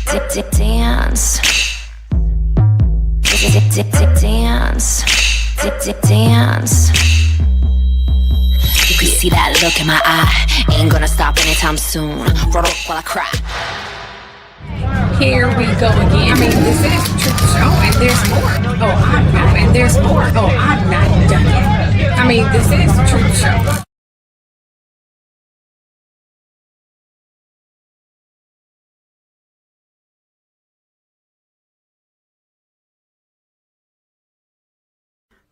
Dance. Dance. Dance. You can see that look in my eye. Ain't gonna stop anytime soon. Roll up while I cry. Here we go again. I mean, this is the truth show, and there's more. And there's more. I'm not done yet. I mean, this is the truth show.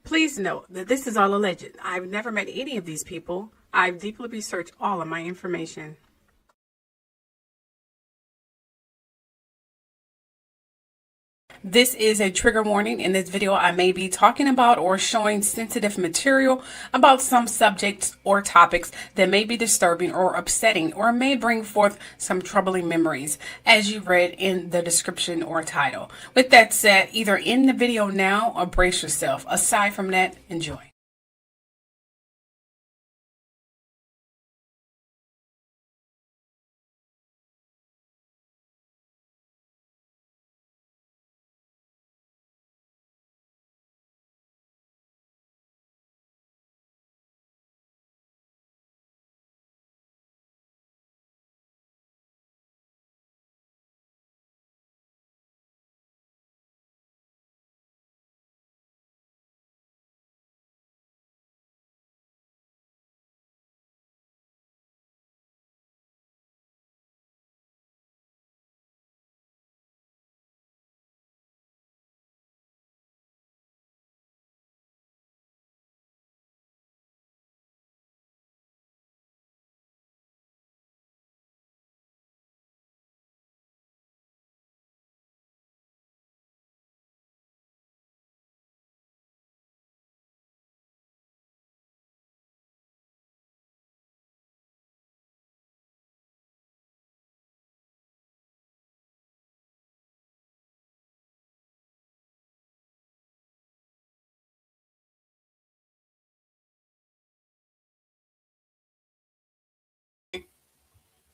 Please note that this is all alleged. I've never met any of these people. I've deeply researched all of my information. This is a trigger warning. In this video, I may be talking about or showing sensitive material about some subjects or topics that may be disturbing or upsetting or may bring forth some troubling memories, as you read in the description or title. With that said, either end the video now or brace yourself. Aside from that, enjoy.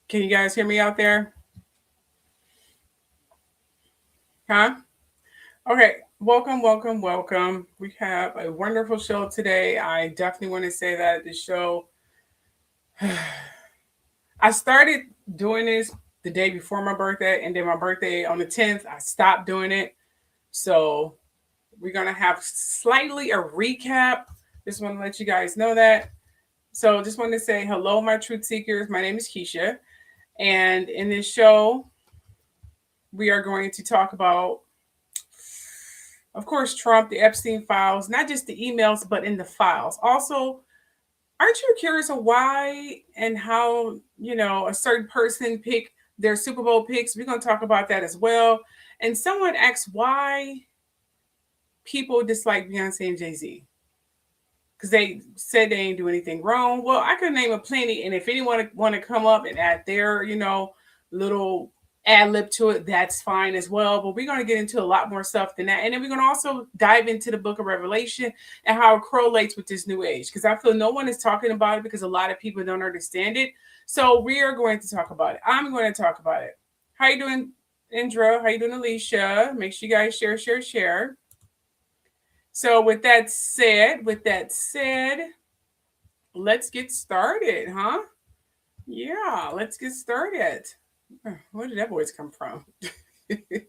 Can you guys hear me out there? Huh? Okay. Welcome. We have a wonderful show today. I definitely want to say that the show, I started doing this the day before my birthday, and then my birthday on the 10th, I stopped doing it. So we're going to have slightly a recap. Just want to let you guys know that. So just want to say hello, my truth seekers. My name is Keisha. And in this show, we are going to talk about, of course, Trump, the Epstein files, not just the emails, but in the files. Also, aren't you curious of why and how, a certain person picked their Super Bowl picks? We're going to talk about that as well. And someone asked why people dislike Beyonce and Jay-Z. Because they said they ain't do anything wrong. Well, I could name a plenty. And if anyone want to come up and add their, little ad lib to it, that's fine as well. But we're going to get into a lot more stuff than that. And then we're going to also dive into the book of Revelation and how it correlates with this new age. Because I feel no one is talking about it because a lot of people don't understand it. So we are going to talk about it. I'm going to talk about it. How you doing, Indra? How you doing, Alicia? Make sure you guys share. So with that said, let's get started, huh? Yeah, let's get started. Where did that voice come from? I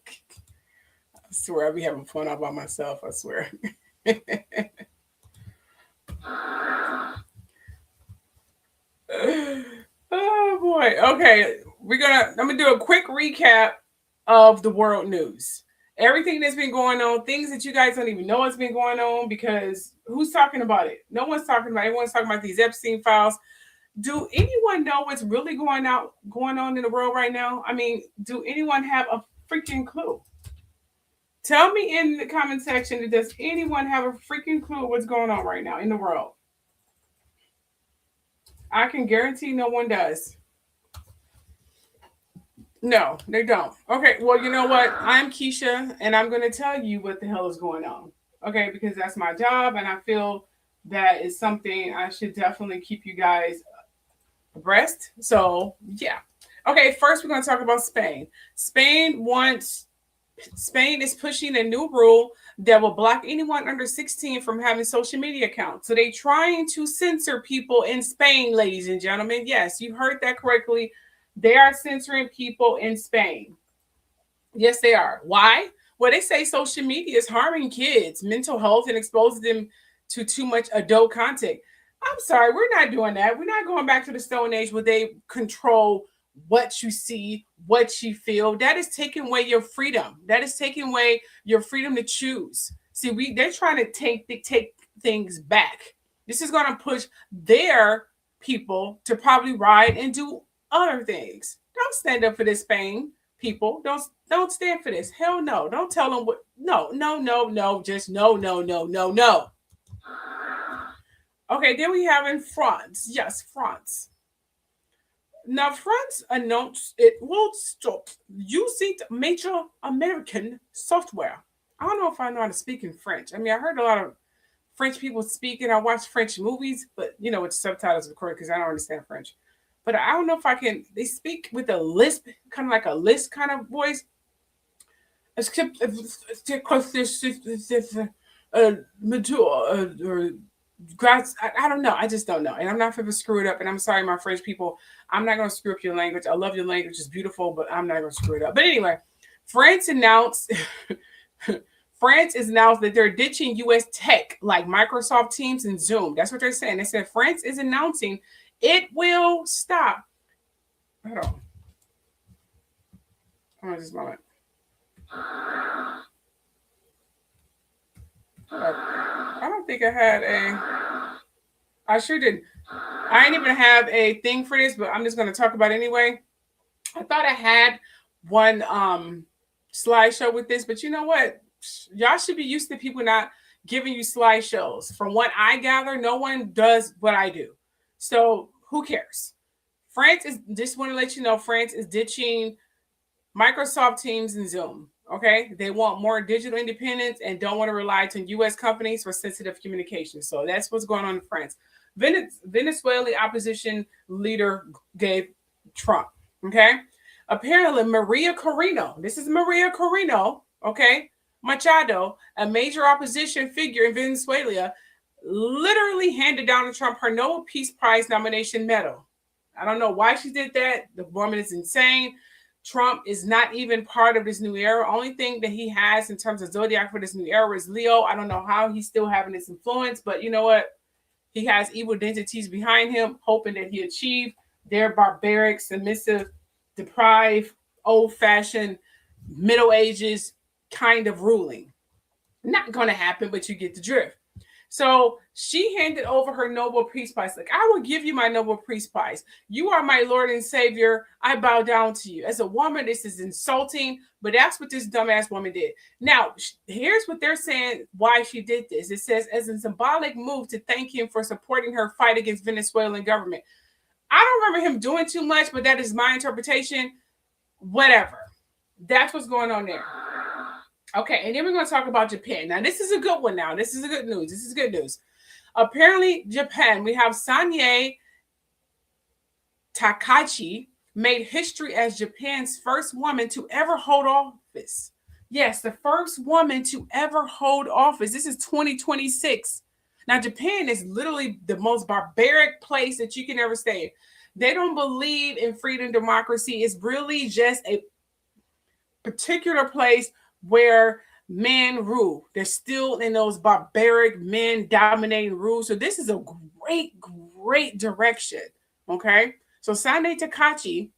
swear I'll be having fun all by myself, I swear. Oh boy. Okay, I'm gonna do a quick recap of the world news. Everything that's been going on, things that you guys don't even know what's been going on, because who's talking about it? No one's talking about it. Everyone's talking about these Epstein files. Do anyone know what's really going on in the world right now? I mean, do anyone have a freaking clue? Tell me in the comment section, does anyone have a freaking clue what's going on right now in the world? I can guarantee no one does. No, they don't. Okay, well, you know what? I'm Keisha, and I'm going to tell you what the hell is going on. Okay, because that's my job, and I feel that is something I should definitely keep you guys abreast. So, yeah. Okay, first we're going to talk about Spain. Spain is pushing a new rule that will block anyone under 16 from having social media accounts. So they're trying to censor people in Spain, ladies and gentlemen. Yes, you heard that correctly. They are censoring people in Spain. Yes, they are. Why? Well, they say social media is harming kids' mental health and exposes them to too much adult content. I'm sorry, we're not doing that. We're not going back to the Stone Age where they control what you see, what you feel. That is taking away your freedom. That is taking away your freedom to choose. See, they're trying to take things back. This is going to push their people to probably ride and do other things. Don't stand up for this, Spain people. Don't stand for this. Hell no. Don't tell them what. No. Just no. Okay, then we have in France. Yes, France. Now, France announced it will stop using major American software. I don't know if I know how to speak in French. I mean, I heard a lot of French people speaking. I watch French movies, but with subtitles, of course, because I don't understand French. But I don't know if I can. They speak with a lisp, kind of like a lisp kind of voice. I don't know. I just don't know. And I'm not going to screw it up. And I'm sorry, my French people. I'm not going to screw up your language. I love your language. It's beautiful, but I'm not going to screw it up. But anyway, France announced that they're ditching U.S. tech like Microsoft Teams and Zoom. That's what they're saying. They said France is announcing it will stop. Hold on. Hold on just a moment. I don't think I had I sure didn't. I didn't even have a thing for this, but I'm just going to talk about it anyway. I thought I had one slideshow with this, but you know what? Y'all should be used to people not giving you slideshows. From what I gather, no one does what I do. So who cares? Just want to let you know, France is ditching Microsoft Teams and Zoom. Okay, they want more digital independence and don't want to rely on U.S. companies for sensitive communication. So that's what's going on in France. Venezuelan opposition leader gave Trump. Okay, apparently Maria Corina. This is Maria Corina. Okay, Machado, a major opposition figure in Venezuela, literally handed Donald Trump her Nobel Peace Prize nomination medal. I don't know why she did that. The woman is insane. Trump is not even part of this new era. Only thing that he has in terms of zodiac for this new era is Leo. I don't know how he's still having this influence, but you know what? He has evil entities behind him, hoping that he achieve their barbaric, submissive, deprived, old-fashioned, Middle Ages kind of ruling. Not going to happen, but you get the drift. So she handed over her Nobel Peace Prize. Like, I will give you my Nobel Peace Prize. You are my Lord and Savior. I bow down to you. As a woman, this is insulting, but that's what this dumbass woman did. Now, here's what they're saying why she did this. It says, as a symbolic move to thank him for supporting her fight against Venezuelan government. I don't remember him doing too much, but that is my interpretation. Whatever. That's what's going on there. Okay, and then we're going to talk about Japan. Now, this is a good one now. This is good news. This is good news. Apparently, Japan, we have Sanye Takachi made history as Japan's first woman to ever hold office. Yes, the first woman to ever hold office. This is 2026. Now, Japan is literally the most barbaric place that you can ever stay. They don't believe in freedom, democracy. It's really just a particular place where men rule. They're still in those barbaric men dominating rules. So this is a great direction. Okay. So Sane Takachi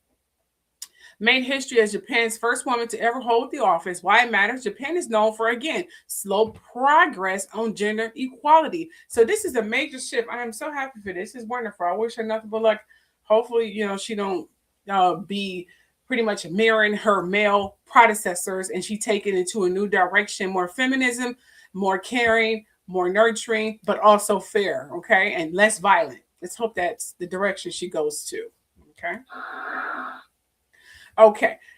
made history as Japan's first woman to ever hold the office. Why it matters? Japan is known for, again, slow progress on gender equality. So this is a major shift. I am so happy for this. It's wonderful. I wish her nothing but luck. Hopefully, she don't be pretty much mirroring her male predecessors and she taken into a new direction, more feminism, more caring, more nurturing, but also fair, okay, and less violent. Let's hope that's the direction she goes to, okay.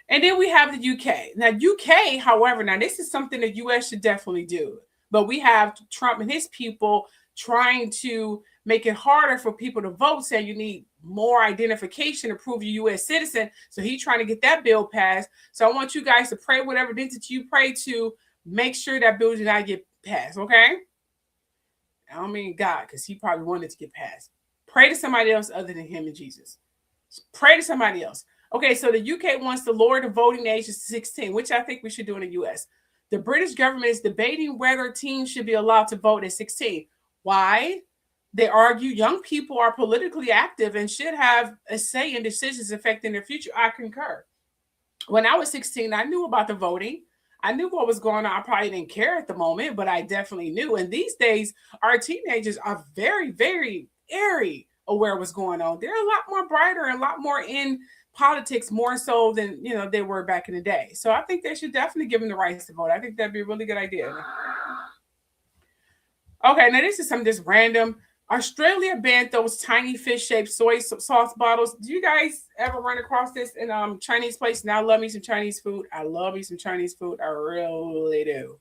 And then we have the UK. Now, UK, however, now this is something the US should definitely do, but we have Trump and his people trying to make it harder for people to vote, saying you need more identification to prove you're a U.S. citizen. So he's trying to get that bill passed. So I want you guys to pray whatever entity you pray to, make sure that bill did not get passed, okay? I don't mean God, because he probably wanted to get passed. Pray to somebody else other than him and Jesus. Pray to somebody else. Okay, so the UK wants to lower the voting age to 16, which I think we should do in the US. The British government is debating whether teens should be allowed to vote at 16. Why? They argue young people are politically active and should have a say in decisions affecting their future. I concur. When I was 16, I knew about the voting. I knew what was going on. I probably didn't care at the moment, but I definitely knew. And these days, our teenagers are very, very airy aware of what's going on. They're a lot more brighter and a lot more in politics, more so than they were back in the day. So I think they should definitely give them the rights to vote. I think that'd be a really good idea. Okay, now this is some just random. Australia banned those tiny fish-shaped soy sauce bottles. Do you guys ever run across this in Chinese place? Now I love me some Chinese food. I love me some Chinese food. I really do.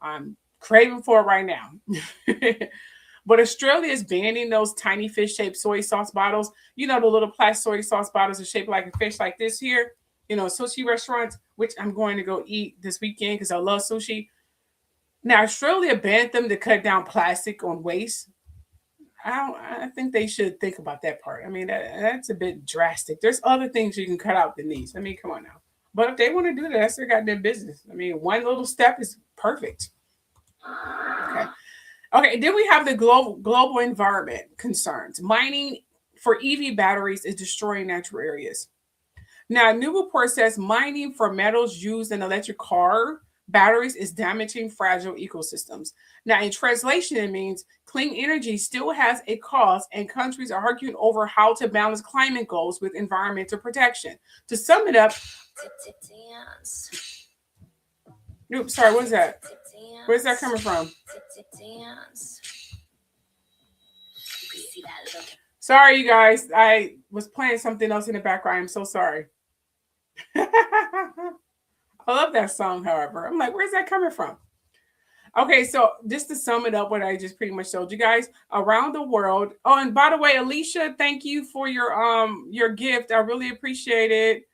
I'm craving for it right now. But Australia is banning those tiny fish-shaped soy sauce bottles. You know, the little plastic soy sauce bottles are shaped like a fish like this here. Sushi restaurants, which I'm going to go eat this weekend because I love sushi. Now, Australia banned them to cut down plastic on waste. I think they should think about that part. I mean, that's a bit drastic. There's other things you can cut out than these. I mean, come on now. But if they want to do that, that's their goddamn business. I mean, one little step is perfect. Okay, then we have the global environment concerns. Mining for EV batteries is destroying natural areas. Now, a new report says mining for metals used in electric car batteries is damaging fragile ecosystems. Now, in translation, it means clean energy still has a cost, and countries are arguing over how to balance climate goals with environmental protection. To sum it up, oops, sorry, what is that? Where's that coming from? Sorry, you guys. I was playing something else in the background. I'm so sorry. I love that song, however. I'm like, where's that coming from? Okay, so just to sum it up, what I just pretty much showed you guys around the world. Oh, and by the way, Alicia, thank you for your gift. I really appreciate it.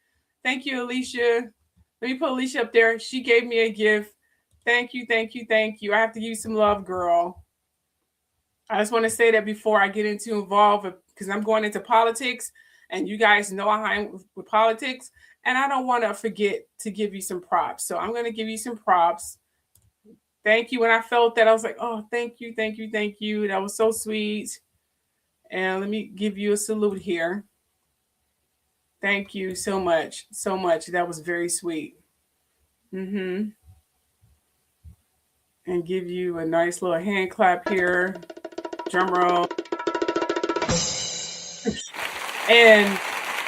Thank you, Alicia. Let me put Alicia up there. She gave me a gift. Thank you, thank you, thank you. I have to give you some love, girl. I just want to say that before I get involved, because I'm going into politics, and you guys know how I am with politics, and I don't want to forget to give you some props. So I'm going to give you some props. Thank you. When I felt that, I was like, oh, thank you, thank you, thank you. That was so sweet. And let me give you a salute here. Thank you so much, so much. That was very sweet. And give you a nice little hand clap here. Drum roll. And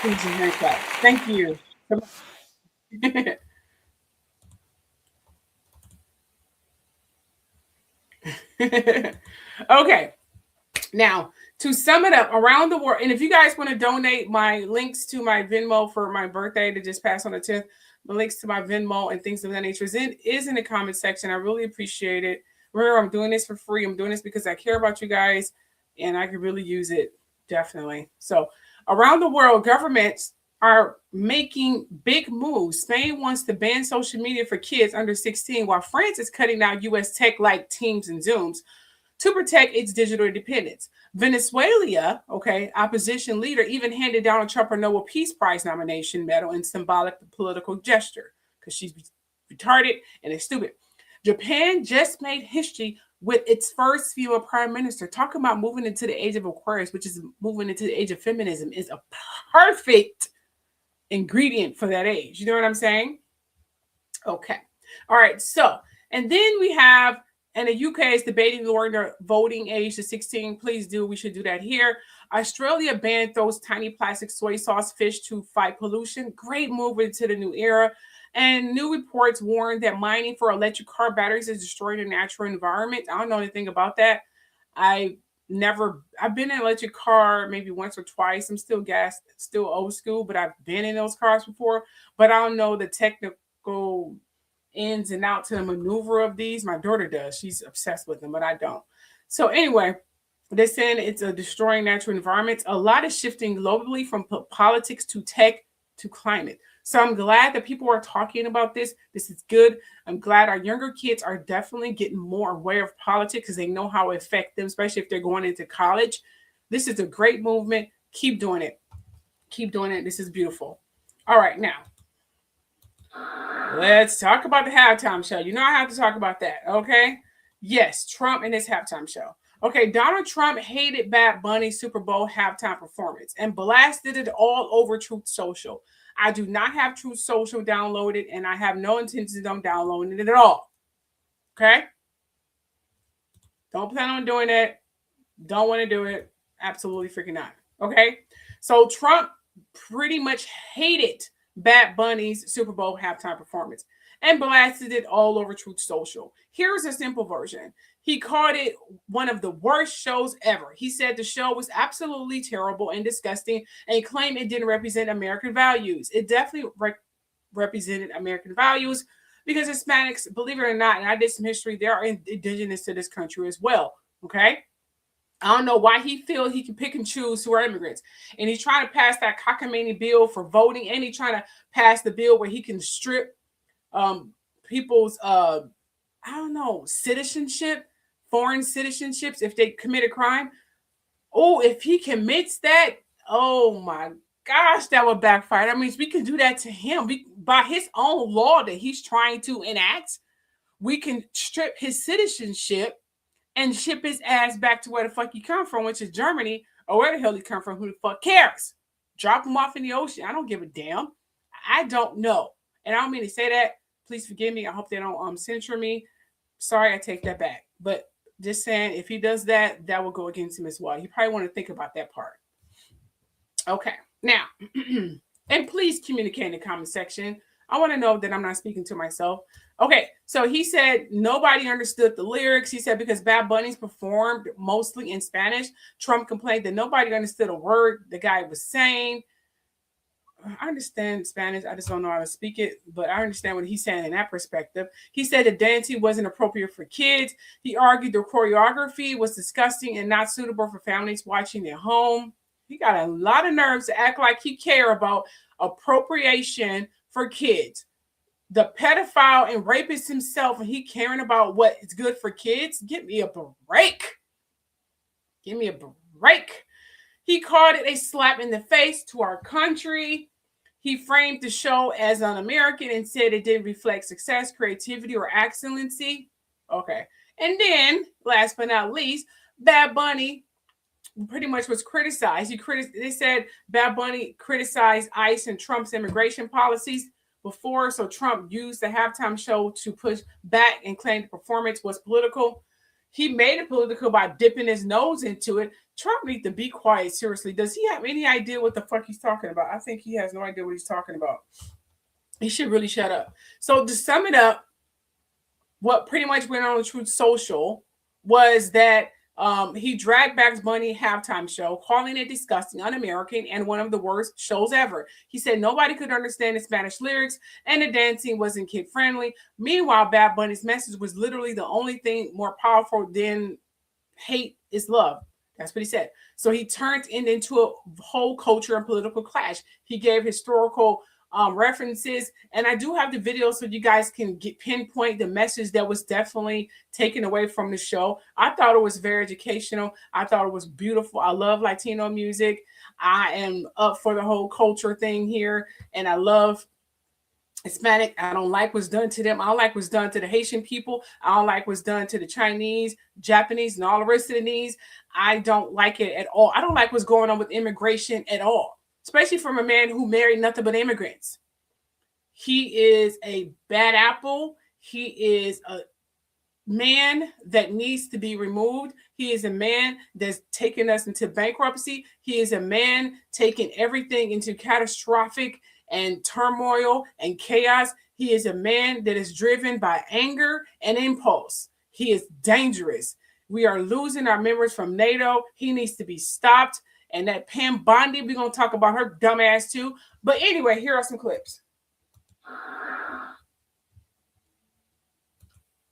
give you a hand clap. Thank you. Okay. Now, to sum it up, around the world, and if you guys want to donate, my links to my Venmo for my birthday to just pass on the 10th, the links to my Venmo and things of that nature is in the comment section. I really appreciate it. Remember, I'm doing this for free. I'm doing this because I care about you guys, and I could really use it, definitely. So around the world, governments are making big moves. Spain wants to ban social media for kids under 16, while France is cutting down U.S. tech like Teams and Zooms to protect its digital independence. Venezuela, opposition leader, even handed Donald Trump a Nobel Peace Prize nomination medal in symbolic political gesture because she's retarded and it's stupid. Japan just made history with its first female prime minister. Talking about moving into the age of Aquarius, which is moving into the age of feminism, is a perfect ingredient for that age. You know what I'm saying? Okay. All right. So, and then we have, and the UK is debating lowering their voting age to 16. Please do. We should do that here. Australia banned those tiny plastic soy sauce fish to fight pollution. Great move into the new era. And new reports warn that mining for electric car batteries is destroying the natural environment. I don't know anything about that. I've been in an electric car maybe once or twice. I'm still old school, but I've been in those cars before. But I don't know the technical ins and outs to the maneuver of these. My daughter does. She's obsessed with them, but I don't. So anyway, They're saying it's destroying natural environments. A lot is shifting globally from politics to tech to climate. So I'm glad that people are talking about this. This is good. I'm glad our younger kids are definitely getting more aware of politics because they know how it affects them, especially if they're going into college. This is a great movement. Keep doing it. Keep doing it. This is beautiful. All right, now let's talk about the halftime show. You know I have to talk about that, okay? Yes, Trump and his halftime show. Okay, Donald Trump hated Bad Bunny's Super Bowl halftime performance and blasted it all over Truth Social. I do not have Truth Social downloaded, and I have no intentions on downloading it at all. Okay? Don't plan on doing that. Don't want to do it. Absolutely freaking not. Okay? So Trump pretty much hated Bad Bunny's Super Bowl halftime performance and blasted it all over Truth Social. Here's a simple version. He called it one of the worst shows ever. He said the show was absolutely terrible and disgusting and claimed it didn't represent American values. It definitely represented American values because Hispanics, believe it or not, and I did some history, they are indigenous to this country as well. Okay? I don't know why he feels he can pick and choose who are immigrants. And he's trying to pass that cockamamie bill for voting, and he's trying to pass the bill where he can strip people's citizenship, foreign citizenships if they commit a crime. Oh, if he commits that, oh my gosh, that would backfire. That means we can do that to him. By his own law that he's trying to enact, we can strip his citizenship and ship his ass back to where the fuck he come from, which is Germany, or where the hell he come from. Who the fuck cares? Drop him off in the ocean. I don't give a damn. I don't know. And I don't mean to say that. Please forgive me. I hope they don't censure me. Sorry, I take that back. But just saying, if he does that, that will go against him as well. He probably want to think about that part. Okay. Now, and please communicate in the comment section. I want to know that I'm not speaking to myself. Okay, so he said nobody understood the lyrics. He said because Bad Bunny's performed mostly in Spanish, Trump complained that nobody understood a word the guy was saying. I understand Spanish. I just don't know how to speak it, but I understand what he's saying in that perspective. He said the dancing wasn't appropriate for kids. He argued the choreography was disgusting and not suitable for families watching at home. He got a lot of nerves to act like he care about appropriation for kids. The pedophile and rapist himself, and he caring about what is good for kids? Give me a break. Give me a break. He called it a slap in the face to our country. He framed the show as un-American and said it didn't reflect success, creativity, or excellency. Okay. And then, last but not least, Bad Bunny pretty much was criticized. They said Bad Bunny criticized ICE and Trump's immigration policies before, so Trump used the halftime show to push back and claim the performance was political. He made it political by dipping his nose into it. Trump needs to be quiet, seriously. Does he have any idea what the fuck he's talking about? I think he has no idea what he's talking about. He should really shut up. So to sum it up, what pretty much went on Truth Social was that he dragged Bugs Bunny halftime show, calling it disgusting, un-American, and one of the worst shows ever. He said nobody could understand the Spanish lyrics, and the dancing wasn't kid-friendly. Meanwhile, Bad Bunny's message was literally the only thing more powerful than hate is love. That's what he said. So he turned it into a whole culture and political clash. He gave historical references, and I do have the video so you guys can pinpoint the message that was definitely taken away from the show. I thought it was very educational. I thought it was beautiful. I love Latino music. I am up for the whole culture thing here, and I love Hispanic. I don't like what's done to them. I don't like what's done to the Haitian people. I don't like what's done to the Chinese, Japanese, and all the rest of the needs. I don't like it at all. I don't like what's going on with immigration at all, especially from a man who married nothing but immigrants. He is a bad apple. He is a man that needs to be removed. He is a man that's taken us into bankruptcy. He is a man taking everything into catastrophic and turmoil and chaos. He is a man that is driven by anger and impulse. He is dangerous. We are losing our members from NATO. He needs to be stopped. And that Pam Bondi, we're going to talk about her dumb ass too. But anyway, here are some clips.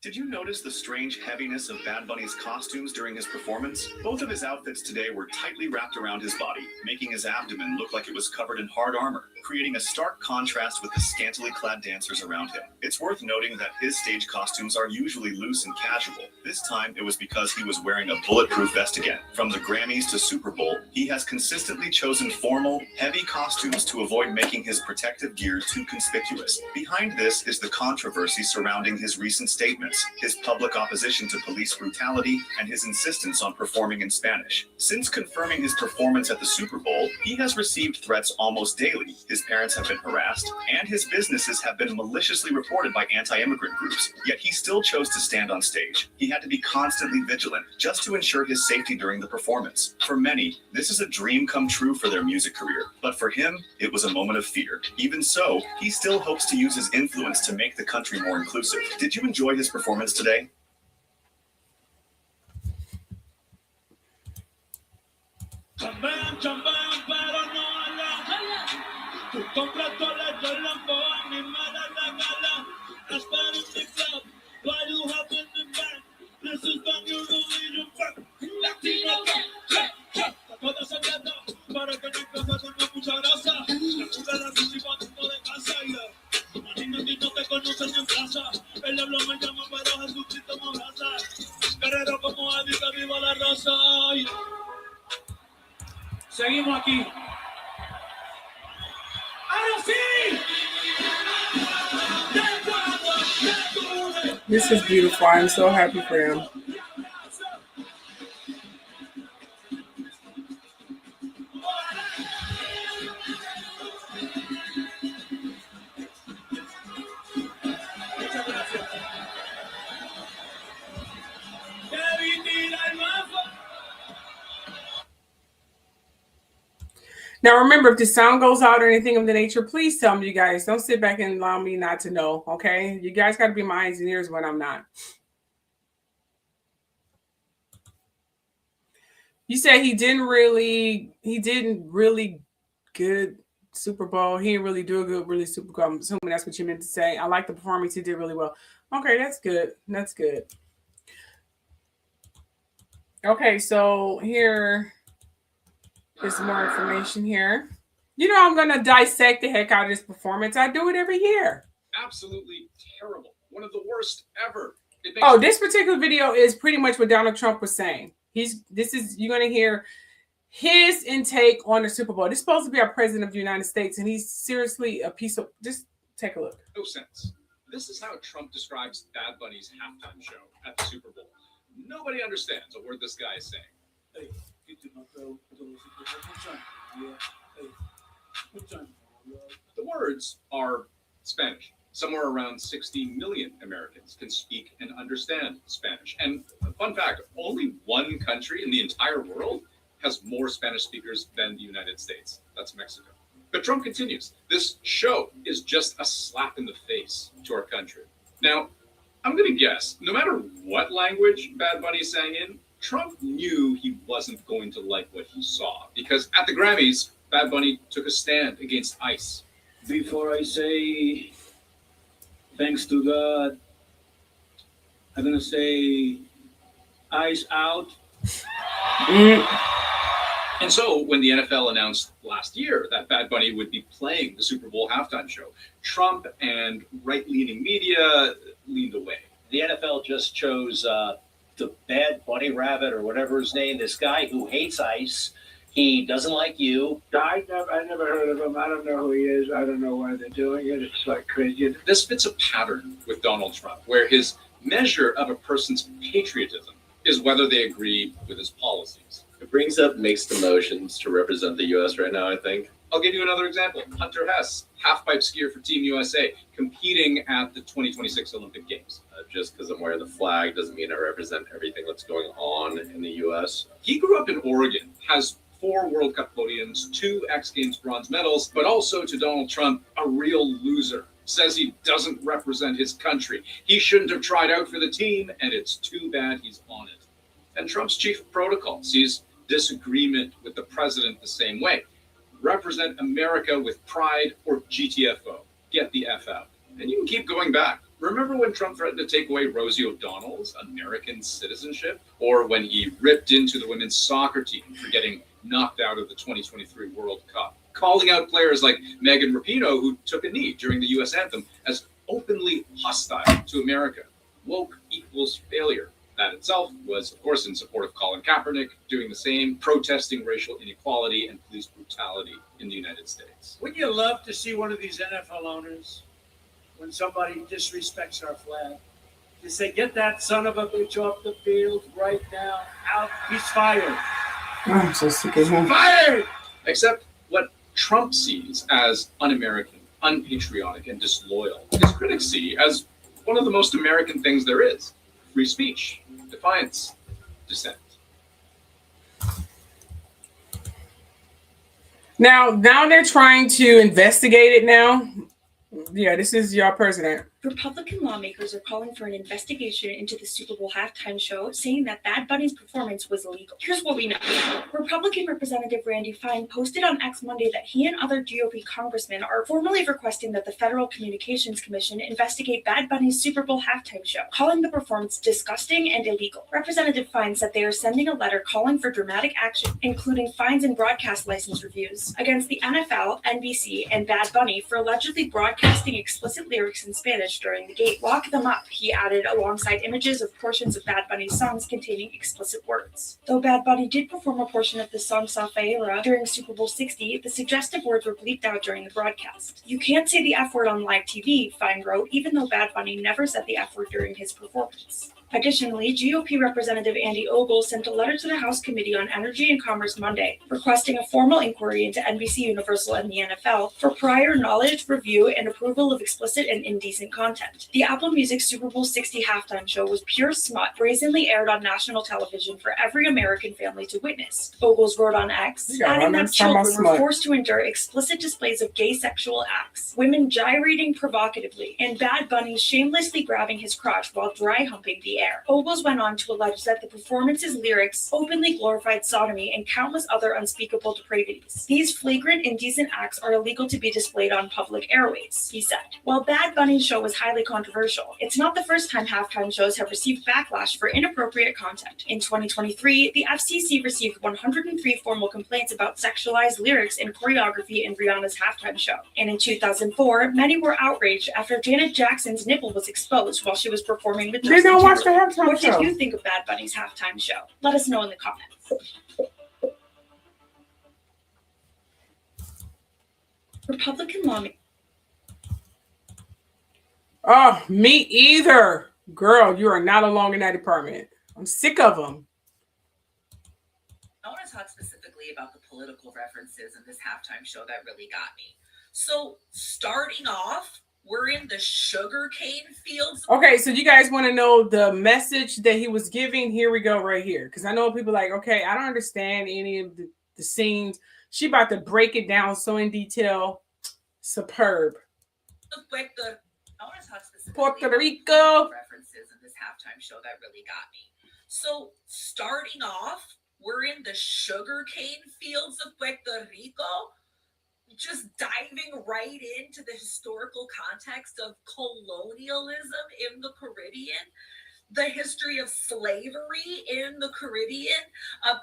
Did you notice the strange heaviness of Bad Bunny's costumes during his performance? Both of his outfits today were tightly wrapped around his body, making his abdomen look like it was covered in hard armor, creating a stark contrast with the scantily clad dancers around him. It's worth noting that his stage costumes are usually loose and casual. This time, it was because he was wearing a bulletproof vest again. From the Grammys to Super Bowl, he has consistently chosen formal, heavy costumes to avoid making his protective gear too conspicuous. Behind this is the controversy surrounding his recent statements, his public opposition to police brutality, and his insistence on performing in Spanish. Since confirming his performance at the Super Bowl, he has received threats almost daily. His parents have been harassed, and his businesses have been maliciously reported by anti-immigrant groups. Yet he still chose to stand on stage. He had to be constantly vigilant just to ensure his safety during the performance. For many, this is a dream come true for their music career. But for him, it was a moment of fear. Even so, he still hopes to use his influence to make the country more inclusive. Did you enjoy his performance today? Seguimos aquí. This is beautiful. I'm so happy for him. Now, remember, if the sound goes out or anything of the nature, please tell me, you guys. Don't sit back and allow me not to know, okay? You guys got to be my eyes and ears when I'm not. You said he didn't really good Super Bowl. He didn't really do a good, really Super Bowl. I'm assuming that's what you meant to say. I like the performance. He did really well. Okay, that's good. That's good. Okay, so here is more information here. You know, I'm going to dissect the heck out of this performance. I do it every year. Absolutely terrible. One of the worst ever. This particular video is pretty much what Donald Trump was saying. You're going to hear his intake on the Super Bowl. This is supposed to be our president of the United States, and he's seriously a piece of, just take a look. No sense. This is how Trump describes Bad Bunny's halftime show at the Super Bowl. Nobody understands a word this guy is saying. The words are Spanish. Somewhere around 60 million Americans can speak and understand Spanish. And fun fact, only one country in the entire world has more Spanish speakers than the United States. That's Mexico. But Trump continues. This show is just a slap in the face to our country. Now, I'm going to guess, no matter what language Bad Bunny sang in, Trump knew he wasn't going to like what he saw. Because at the Grammys, Bad Bunny took a stand against ICE. Before I say thanks to God, I'm going to say ICE out. And so when the NFL announced last year that Bad Bunny would be playing the Super Bowl halftime show, Trump and right-leaning media leaned away. The NFL just chose the Bad Bunny Rabbit or whatever his name, this guy who hates ICE. He doesn't like you. I never heard of him. I don't know who he is. I don't know why they're doing it. It's like crazy. This fits a pattern with Donald Trump, where his measure of a person's patriotism is whether they agree with his policies. It brings up mixed emotions to represent the U.S. right now, I think. I'll give you another example. Hunter Hess, half-pipe skier for Team USA, competing at the 2026 Olympic Games. Just because I'm wearing the flag doesn't mean I represent everything that's going on in the U.S. He grew up in Oregon, has 4 World Cup podiums, 2 X Games bronze medals, but also to Donald Trump, a real loser. Says he doesn't represent his country. He shouldn't have tried out for the team, and it's too bad he's on it. And Trump's chief of protocol sees disagreement with the president the same way. Represent America with pride or GTFO. Get the F out. And you can keep going back. Remember when Trump threatened to take away Rosie O'Donnell's American citizenship? Or when he ripped into the women's soccer team for getting knocked out of the 2023 World Cup? Calling out players like Megan Rapinoe, who took a knee during the U.S. anthem, as openly hostile to America. Woke equals failure. That itself was, of course, in support of Colin Kaepernick doing the same, protesting racial inequality and police brutality in the United States. Wouldn't you love to see one of these NFL owners, when somebody disrespects our flag, to say, get that son of a bitch off the field right now, out, he's fired. I'm so sick of him. Fired! Except what Trump sees as un-American, unpatriotic, and disloyal, his critics see as one of the most American things there is: free speech, defiance, dissent. Now they're trying to investigate it now. Yeah, this is your president. Republican lawmakers are calling for an investigation into the Super Bowl halftime show, saying that Bad Bunny's performance was illegal. Here's what we know. Republican Representative Randy Fine posted on X Monday that he and other GOP congressmen are formally requesting that the Federal Communications Commission investigate Bad Bunny's Super Bowl halftime show, calling the performance disgusting and illegal. Representative Fine said they are sending a letter calling for dramatic action, including fines and broadcast license reviews, against the NFL, NBC, and Bad Bunny for allegedly broadcasting explicit lyrics in Spanish during the game. Lock them up, he added, alongside images of portions of Bad Bunny's songs containing explicit words. Though Bad Bunny did perform a portion of the song Safaera during Super Bowl 60, the suggestive words were bleeped out during the broadcast. You can't say the F word on live TV, Fine wrote, even though Bad Bunny never said the F word during his performance. Additionally, GOP Representative Andy Ogle sent a letter to the House Committee on Energy and Commerce Monday, requesting a formal inquiry into NBC Universal and the NFL for prior knowledge, review, and approval of explicit and indecent content. The Apple Music Super Bowl 60 halftime show was pure smut, brazenly aired on national television for every American family to witness. Ogles wrote on X, adding that children were forced to endure explicit displays of gay sexual acts, women gyrating provocatively, and Bad Bunny shamelessly grabbing his crotch while dry humping the air. Ogles went on to allege that the performance's lyrics openly glorified sodomy and countless other unspeakable depravities. These flagrant, indecent acts are illegal to be displayed on public airways, he said. While Bad Bunny's show was highly controversial, it's not the first time halftime shows have received backlash for inappropriate content. In 2023, the FCC received 103 formal complaints about sexualized lyrics and choreography in Rihanna's halftime show. And in 2004, many were outraged after Janet Jackson's nipple was exposed while she was performing with Justin Timberlake. What did you think of Bad Bunny's halftime show? Let us know in the comments. Republican lawmakers. Oh, me either. Girl, you are not alone in that department. I'm sick of them. I want to talk specifically about the political references in this halftime show that really got me. So, starting off, we're in the sugarcane fields. Okay, so you guys want to know the message that he was giving? Here we go right here. Because I know people like, okay, I don't understand any of the scenes. She about to break it down so in detail. Superb. I want to talk specifically Puerto Rico. References in this halftime show that really got me. So, starting off, we're in the sugarcane fields of Puerto Rico. Just diving right into the historical context of colonialism in the Caribbean, the history of slavery in the Caribbean,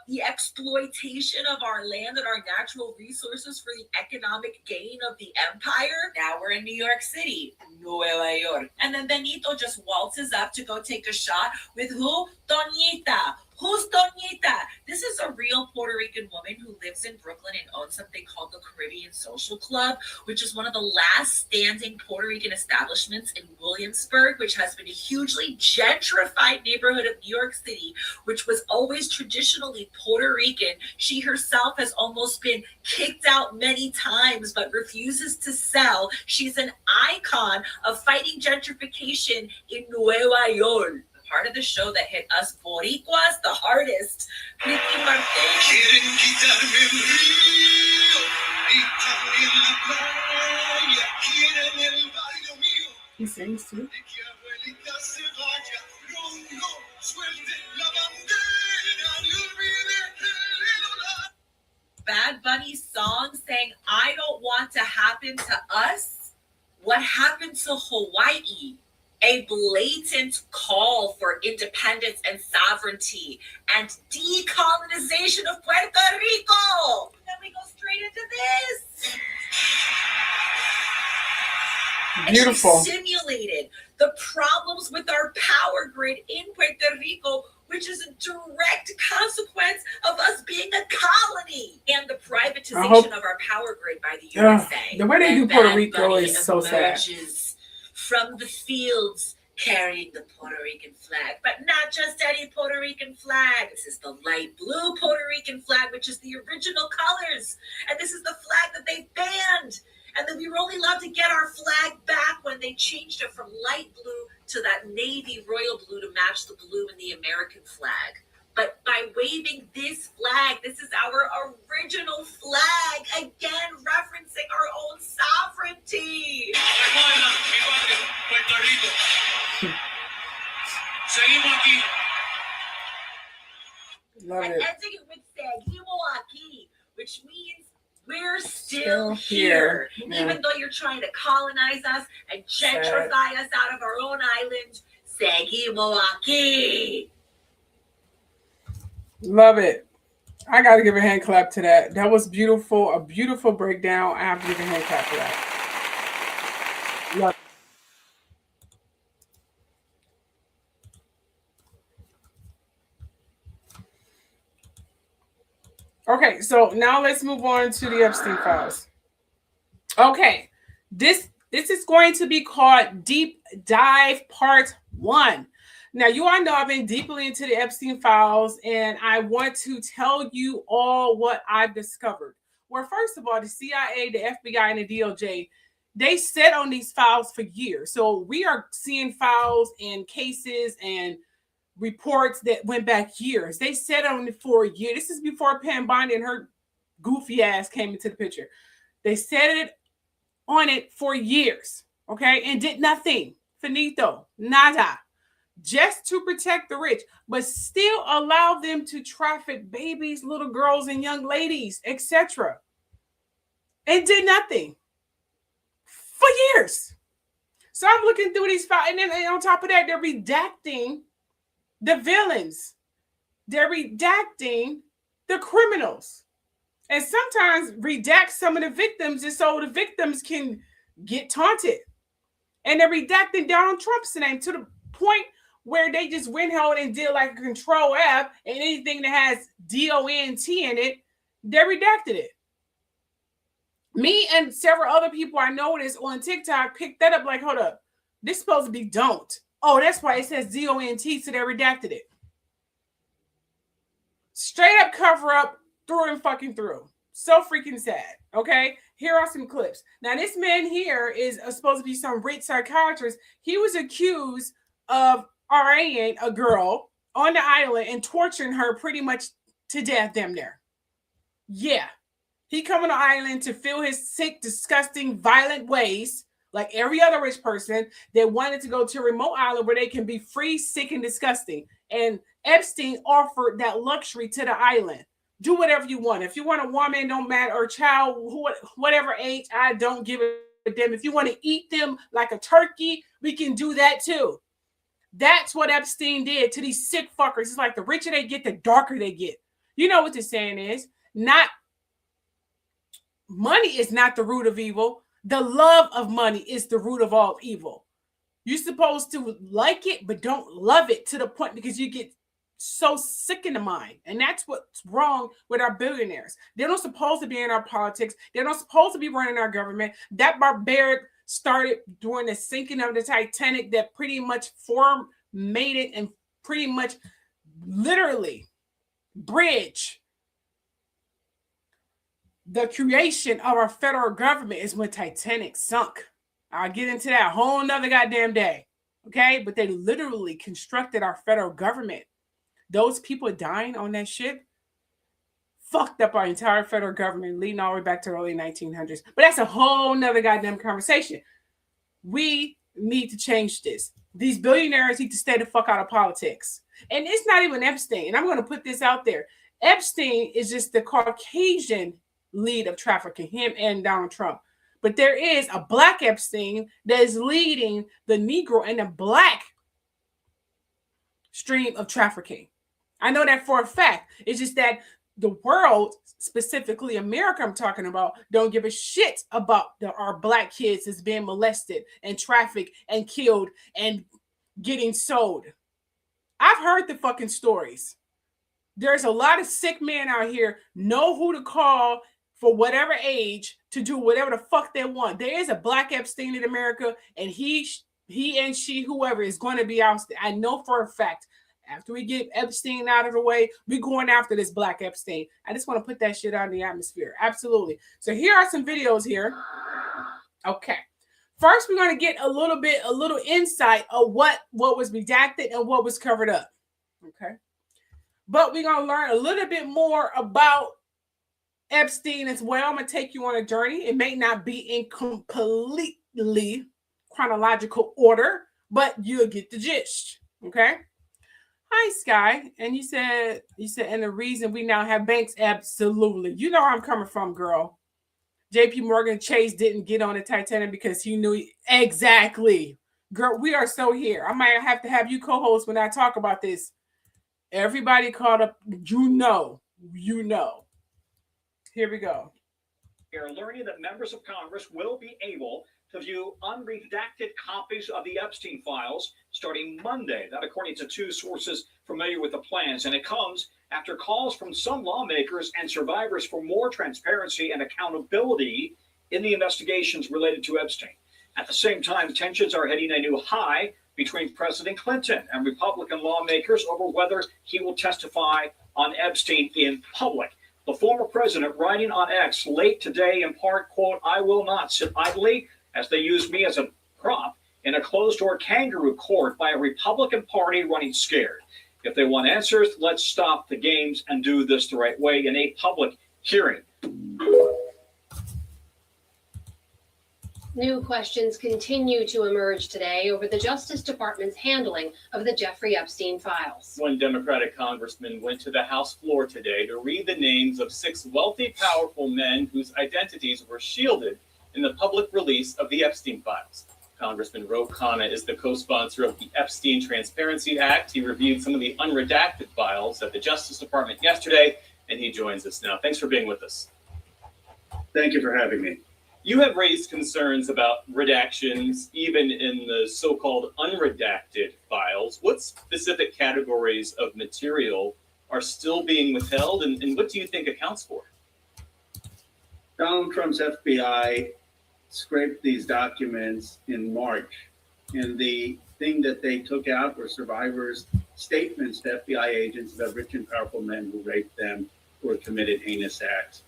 the exploitation of our land and our natural resources for the economic gain of the empire. Now we're in New York City, Nueva York. And then Benito just waltzes up to go take a shot with who? Doñita. Who's Doñita? This is a real Puerto Rican woman who lives in Brooklyn and owns something called the Caribbean Social Club, which is one of the last standing Puerto Rican establishments in Williamsburg, which has been a hugely gentrified neighborhood of New York City, which was always traditionally Puerto Rican. She herself has almost been kicked out many times, but refuses to sell. She's an icon of fighting gentrification in Nueva York. Part of the show that hit us Boricuas the hardest. Ricky Martin. He sings too. Bad Bunny's song saying, I don't want to happen to us. What happened to Hawaii? a blatant call for independence and sovereignty and decolonization of Puerto Rico. And then we go straight into this. Beautiful. And she simulated the problems with our power grid in Puerto Rico, which is a direct consequence of us being a colony, and the privatization of our power grid by the USA. The way they do Puerto Rico is so sad. From the fields carrying the Puerto Rican flag, but not just any Puerto Rican flag. This is the light blue Puerto Rican flag, which is the original colors. And this is the flag that they banned. And then we were only allowed to get our flag back when they changed it from light blue to that navy royal blue to match the blue in the American flag. But by waving this flag, this is our original flag, again referencing our own sovereignty. Love and it. ending it with Seguimos aquí, which means we're still here. Yeah. Even though you're trying to colonize us and gentrify us out of our own island, Seguimos aquí. Love it. I got to give a hand clap to that. That was beautiful. A beautiful breakdown. I have to give a hand clap for that. Love it. Okay, so now let's move on to the Epstein files. Okay, this is going to be called Deep Dive Part 1. Now, you all know I've been deeply into the Epstein files, and I want to tell you all what I've discovered. Well, first of all, the CIA, the FBI, and the DOJ, they sat on these files for years. So we are seeing files and cases and reports that went back years. They sat on it for a year. This is before Pam Bondi and her goofy ass came into the picture. They sat it on it for years, okay, and did nothing. Finito, nada. Just to protect the rich, but still allow them to traffic babies, little girls, and young ladies, etc. And did nothing for years. So I'm looking through these files, and then on top of that, they're redacting the villains. They're redacting the criminals. And sometimes redact some of the victims just so the victims can get taunted. And they're redacting Donald Trump's name to the point where they just went home and did like a control F, and anything that has DONT in it, they redacted it. Me and several other people I noticed on TikTok picked that up like, hold up, this is supposed to be don't. Oh, that's why it says DONT, so they redacted it. Straight up cover up, through and fucking through. So freaking sad, okay? Here are some clips. Now, this man here is supposed to be some rich psychiatrist. He was accused of RAing a girl on the island and torturing her pretty much to death, damn near. Yeah. He come on the island to feel his sick, disgusting, violent ways, like every other rich person that wanted to go to a remote island where they can be free, sick, and disgusting. And Epstein offered that luxury to the island. Do whatever you want. If you want a woman, don't matter, or a child, whatever age, I don't give a damn. If you want to eat them like a turkey, we can do that too. That's what Epstein did to these sick fuckers. It's like the richer they get, the darker they get. You know what the saying is. Not money is not the root of evil. The love of money is the root of all evil. You're supposed to like it, but don't love it to the point because you get so sick in the mind. And that's what's wrong with our billionaires. They're not supposed to be in our politics. They're not supposed to be running our government. That barbaric started during the sinking of the Titanic that pretty much made it and pretty much literally bridge the creation of our federal government is when Titanic sunk. I'll get into that whole nother goddamn day. Okay? But they literally constructed our federal government. Those people dying on that ship fucked up our entire federal government, leading all the way back to the early 1900s. But that's a whole nother goddamn conversation. We need to change this. These billionaires need to stay the fuck out of politics. And it's not even Epstein. And I'm going to put this out there. Epstein is just the Caucasian lead of trafficking, him and Donald Trump. but there is a black Epstein that is leading the Negro and the black stream of trafficking. I know that for a fact. It's just that the world, specifically America I'm talking about, don't give a shit about our black kids that's being molested and trafficked and killed and getting sold. I've heard the fucking stories. There's a lot of sick men out here know who to call for whatever age to do whatever the fuck they want. There is a black Epstein in America, and he and she, whoever, is going to be ousted. I know for a fact. After we get Epstein out of the way, we're going after this black Epstein. I just want to put that shit out in the atmosphere. Absolutely. So here are some videos here. Okay. First, we're going to get a little insight of what was redacted and what was covered up. Okay. But we're going to learn a little bit more about Epstein as well. I'm going to take you on a journey. It may not be in completely chronological order, but you'll get the gist. Okay. Hi, Sky. And you said, and the reason we now have banks, absolutely. You know where I'm coming from, girl. JP Morgan Chase didn't get on the Titanic because he knew exactly. Girl, we are so here. I might have to have you co-host when I talk about this. Everybody caught up. You know. Here we go. You're learning that members of Congress will be able to view unredacted copies of the Epstein files starting Monday. That, according to two sources familiar with the plans. And it comes after calls from some lawmakers and survivors for more transparency and accountability in the investigations related to Epstein. At the same time, tensions are hitting a new high between President Clinton and Republican lawmakers over whether he will testify on Epstein in public. The former president, writing on X late today, in part, quote, "I will not sit idly as they use me as a prop in a closed-door kangaroo court by a Republican Party running scared. If they want answers, let's stop the games and do this the right way in a public hearing." New questions continue to emerge today over the Justice Department's handling of the Jeffrey Epstein files. One Democratic congressman went to the House floor today to read the names of 6 wealthy, powerful men whose identities were shielded in the public release of the Epstein files. Congressman Ro Khanna is the co-sponsor of the Epstein Transparency Act. He reviewed some of the unredacted files at the Justice Department yesterday, and he joins us now. Thanks for being with us. Thank you for having me. You have raised concerns about redactions, even in the so-called unredacted files. What specific categories of material are still being withheld, and what do you think accounts for it? Donald Trump's FBI scraped these documents in March, and the thing that they took out were survivors' statements to FBI agents about rich and powerful men who raped them or committed heinous acts.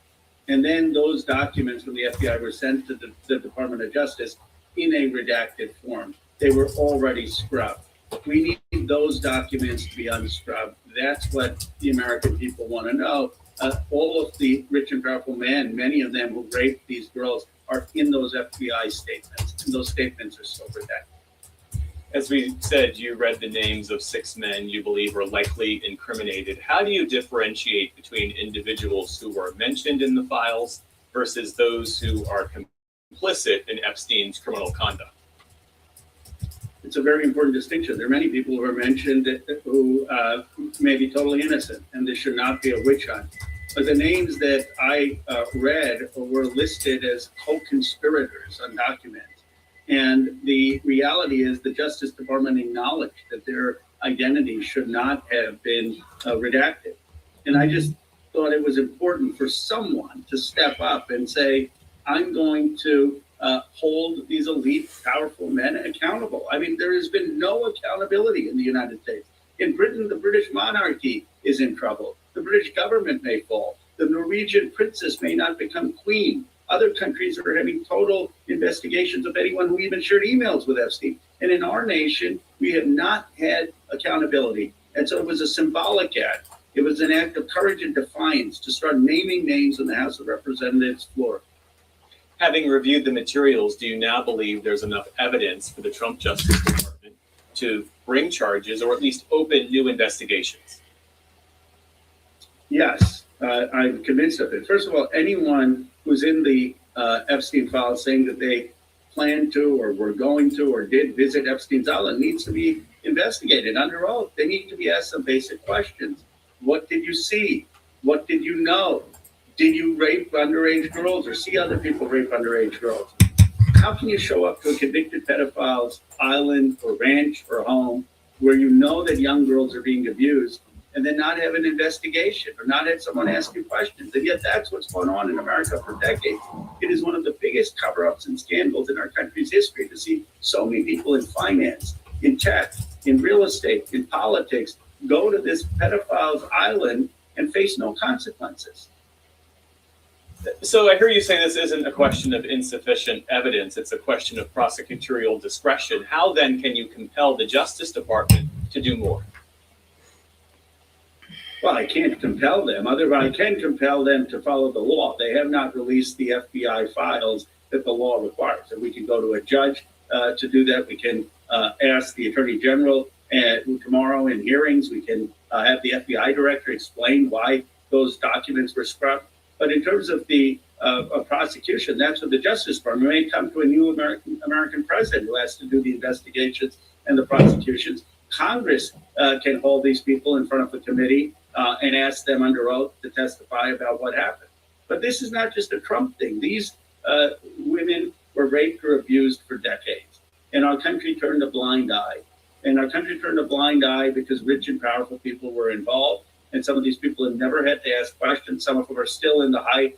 And then those documents from the FBI were sent to the Department of Justice in a redacted form. They were already scrubbed. We need those documents to be unscrubbed. That's what the American people want to know. All of the rich and powerful men, many of them who raped these girls, are in those FBI statements, and those statements are still redacted. As we said, you read the names of 6 men you believe are likely incriminated. How do you differentiate between individuals who were mentioned in the files versus those who are complicit in Epstein's criminal conduct? It's a very important distinction. There are many people who are mentioned who may be totally innocent, and this should not be a witch hunt. But the names that I read were listed as co-conspirators, undocumented. And the reality is the Justice Department acknowledged that their identities should not have been redacted. And I just thought it was important for someone to step up and say, I'm going to hold these elite, powerful men accountable. I mean, there has been no accountability in the United States. In Britain, the British monarchy is in trouble. The British government may fall. The Norwegian princess may not become queen. Other countries are having total investigations of anyone who even shared emails with Epstein. And in our nation, we have not had accountability. And so it was a symbolic act. It was an act of courage and defiance to start naming names in the House of Representatives floor. Having reviewed the materials, do you now believe there's enough evidence for the Trump Justice Department to bring charges or at least open new investigations? Yes, I'm convinced of it. First of all, anyone who's in the Epstein files saying that they plan to or were going to or did visit Epstein's Island needs to be investigated under oath. They need to be asked some basic questions. What did you see? What did you know? Did you rape underage girls or see other people rape underage girls? How can you show up to a convicted pedophile's island or ranch or home where you know that young girls are being abused and then not have an investigation or not have someone ask you questions? And yet that's what's going on in America for decades. It is one of the biggest cover-ups and scandals in our country's history to see so many people in finance, in tech, in real estate, in politics, go to this pedophile's island and face no consequences. So I hear you say this isn't a question of insufficient evidence, it's a question of prosecutorial discretion. How then can you compel the Justice Department to do more? Well, I can't compel them. Otherwise, I can compel them to follow the law. They have not released the FBI files that the law requires. And we can go to a judge to do that. We can ask the Attorney General tomorrow in hearings. We can have the FBI director explain why those documents were scrubbed. But in terms of the prosecution, that's what the Justice Department may come to a new American president who has to do the investigations and the prosecutions. Congress can hold these people in front of the committee and ask them under oath to testify about what happened. But this is not just a Trump thing. These women were raped or abused for decades. And our country turned a blind eye. And our country turned a blind eye because rich and powerful people were involved. And some of these people have never had to ask questions. Some of them are still in the high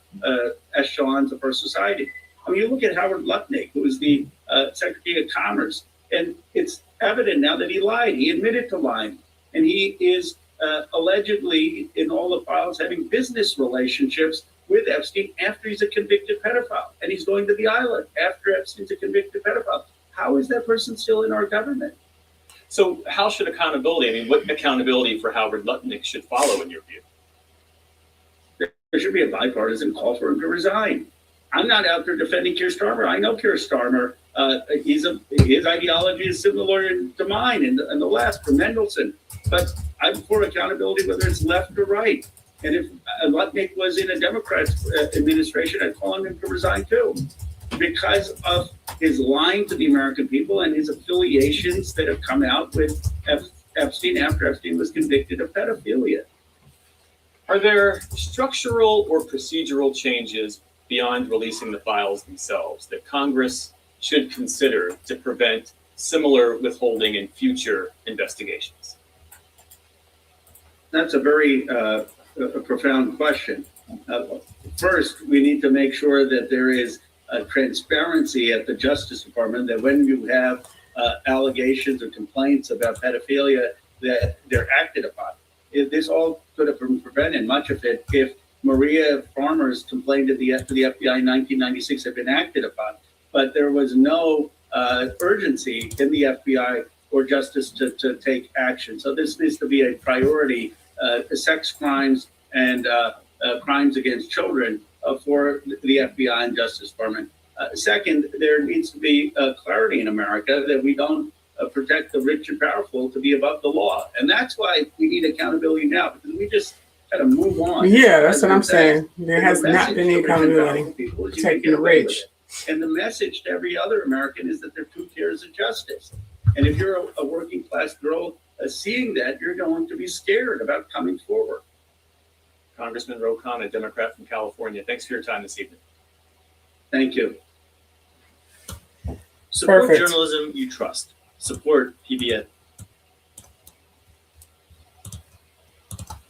echelons of our society. I mean, you look at Howard Lutnick, who was the Secretary of Commerce, and it's evident now that he lied. He admitted to lying. And he is allegedly, in all the files, having business relationships with Epstein after he's a convicted pedophile. And he's going to the island after Epstein's a convicted pedophile. How is that person still in our government? So how should accountability, I mean, what accountability for Howard Lutnick should follow in your view? There should be a bipartisan call for him to resign. I'm not out there defending Keir Starmer. I know Keir Starmer. His ideology is similar to mine and the left, from Mendelsohn. But I'm for accountability, whether it's left or right. And if Lutnick was in a Democrat's administration, I'd call him to resign too, because of his lying to the American people and his affiliations that have come out with Epstein after Epstein was convicted of pedophilia. Are there structural or procedural changes beyond releasing the files themselves that Congress should consider to prevent similar withholding in future investigations? That's a very a profound question. First, we need to make sure that there is transparency at the Justice Department, that when you have allegations or complaints about pedophilia, that they're acted upon. This all could have been prevented, much of it, if Maria Farmer's complaint to the FBI in 1996 had been acted upon. But there was no urgency in the FBI or Justice to take action. So this needs to be a priority. Sex crimes and crimes against children for the FBI and Justice Department. Second, there needs to be clarity in America that we don't protect the rich and powerful to be above the law. And that's why we need accountability now, because we just got to move on. Yeah, that's what I'm saying. There has not been any accountability protecting the rich. And the message to every other American is that there are two tiers of justice. And if you're a working class girl seeing that, you're going to be scared about coming forward. Congressman Ro Khanna, a Democrat from California. Thanks for your time this evening. Thank you. Support Perfect. journalism you trust. Support PBS.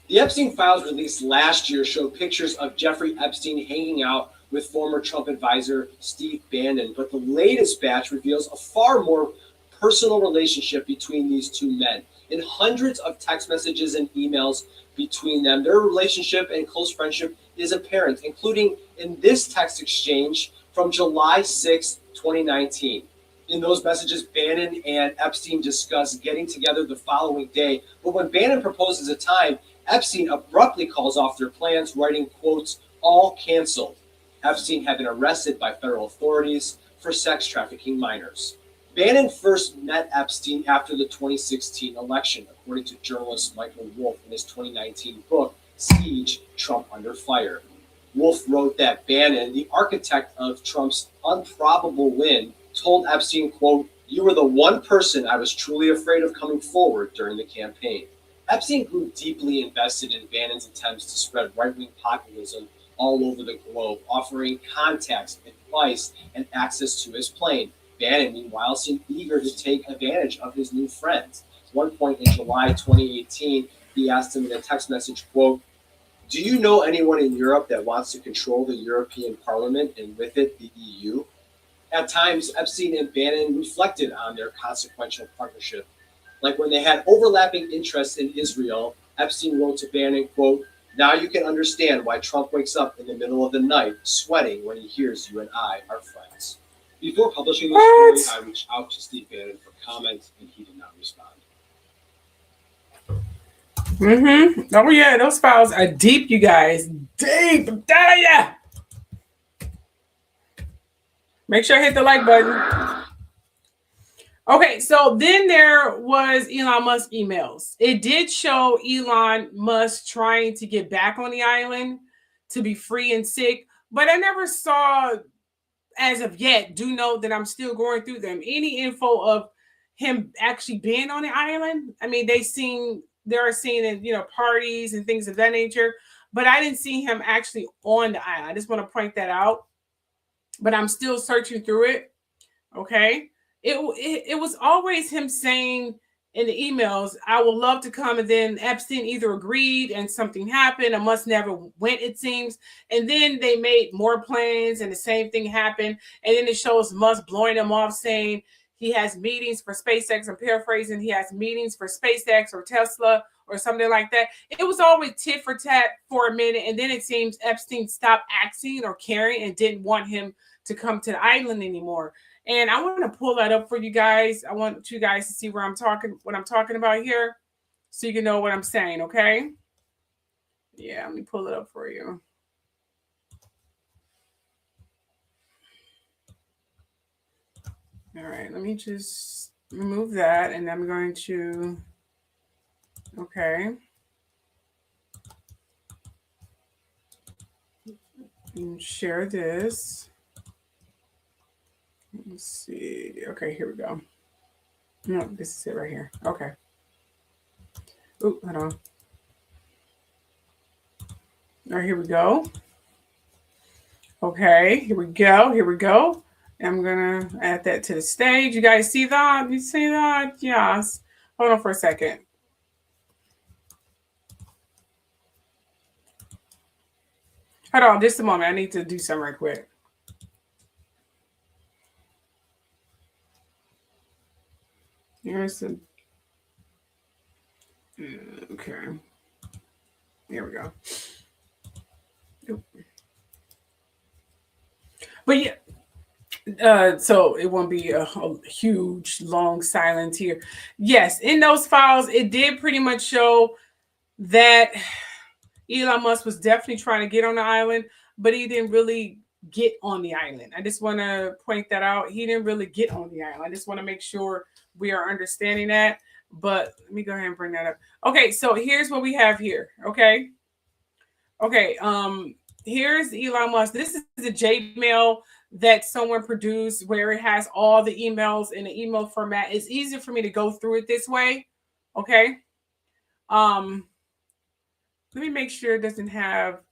The Epstein files released last year show pictures of Jeffrey Epstein hanging out with former Trump advisor Steve Bannon, but the latest batch reveals a far more personal relationship between these two men. In hundreds of text messages and emails between them, their relationship and close friendship is apparent, including in this text exchange from July 6, 2019. In those messages, Bannon and Epstein discuss getting together the following day, but when Bannon proposes a time, Epstein abruptly calls off their plans, writing, quotes, "all canceled." Epstein had been arrested by federal authorities for sex trafficking minors. Bannon first met Epstein after the 2016 election, according to journalist Michael Wolff in his 2019 book, Siege, Trump Under Fire. Wolf wrote that Bannon, the architect of Trump's improbable win, told Epstein, quote, "You were the one person I was truly afraid of coming forward during the campaign." Epstein grew deeply invested in Bannon's attempts to spread right-wing populism all over the globe, offering contacts, advice, and access to his plane. Bannon, meanwhile, seemed eager to take advantage of his new friends. At one point in July 2018, he asked him in a text message, quote, "Do you know anyone in Europe that wants to control the European Parliament and with it the EU?" At times, Epstein and Bannon reflected on their consequential partnership. Like when they had overlapping interests in Israel, Epstein wrote to Bannon, quote, "Now you can understand why Trump wakes up in the middle of the night sweating when he hears you and I are friends." Before publishing this story, I reached out to Steve Bannon for comment, and he did not respond. Oh yeah, those files are deep, you guys. Deep, I'm telling ya. Make sure I hit the like button. Okay, so then there was Elon Musk emails. It did show Elon Musk trying to get back on the island to be free and sick, but I never saw, as of yet, do know that I'm still going through them, any info of him actually being on the island. I mean, they are seeing in parties and things of that nature, but I didn't see him actually on the island. I just want to point that out. But I'm still searching through it. Okay. It was always him saying in the emails, "I would love to come," and then Epstein either agreed and something happened, or Musk never went, it seems. And then they made more plans and the same thing happened. And then it shows Musk blowing them off, saying he has meetings for SpaceX. I'm paraphrasing. He has meetings for SpaceX or Tesla or something like that. It was always tit for tat for a minute. And then it seems Epstein stopped asking or caring and didn't want him to come to the island anymore. And I want to pull that up for you guys. I want you guys to see what I'm talking about here, so you can know what I'm saying, okay? Yeah, let me pull it up for you. All right, let me just remove that, and I'm going to, okay. And share this. Let's see. Okay, here we go. No, this is it right here. Okay. Oh, hold on. All right, here we go. Okay, here we go. Here we go. I'm going to add that to the stage. You guys see that? You see that? Yes. Hold on for a second. Hold on just a moment. I need to do something right quick. Here's the, okay. Here we go. Oop. But yeah, so it won't be a huge, long silence here. Yes, in those files, it did pretty much show that Elon Musk was definitely trying to get on the island, but he didn't really get on the island. I just want to point that out. He didn't really get on the island. I just want to make sure we are understanding that. But let me go ahead and bring that up. Okay, so here's what we have here. Okay. Here's Elon Musk. This is the Gmail that someone produced where it has all the emails in the email format. It's easier for me to go through it this way. Okay. Let me make sure it doesn't have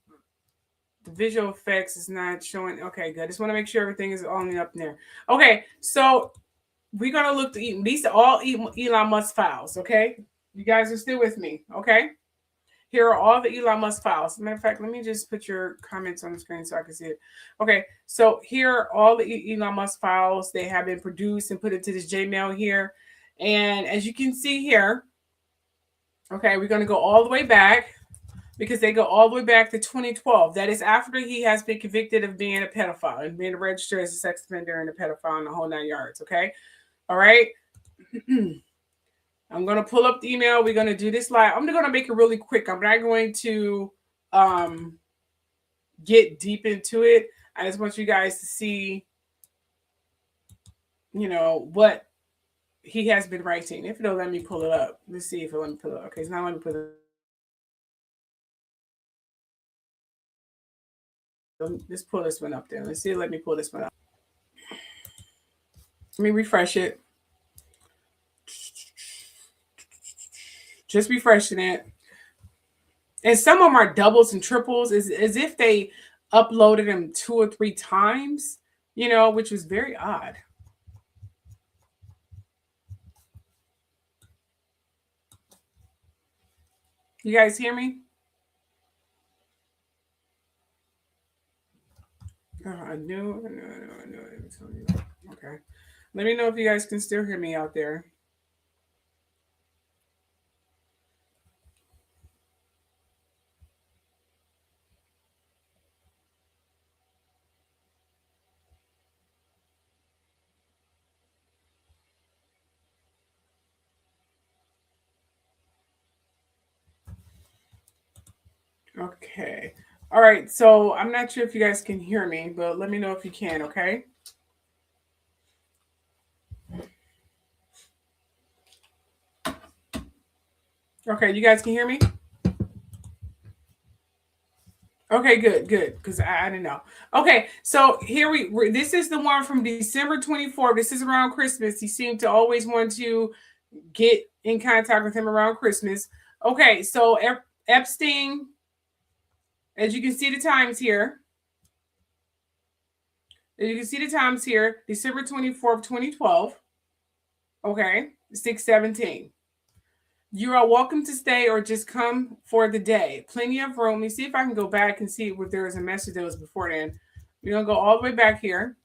the visual effects is not showing. Okay, good. Just want to make sure everything is only up there. Okay, so we're going to look to these are all Elon Musk files. Okay, you guys are still with me. Okay, here are all the Elon Musk files. Matter of fact, let me just put your comments on the screen so I can see it. Okay, so here are all the Elon Musk files. They have been produced and put into this Gmail here. And as you can see here, okay, we're going to go all the way back, because they go all the way back to 2012. That is after he has been convicted of being a pedophile and being registered as a sex offender and a pedophile in the whole 9 yards. Okay. All right. I'm going to pull up the email. We're going to do this live. I'm going to make it really quick. I'm not going to get deep into it. I just want you guys to see, what he has been writing. If it'll let me pull it up. Let's see if it'll let me pull it up. Okay. It's not letting me pull it up. Let's pull this one up there. Let's see. Let me pull this one up. Let me refresh it. Just refreshing it. And some of them are doubles and triples, as if they uploaded them 2 or 3 times, you know, which was very odd. You guys hear me? Oh, I knew. Okay. Let me know if you guys can still hear me out there. Okay. All right. So I'm not sure if you guys can hear me, but let me know if you can, okay? Okay, you guys can hear me? Okay, good, because I didn't know. Okay, so here this is the one from December 24th. This is around Christmas. He seemed to always want to get in contact with him around Christmas. Okay, so Epstein, as you can see the times here. As you can see the times here, December 24th, 2012. Okay, 6:17. You are welcome to stay or just come for the day. Plenty of room. Let me see if I can go back and see if there was a message that was before then. We're going to go all the way back here.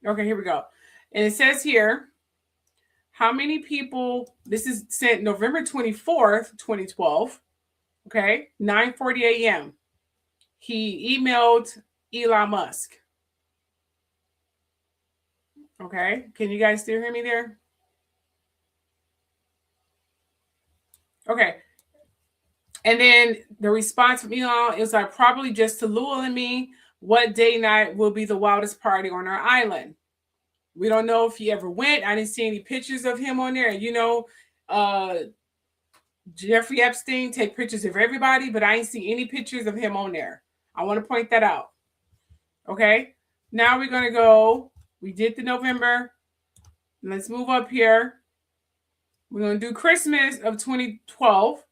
Okay, here we go. And it says here, how many people, this is sent November 24th, 2012. Okay, 9:40 a.m. He emailed Elon Musk. Okay, can you guys still hear me there? Okay. And then the response from Elon is like, probably just Tallulah and me. What day night will be the wildest party on our island? We don't know if he ever went. I didn't see any pictures of him on there. You know, Jeffrey Epstein take pictures of everybody, but I didn't see any pictures of him on there. I want to point that out. Okay. Now we're going to go. We did the November. Let's move up here. We're going to do Christmas of 2012.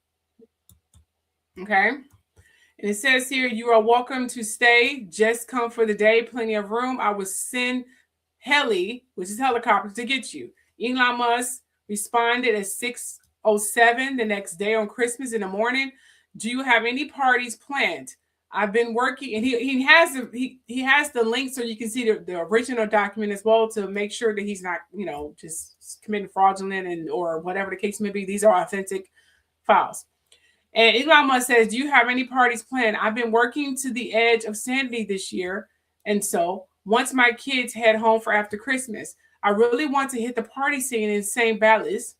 Okay. And it says here, you are welcome to stay. Just come for the day. Plenty of room. I will send heli, which is helicopter, to get you. Elon Musk responded at 6:07 the next day on Christmas in the morning. Do you have any parties planned? I've been working, and he has the link so you can see the original document as well to make sure that he's not, you know, just committing fraudulent or whatever the case may be. These are authentic files. And Elon Musk says, do you have any parties planned? I've been working to the edge of sanity this year. And so once my kids head home for after Christmas, I really want to hit the party scene in St. Ballas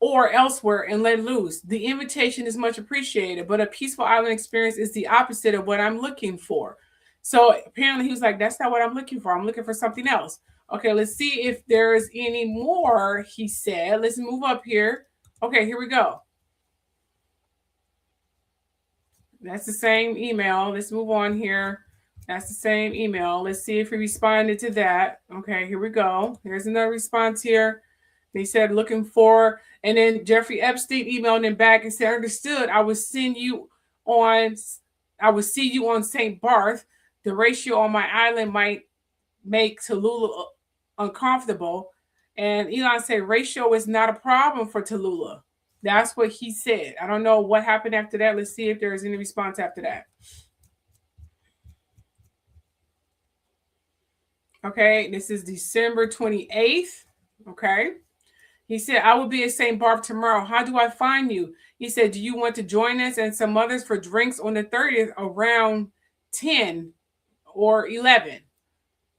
or elsewhere and let loose. The invitation is much appreciated, but a peaceful island experience is the opposite of what I'm looking for. So apparently he was like, that's not what I'm looking for. I'm looking for something else. Okay, let's see if there's any more, he said. Let's move up here. Okay, here we go. That's the same email. Let's move on here. That's the same email. Let's see if he responded to that. Okay, here we go. Here's another response here. They said, looking for, and then Jeffrey Epstein emailed him back and said, understood. I will see you on St. Barth. The ratio on my island might make Tallulah uncomfortable. And Elon said, ratio is not a problem for Tallulah. That's what he said. I don't know what happened after that. Let's see if there's any response after that. Okay, this is December 28th. Okay. He said, I will be at St. Barth tomorrow. How do I find you? He said, do you want to join us and some others for drinks on the 30th around 10 or 11?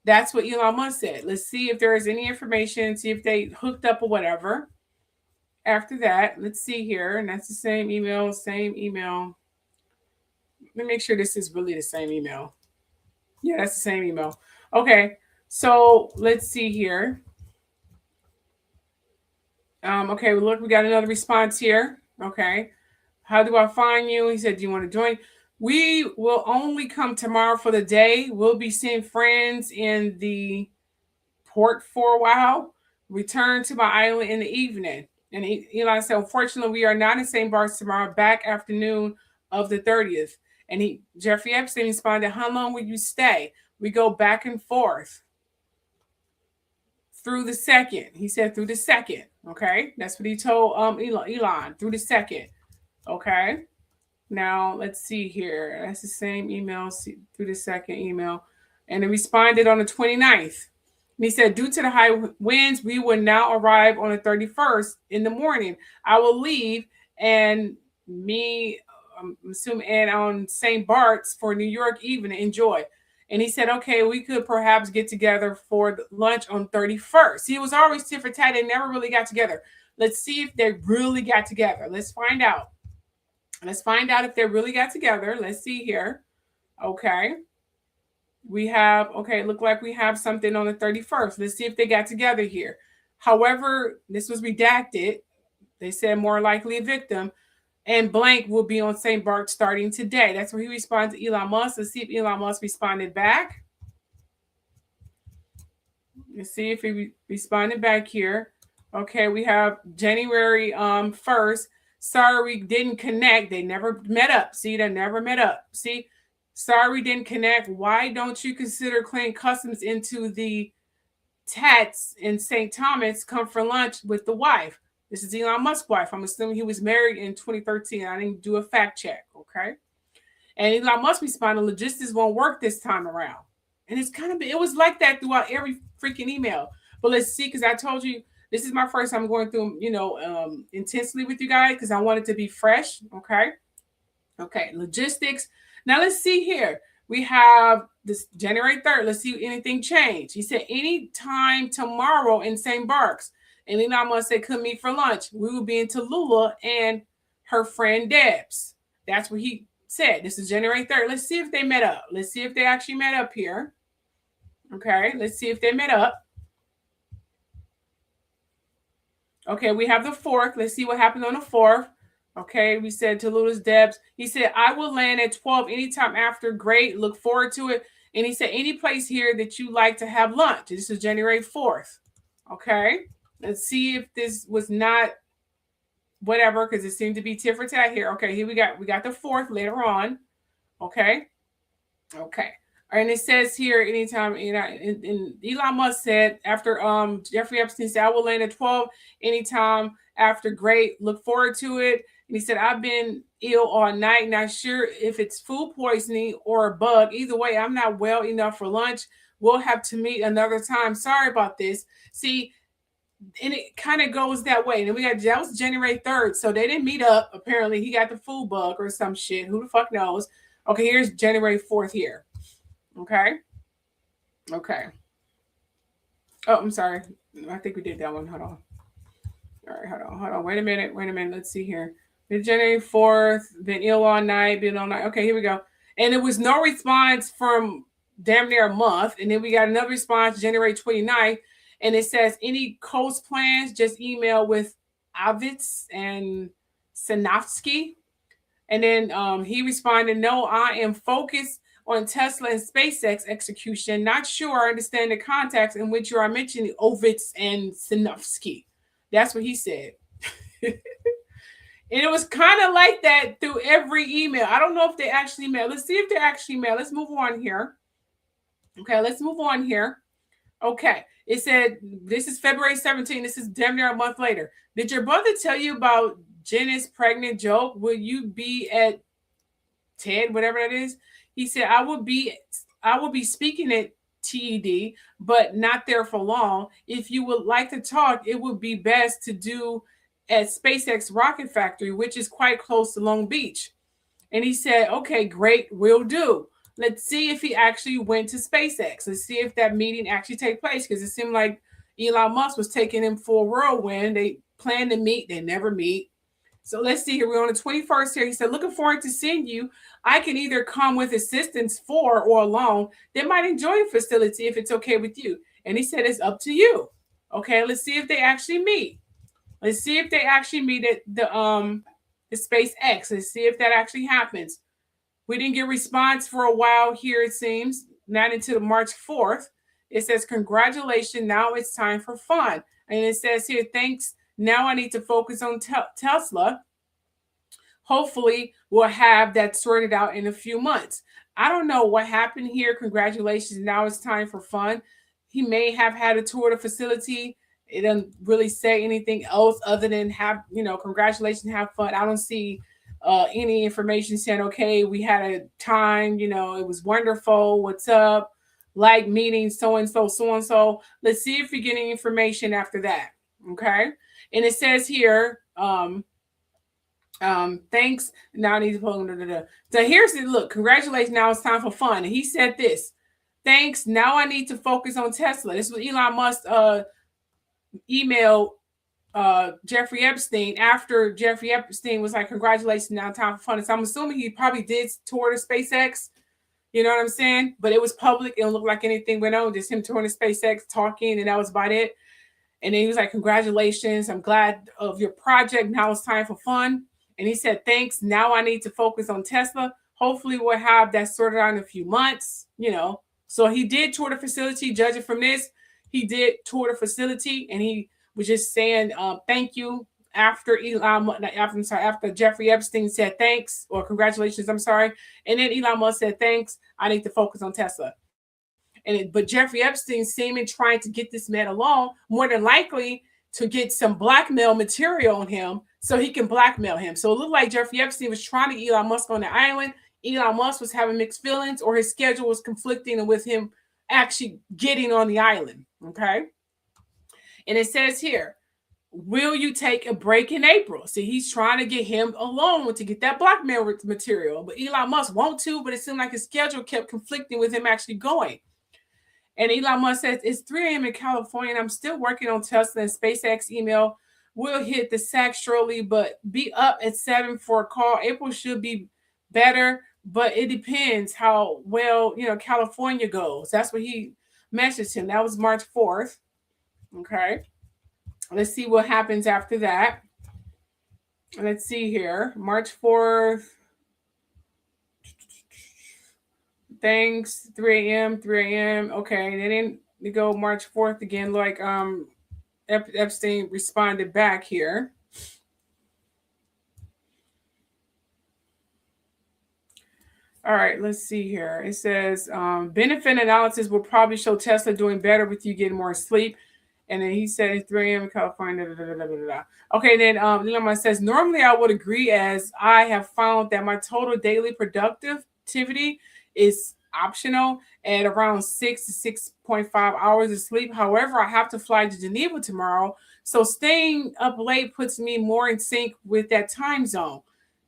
That's what Elon Musk said. Let's see if there is any information, see if they hooked up or whatever. After that, let's see here. And that's the same email. Let me make sure this is really the same email. Yeah, that's the same email. Okay, so let's see here. Okay, look, we got another response here. Okay. How do I find you? He said, do you want to join? We will only come tomorrow for the day. We'll be seeing friends in the port for a while. Return to my island in the evening. And Elon said, unfortunately, we are not in St. Bart's tomorrow, back afternoon of the 30th. And Jeffrey Epstein responded, how long will you stay? We go back and forth through the 2nd. He said through the 2nd. Okay. That's what he told Elon, through the 2nd. Okay. Now let's see here. That's the same email through the 2nd email. And it responded on the 29th. And he said, due to the high winds, we will now arrive on the 31st in the morning. I will leave and I'm assuming, and on St. Bart's for New York evening. Enjoy. And he said, okay, we could perhaps get together for lunch on 31st. He was always tit for tat. They never really got together. Let's see if they really got together. Let's find out. Let's find out if they really got together. Let's see here. Okay. We have, okay, look like we have something on the 31st. Let's see if they got together here. However, this was redacted. They said more likely a victim. And blank will be on St. Bart starting today. That's where he responded to Elon Musk. Let's see if Elon Musk responded back. Let's see if he responded back here. Okay, we have January 1st. Sorry, we didn't connect. They never met up. See, they never met up. See, sorry, we didn't connect. Why don't you consider Clayton Customs into the Tats in St. Thomas? Come for lunch with the wife. This is Elon Musk's wife. I'm assuming he was married in 2013. I didn't do a fact check, okay? And Elon Musk responded, logistics won't work this time around. And it's kind of, it was like that throughout every freaking email. But let's see, because I told you, this is my first time going through, intensely with you guys because I want it to be fresh, okay? Okay, logistics. Now let's see here. We have this January 3rd. Let's see if anything changed. He said, anytime tomorrow in St. Bart's. And Elon Musk said, come meet for lunch. We will be in Tallulah and her friend Debs. That's what he said. This is January 3rd. Let's see if they met up. Let's see if they actually met up here. Okay, let's see if they met up. Okay, we have the 4th. Let's see what happened on the 4th. Okay, we said Tallulah's Debs. He said, I will land at 12 anytime after. Great. Look forward to it. And he said, any place here that you like to have lunch. This is January 4th. Okay. Let's see if this was not whatever, because it seemed to be tit for tat here. Okay, here we got the 4th later on. Okay. Okay. And it says here anytime, and Elon Musk said after Jeffrey Epstein said, I will land at 12 anytime after. Great. Look forward to it. And he said, I've been ill all night. Not sure if it's food poisoning or a bug. Either way, I'm not well enough for lunch. We'll have to meet another time. Sorry about this. See, and it kind of goes that way. And we got, that was January 3rd. So they didn't meet up. Apparently he got the food bug or some shit. Who the fuck knows? Okay, here's January 4th here. Okay. Okay. Oh, I'm sorry. I think we did that one. Hold on. All right, hold on. Wait a minute. Let's see here. It's January 4th. Been ill all night. Okay, here we go. And there was no response from damn near a month. And then we got another response January 29th. And it says, any coast plans, just email with Avitz and Sinofsky. And then he responded, no, I am focused on Tesla and SpaceX execution. Not sure I understand the context in which you are mentioning Ovitz and Sinofsky. That's what he said. And it was kind of like that through every email. I don't know if they actually mail. Let's see if they actually mail. Let's move on here. Okay, let's move on here. Okay. It said, this is February 17th. This is damn near a month later. Did your brother tell you about Jenna's pregnant joke? Will you be at TED, whatever that is? He said, I will be speaking at TED, but not there for long. If you would like to talk, it would be best to do at SpaceX Rocket Factory, which is quite close to Long Beach. And he said, okay, great, will do. Let's see if he actually went to SpaceX. Let's see if that meeting actually take place, because it seemed like Elon Musk was taking him for a whirlwind. They planned to meet. They never meet. So let's see here. We're on the 21st here. He said, looking forward to seeing you. I can either come with assistance for or alone. They might enjoy the facility if it's okay with you. And he said, it's up to you. Okay, let's see if they actually meet. Let's see if they actually meet at the SpaceX. Let's see if that actually happens. We didn't get a response for a while here, it seems. Not until March 4th. It says, congratulations, now it's time for fun. And it says here, thanks, now I need to focus on Tesla. Hopefully, we'll have that sorted out in a few months. I don't know what happened here. Congratulations, now it's time for fun. He may have had a tour of the facility. It doesn't really say anything else other than congratulations, have fun. I don't see any information saying, okay, we had a time, it was wonderful. What's up? Like meeting so-and-so, so-and-so. Let's see if we get any information after that. Okay. And it says here, thanks. Now I need to pull. So here's the look. Congratulations. Now it's time for fun. And he said this. Thanks. Now I need to focus on Tesla. This was Elon Musk emailed Jeffrey Epstein after Jeffrey Epstein was like, congratulations, now time for fun. So I'm assuming he probably did tour the SpaceX. You know what I'm saying? But it was public. It don't look like anything went on. Just him touring the SpaceX, talking, and that was about it. And then he was like, congratulations. I'm glad of your project. Now it's time for fun. And he said, thanks. Now I need to focus on Tesla. Hopefully we'll have that sorted out in a few months, So he did tour the facility. Judging from this, he did tour the facility, and he was just saying thank you after Jeffrey Epstein said thanks or congratulations. I'm sorry. And then Elon Musk said, thanks. I need to focus on Tesla. But Jeffrey Epstein seeming trying to get this man along, more than likely to get some blackmail material on him so he can blackmail him. So it looked like Jeffrey Epstein was trying to get Elon Musk on the island. Elon Musk was having mixed feelings, or his schedule was conflicting with him actually getting on the island. Okay. And it says here, will you take a break in April? See, he's trying to get him alone to get that blackmail material. But Elon Musk won't to, but it seemed like his schedule kept conflicting with him actually going. And Elon Musk says, it's 3 a.m. in California, and I'm still working on Tesla and SpaceX email. We'll hit the sack shortly, but be up at 7 for a call. April should be better, but it depends how well, California goes. That's what he messaged him. That was March 4th. Okay. Let's see what happens after that. Let's see here. March 4th. Thanks. 3 a.m. Okay. Then they go March 4th again. Like Epstein responded back here. All right, let's see here. It says benefit analysis will probably show Tesla doing better with you getting more sleep. And then he said it's 3 a.m. in California. Okay, then Elon Musk says, normally I would agree, as I have found that my total daily productivity is optional at around 6 to 6.5 hours of sleep. However, I have to fly to Geneva tomorrow. So staying up late puts me more in sync with that time zone.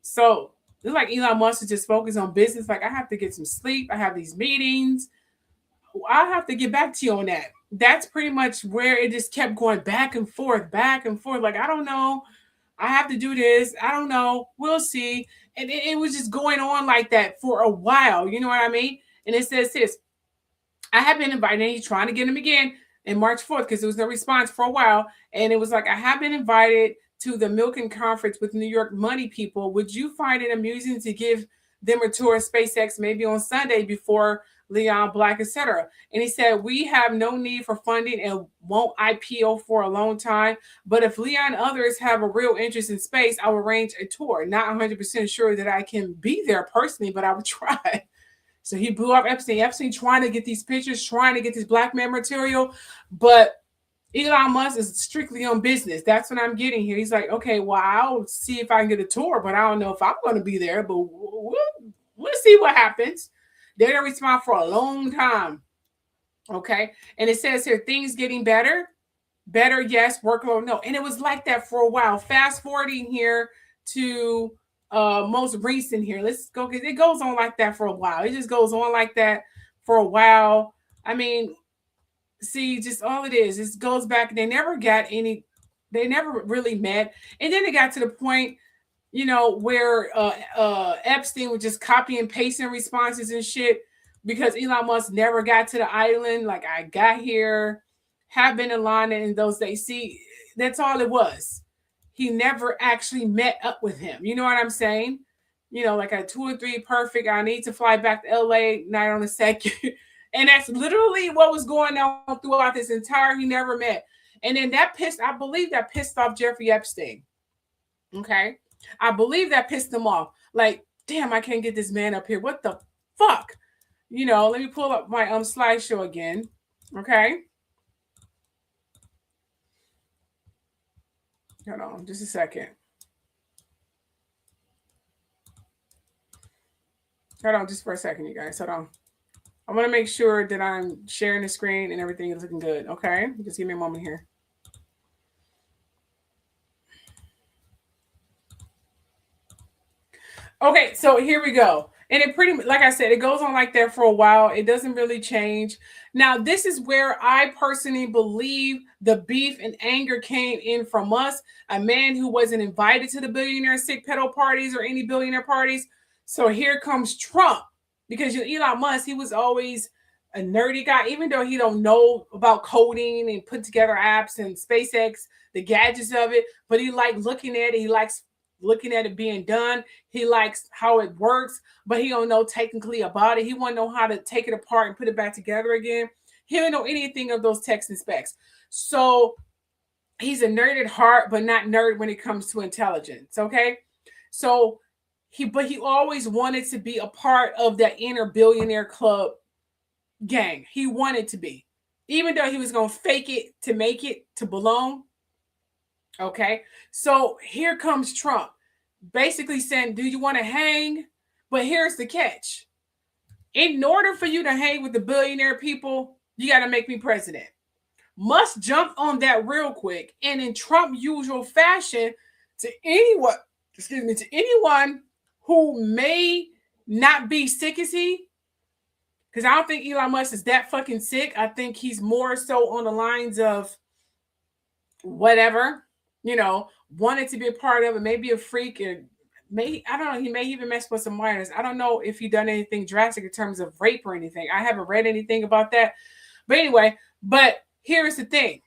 So it's like Elon Musk is just focused on business. Like, I have to get some sleep. I have these meetings. I'll have to get back to you on that. That's pretty much where it just kept going back and forth. Like, I don't know. I have to do this. I don't know. We'll see. And it was just going on like that for a while. You know what I mean? And it says this. I have been invited. And he's trying to get him again in March 4th because there was no response for a while. And it was like, I have been invited to the Milken Conference with New York money people. Would you find it amusing to give them a tour of SpaceX maybe on Sunday before Leon Black, etc.? And he said, we have no need for funding and won't IPO for a long time. But if Leon and others have a real interest in space, I will arrange a tour. Not 100% sure that I can be there personally, but I would try. So he blew up Epstein. Epstein trying to get these pictures, trying to get this blackmail material. But Elon Musk is strictly on business. That's what I'm getting here. He's like, okay, well, I'll see if I can get a tour, but I don't know if I'm going to be there. But we'll see what happens. They don't respond for a long time. Okay. And it says here, things getting better. Better, yes. Workload, no. And it was like that for a while. Fast forwarding here to most recent here. Let's go. It goes on like that for a while. It just goes on like that for a while. I mean, see, just all it is. It goes back. They never really met. And then it got to the point, where Epstein was just copy and pasting responses and shit because Elon Musk never got to the island. Like, I got here, have been in London in those days. See, that's all it was. He never actually met up with him. You know what I'm saying? you know, like at 2 or 3, perfect. I need to fly back to LA night on the 2nd. And that's literally what was going on throughout this entire he never met. And then I believe that pissed off Jeffrey Epstein. Okay. I believe that pissed him off. Like, damn, I can't get this man up here. What the fuck? You know, let me pull up my slideshow again. Okay. Hold on just a second. Hold on just for a second, you guys. Hold on. I want to make sure that I'm sharing the screen and everything is looking good. Okay. Just give me a moment here. Okay, so here we go. And it pretty, like I said, it goes on like that for a while. It doesn't really change. Now, this is where I personally believe the beef and anger came in from us. A man who wasn't invited to the billionaire sick pedo parties or any billionaire parties. So here comes Trump. Because Elon Musk, he was always a nerdy guy, even though he don't know about coding and put together apps and SpaceX, the gadgets of it. But he liked looking at it. He likes looking at it being done. He likes how it works, but he don't know technically about it. He want to know how to take it apart and put it back together again. He don't know anything of those techs and specs. So he's a nerd at heart, but not nerd when it comes to intelligence. Okay. So he always wanted to be a part of that inner billionaire club gang. He wanted to be, even though he was going to fake it to make it to belong. Okay. So here comes Trump basically saying, do you want to hang? But here's the catch. In order for you to hang with the billionaire people, you got to make me president. Musk jumped on that real quick. And in Trump usual fashion, to anyone who may not be sick as he, because I don't think Elon Musk is that fucking sick. I think he's more so on the lines of whatever, you know, wanted to be a part of it, maybe a freak, and I don't know, he may even mess with some minors. I don't know if he done anything drastic in terms of rape or anything. I haven't read anything about that. But anyway, here's the thing.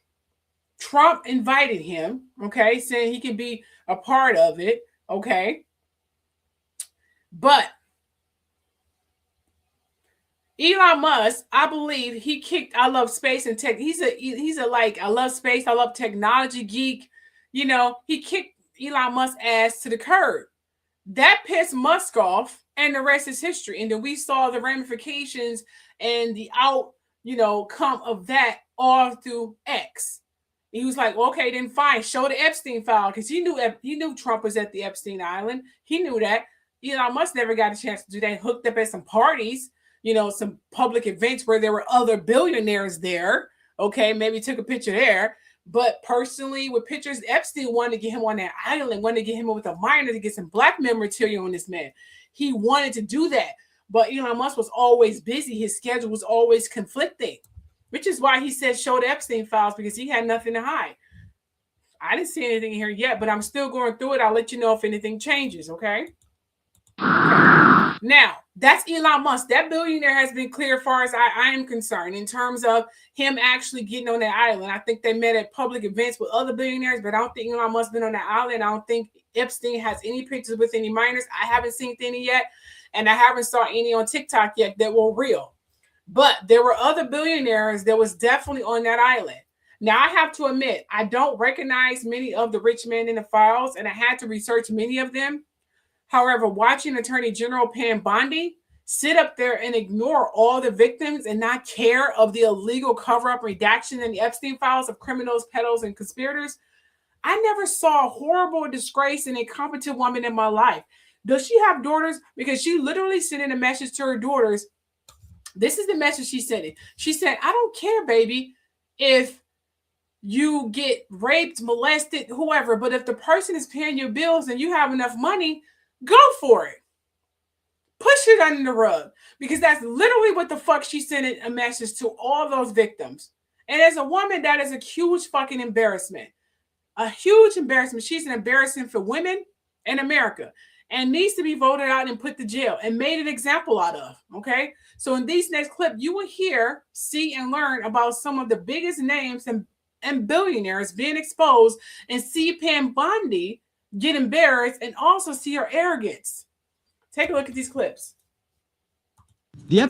Trump invited him, okay, saying he can be a part of it, okay? But Elon Musk, I believe he kicked I love space and tech. He's a like, I love space, I love technology geek. You know, he kicked Elon Musk's ass to the curb. That pissed Musk off, and the rest is history. And then we saw the ramifications and the come of that all through X. He was like, okay, then fine, show the Epstein file, because he knew Trump was at the Epstein Island. He knew that. Elon Musk never got a chance to do that. Hooked up at some parties, some public events where there were other billionaires there. Okay, maybe took a picture there. But personally, with pictures, Epstein wanted to get him on that island, wanted to get him with a minor to get some blackmail material on this man. He wanted to do that. But Elon Musk was always busy. His schedule was always conflicting, which is why he said show the Epstein files, because he had nothing to hide. I didn't see anything here yet, but I'm still going through it. I'll let you know if anything changes, okay? Now, that's Elon Musk. That billionaire has been clear as far as I am concerned in terms of him actually getting on that island. I think they met at public events with other billionaires, but I don't think Elon Musk's been on that island. I don't think Epstein has any pictures with any minors. I haven't seen any yet, and I haven't saw any on TikTok yet that were real. But there were other billionaires that was definitely on that island. Now, I have to admit, I don't recognize many of the rich men in the files, and I had to research many of them. However, watching Attorney General Pam Bondi sit up there and ignore all the victims and not care of the illegal cover-up redaction in the Epstein files of criminals, pedos, and conspirators, I never saw a horrible disgrace and incompetent woman in my life. Does she have daughters? Because she literally sent in a message to her daughters. This is the message she sent. She said, I don't care, baby, if you get raped, molested, whoever, but if the person is paying your bills and you have enough money, go for it. Push it under the rug, because that's literally what the fuck she sent a message to all those victims. And as a woman, that is a huge fucking embarrassment. A huge embarrassment. She's an embarrassment for women in America and needs to be voted out and put to jail and made an example out of. Okay. So in these next clip, you will hear, see, and learn about some of the biggest names and billionaires being exposed, and see Pam Bondi get embarrassed and also see her arrogance. Take a look at these clips. The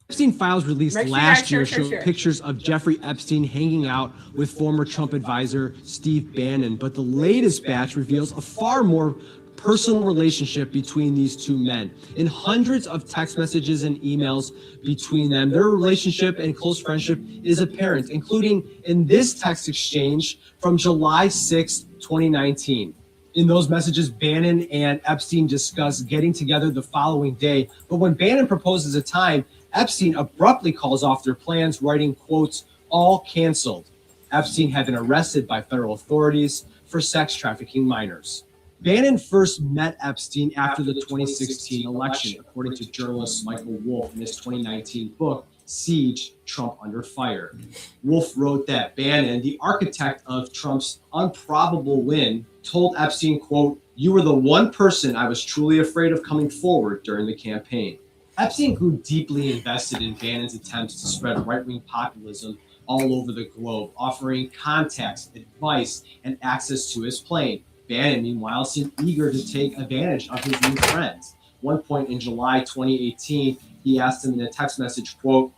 Epstein files released Make sure you last guys year share. showed pictures of Jeffrey Epstein hanging out with former Trump advisor Steve Bannon, but the latest batch reveals a far more personal relationship between these two men. In hundreds of text messages and emails between them, their relationship and close friendship is apparent, including in this text exchange from July 6, 2019. In those messages, Bannon and Epstein discuss getting together the following day, but when Bannon proposes a time, Epstein abruptly calls off their plans, writing, quotes, "all canceled." Epstein had been arrested by federal authorities for sex trafficking minors. Bannon first met Epstein after the 2016 election, according to journalist Michael Wolff in his 2019 book, Siege, Trump Under Fire. Wolff wrote that Bannon, the architect of Trump's improbable win, told Epstein, quote, "You were the one person I was truly afraid of coming forward during the campaign." Epstein grew deeply invested in Bannon's attempts to spread right-wing populism all over the globe, offering contacts, advice, and access to his plane. Bannon, meanwhile, seemed eager to take advantage of his new friends. One point in July 2018, he asked him in a text message, quote,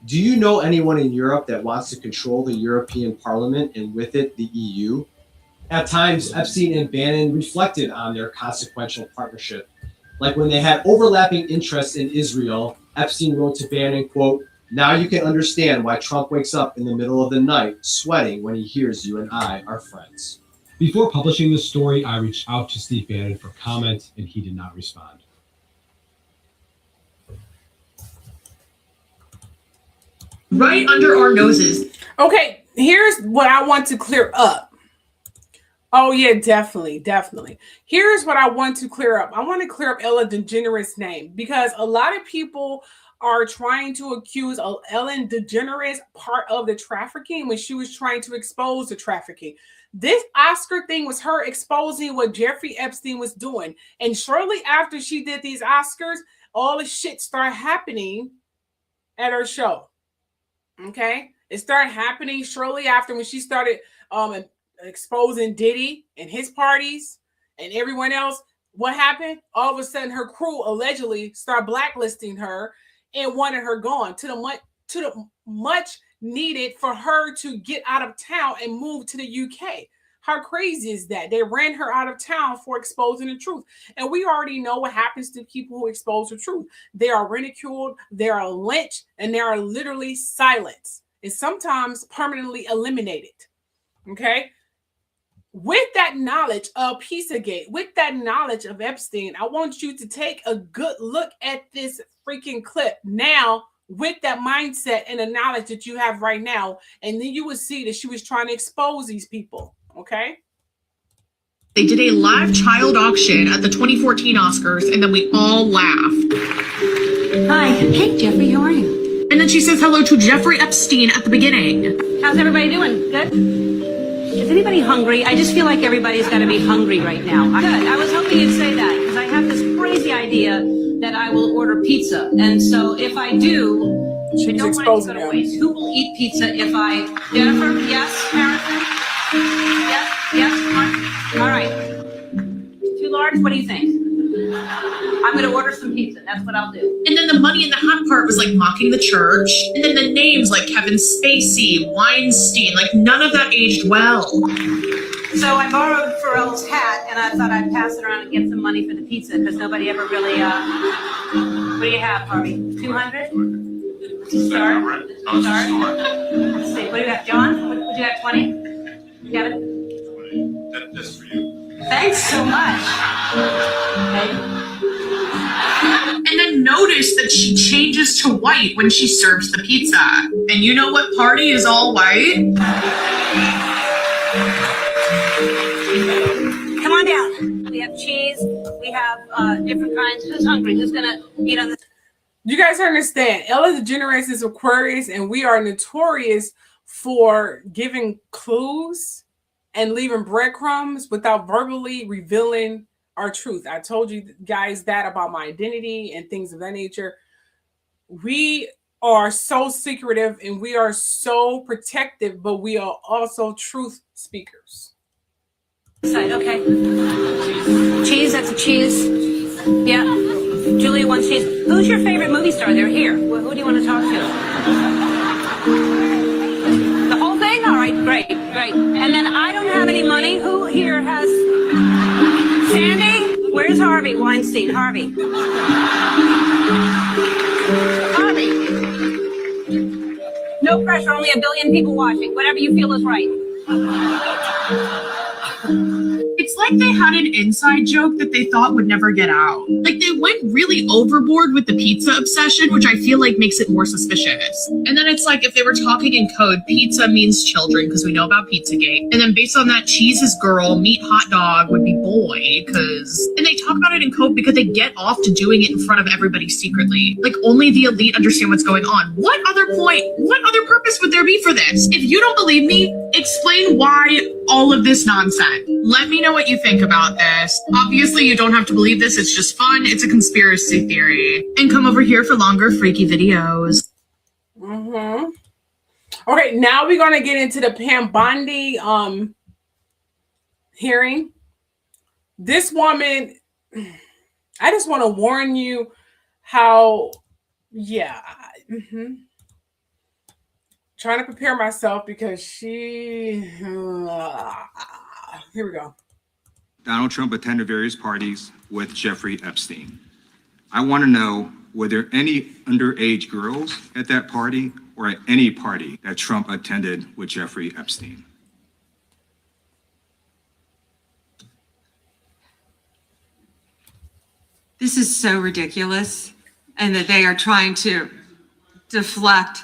"Do you know anyone in Europe that wants to control the European Parliament and with it the EU?" At times, Epstein and Bannon reflected on their consequential partnership. Like when they had overlapping interests in Israel, Epstein wrote to Bannon, quote, "Now you can understand why Trump wakes up in the middle of the night sweating when he hears you and I are friends." Before publishing this story, I reached out to Steve Bannon for comment, and he did not respond. Right under our noses. Okay, here's what I want to clear up. Oh, yeah, definitely. Here's what I want to clear up. I want to clear up Ellen DeGeneres' name because a lot of people are trying to accuse Ellen DeGeneres part of the trafficking when she was trying to expose the trafficking. This Oscar thing was her exposing what Jeffrey Epstein was doing. And shortly after she did these Oscars, all the shit started happening at her show. Okay? It started happening shortly after when she started exposing Diddy and his parties and everyone else. What happened? All of a sudden, her crew allegedly started blacklisting her and wanted her gone to the much needed for her to get out of town and move to the UK. How crazy is that? They ran her out of town for exposing the truth. And we already know what happens to people who expose the truth. They are ridiculed, they are lynched, and they are literally silenced and sometimes permanently eliminated. Okay? With that knowledge of Pizzagate, with that knowledge of Epstein, I want you to take a good look at this freaking clip now with that mindset and the knowledge that you have right now. And then you will see that she was trying to expose these people. Okay? They did a live child auction at the 2014 Oscars, and then we all laughed. Hi. Hey, Jeffrey, how are you? And then she says hello to Jeffrey Epstein at the beginning. How's everybody doing? Good? Is anybody hungry? I just feel like everybody's got to be hungry right now. Good. I was hoping you'd say that because I have this crazy idea that I will order pizza. And so if I do, I don't want it to go to waste. Who will eat pizza if I... Jennifer? Yes? Harrison? Yes? All right. Too large? What do you think? I'm going to order some pizza. That's what I'll do. And then the money in the hat part was like mocking the church. And then the names like Kevin Spacey, Weinstein, like none of that aged well. So I borrowed Pharrell's hat and I thought I'd pass it around and get some money for the pizza because nobody ever really, what do you have, Harvey? 200? Start? Let's see, what do you have, John? What do you have, 20? You got it? That's for you. Thanks so much. Okay. And then notice that she changes to white when she serves the pizza. And you know what party is all white? Come on down. We have cheese. We have different kinds. Who's hungry? Who's going to eat on this? You guys understand, Ellen DeGeneres is Aquarius, and we are notorious for giving clues and leaving breadcrumbs without verbally revealing our truth. I told you guys that about my identity and things of that nature. We are so secretive and we are so protective, but we are also truth speakers. Side, okay. Cheese, that's a cheese. Yeah. Julia Weinstein. Who's your favorite movie star? They're here. Who do you want to talk to? The whole thing? All right, great. And then I don't have any money. Who here has... Sandy? Where's Harvey Weinstein? Harvey. No pressure, only 1 billion people watching. Whatever you feel is right. It's like they had an inside joke that they thought would never get out. Like they went really overboard with the pizza obsession, which I feel like makes it more suspicious. And then it's like if they were talking in code, pizza means children because we know about Pizzagate. And then based on that, cheese is girl, meat hot dog would be boy and they talk about it in code because they get off to doing it in front of everybody secretly. Like only the elite understand what's going on. What other purpose would there be for this? If you don't believe me, explain why all of this nonsense. Let me know what you think about this. Obviously, you don't have to believe this. It's just fun. It's a conspiracy theory. And come over here for longer freaky videos. Mm-hmm. Okay, now we're going to get into the Pam Bondi hearing. This woman, I just want to warn you how, trying to prepare myself because she, here we go. Donald Trump attended various parties with Jeffrey Epstein. I want to know, were there any underage girls at that party or at any party that Trump attended with Jeffrey Epstein? This is so ridiculous, and that they are trying to deflect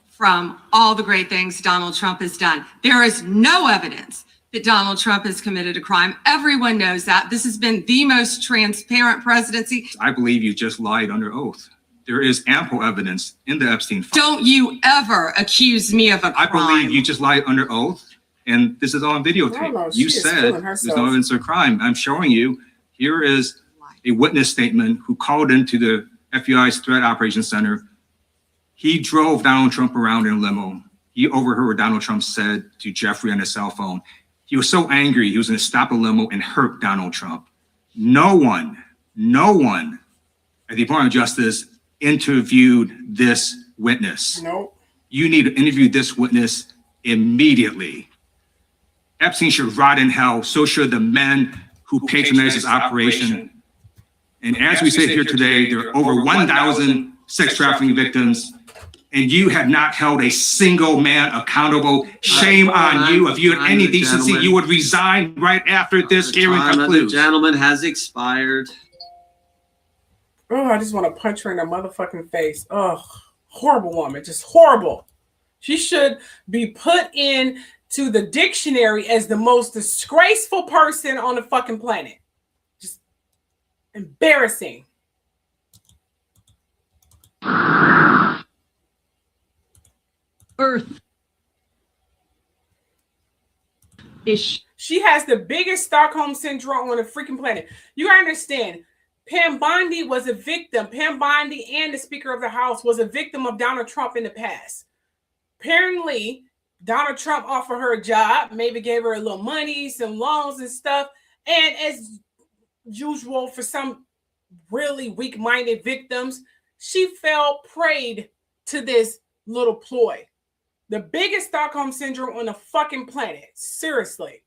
from all the great things Donald Trump has done. There is no evidence that Donald Trump has committed a crime. Everyone knows that. This has been the most transparent presidency. I believe you just lied under oath. There is ample evidence in the Epstein file. Don't you ever accuse me of a crime. I believe you just lied under oath, and this is on videotape. No, you said there's no evidence of crime. I'm showing you. Here is a witness statement who called into the FBI's Threat Operations Center. He drove Donald Trump around in a limo. He overheard what Donald Trump said to Jeffrey on his cell phone. He was so angry, he was going to stop the limo and hurt Donald Trump. No one at the Department of Justice interviewed this witness. Nope. You need to interview this witness immediately. Epstein should rot in hell. So should the men who patronized his operation. And as we sit here today, there are over 1,000 sex trafficking victims, and you have not held a single man accountable. Shame on you. If you had any decency, you would resign right after this hearing concludes. The gentleman has expired. Oh, I just want to punch her in the motherfucking face. Oh, horrible woman. Just horrible. She should be put in to the dictionary as the most disgraceful person on the fucking planet. Just embarrassing. Earth. Ish. She has the biggest Stockholm syndrome on the freaking planet. You gotta understand, Pam Bondi was a victim. Pam Bondi and the Speaker of the House was a victim of Donald Trump in the past. Apparently, Donald Trump offered her a job, maybe gave her a little money, some loans and stuff. And as usual, for some really weak-minded victims, she fell prey to this little ploy. The biggest Stockholm syndrome on the fucking planet. Seriously.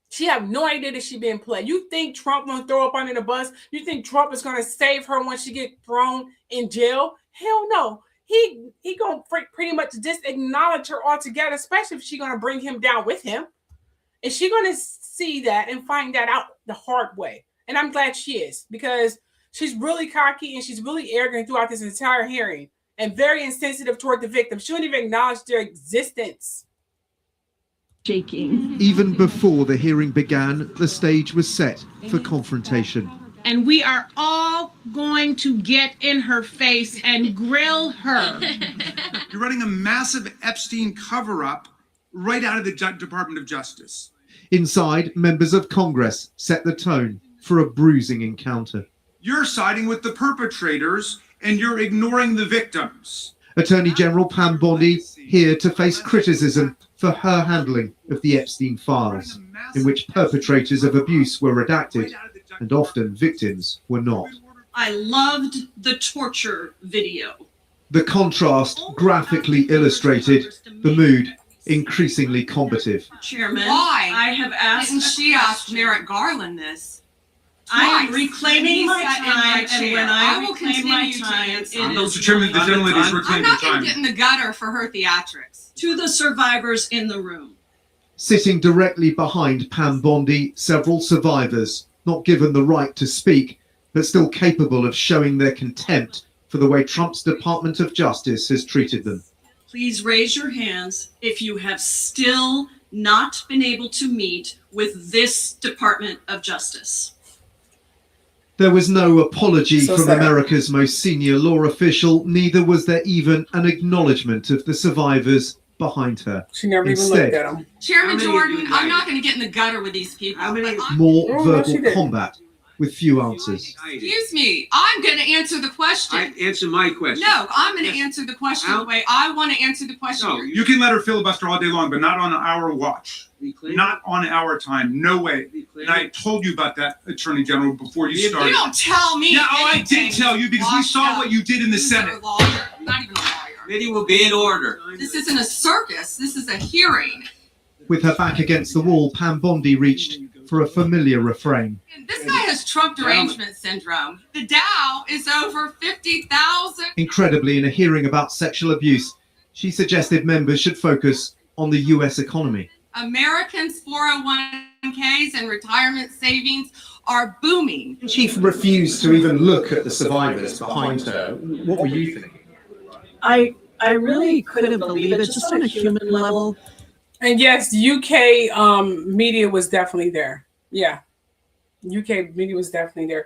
She have no idea that she being played. You think Trump gonna throw up under the bus? You think Trump is gonna save her when she get thrown in jail? Hell no. He gonna pretty much just acknowledge her altogether, especially if she gonna bring him down with him. And she gonna see that and find that out the hard way. And I'm glad she is, because she's really cocky and she's really arrogant throughout this entire hearing and very insensitive toward the victim. She wouldn't even acknowledge their existence. Shaking. Even before the hearing began, the stage was set for confrontation. And we are all going to get in her face and grill her. You're running a massive Epstein cover-up right out of the Department of Justice. Inside, members of Congress set the tone for a bruising encounter. You're siding with the perpetrators and you're ignoring the victims. Attorney General Pam Bondi here to face criticism for her handling of the Epstein files, in which perpetrators of abuse were redacted and often victims were not. I loved the torture video. The contrast graphically illustrated the mood increasingly combative. Chairman, Why? I have asked. Didn't she ask Merrick Garland this? I am Twice. reclaiming my He sat in my time, and chair. when I will reclaim my continue to time, answer. it is Mr. Chairman, the gentlelady has I'm reclaimed her not going time. to get in the gutter for her theatrics. to the survivors in the room. Sitting directly behind Pam Bondi, several survivors, not given the right to speak, but still capable of showing their contempt for the way Trump's Department of Justice has treated them. Please raise your hands if you have still not been able to meet with this Department of Justice. There was no apology So from sad. America's most senior law official, neither was there even an acknowledgement of the survivors behind her. She never even looked at him. Chairman How many Jordan, of you I'm died? not going to get in the gutter with these people. How many- but I'm- More Oh, no, she verbal didn't. combat with few answers. Excuse me, I'm going to answer the question. Answer my question. No, I'm going to answer the question the way I want to answer the question. No, you can let her filibuster all day long, but not on our watch. Not on our time. No way. And I told you about that, Attorney General, before you started. You don't tell me. Yeah, I anything. did tell you because we Washed saw up. what you did in the You're a Senate. lawyer. I'm not even a lawyer. Committee will be in order. This isn't a circus. This is a hearing. With her back against the wall, Pam Bondi reached for a familiar refrain. And this guy has Trump derangement syndrome. The Dow is over 50,000. Incredibly, in a hearing about sexual abuse, she suggested members should focus on the US economy. Americans' 401ks and retirement savings are booming. Chief refused to even look at the survivors behind her. What were you thinking? I really couldn't believe it, just on a human level. And yes, UK media was definitely there. Yeah, UK media was definitely there.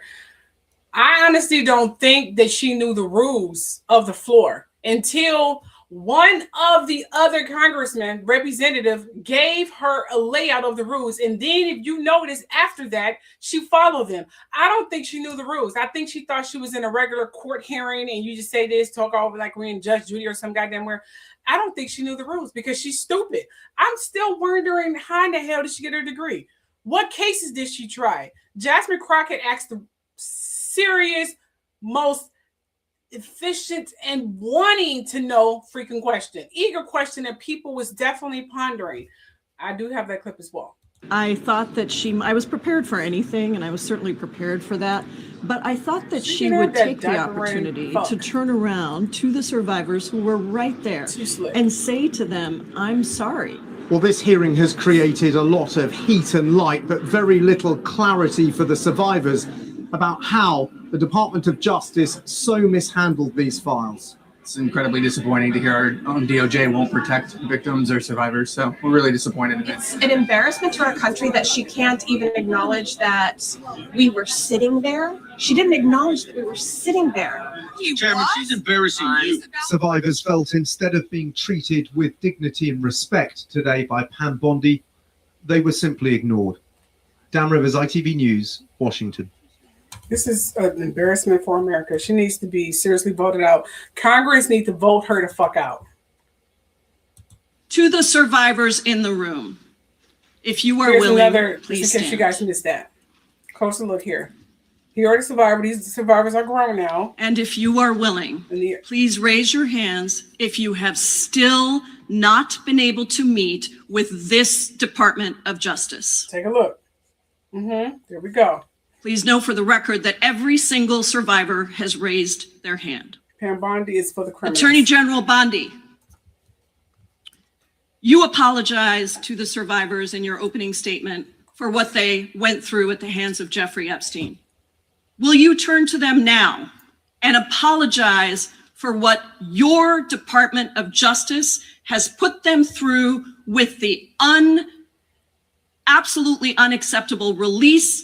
I honestly don't think that she knew the rules of the floor until one of the other congressmen, representative, gave her a layout of the rules. And then if you notice after that, she followed them. I don't think she knew the rules. I think she thought she was in a regular court hearing and you just say this, talk over like we're in Judge Judy or some goddamn where. I don't think she knew the rules because she's stupid. I'm still wondering how in the hell did she get her degree? What cases did she try? Jasmine Crockett asked the serious, most efficient and wanting to know freaking question. Eager question that people was definitely pondering. I do have that clip as well. I thought that I was prepared for anything, and I was certainly prepared for that. But I thought that she can have would that take the diaper opportunity and fuck. to turn around to the survivors who were right there and say to them, I'm sorry. Well, this hearing has created a lot of heat and light, but very little clarity for the survivors about how the Department of Justice so mishandled these files. It's incredibly disappointing to hear our own DOJ won't protect victims or survivors. So we're really disappointed in it. It's an embarrassment to our country that she can't even acknowledge that we were sitting there. She didn't acknowledge that we were sitting there. Chairman, she's embarrassing you. Survivors felt instead of being treated with dignity and respect today by Pam Bondi, they were simply ignored. Dan Rivers, ITV News, Washington. This is an embarrassment for America. She needs to be seriously voted out. Congress needs to vote her the fuck out. To the survivors in the room, if you are Here's willing, another, please just in case stand. you guys missed that. Closer look here. Here are the survivors. These survivors are grown now. And if you are willing, please raise your hands if you have still not been able to meet with this Department of Justice. Take a look. There we go. Please know for the record that every single survivor has raised their hand. Pam Bondi is for the criminals. Attorney General Bondi, you apologized to the survivors in your opening statement for what they went through at the hands of Jeffrey Epstein. Will you turn to them now and apologize for what your Department of Justice has put them through with the absolutely unacceptable release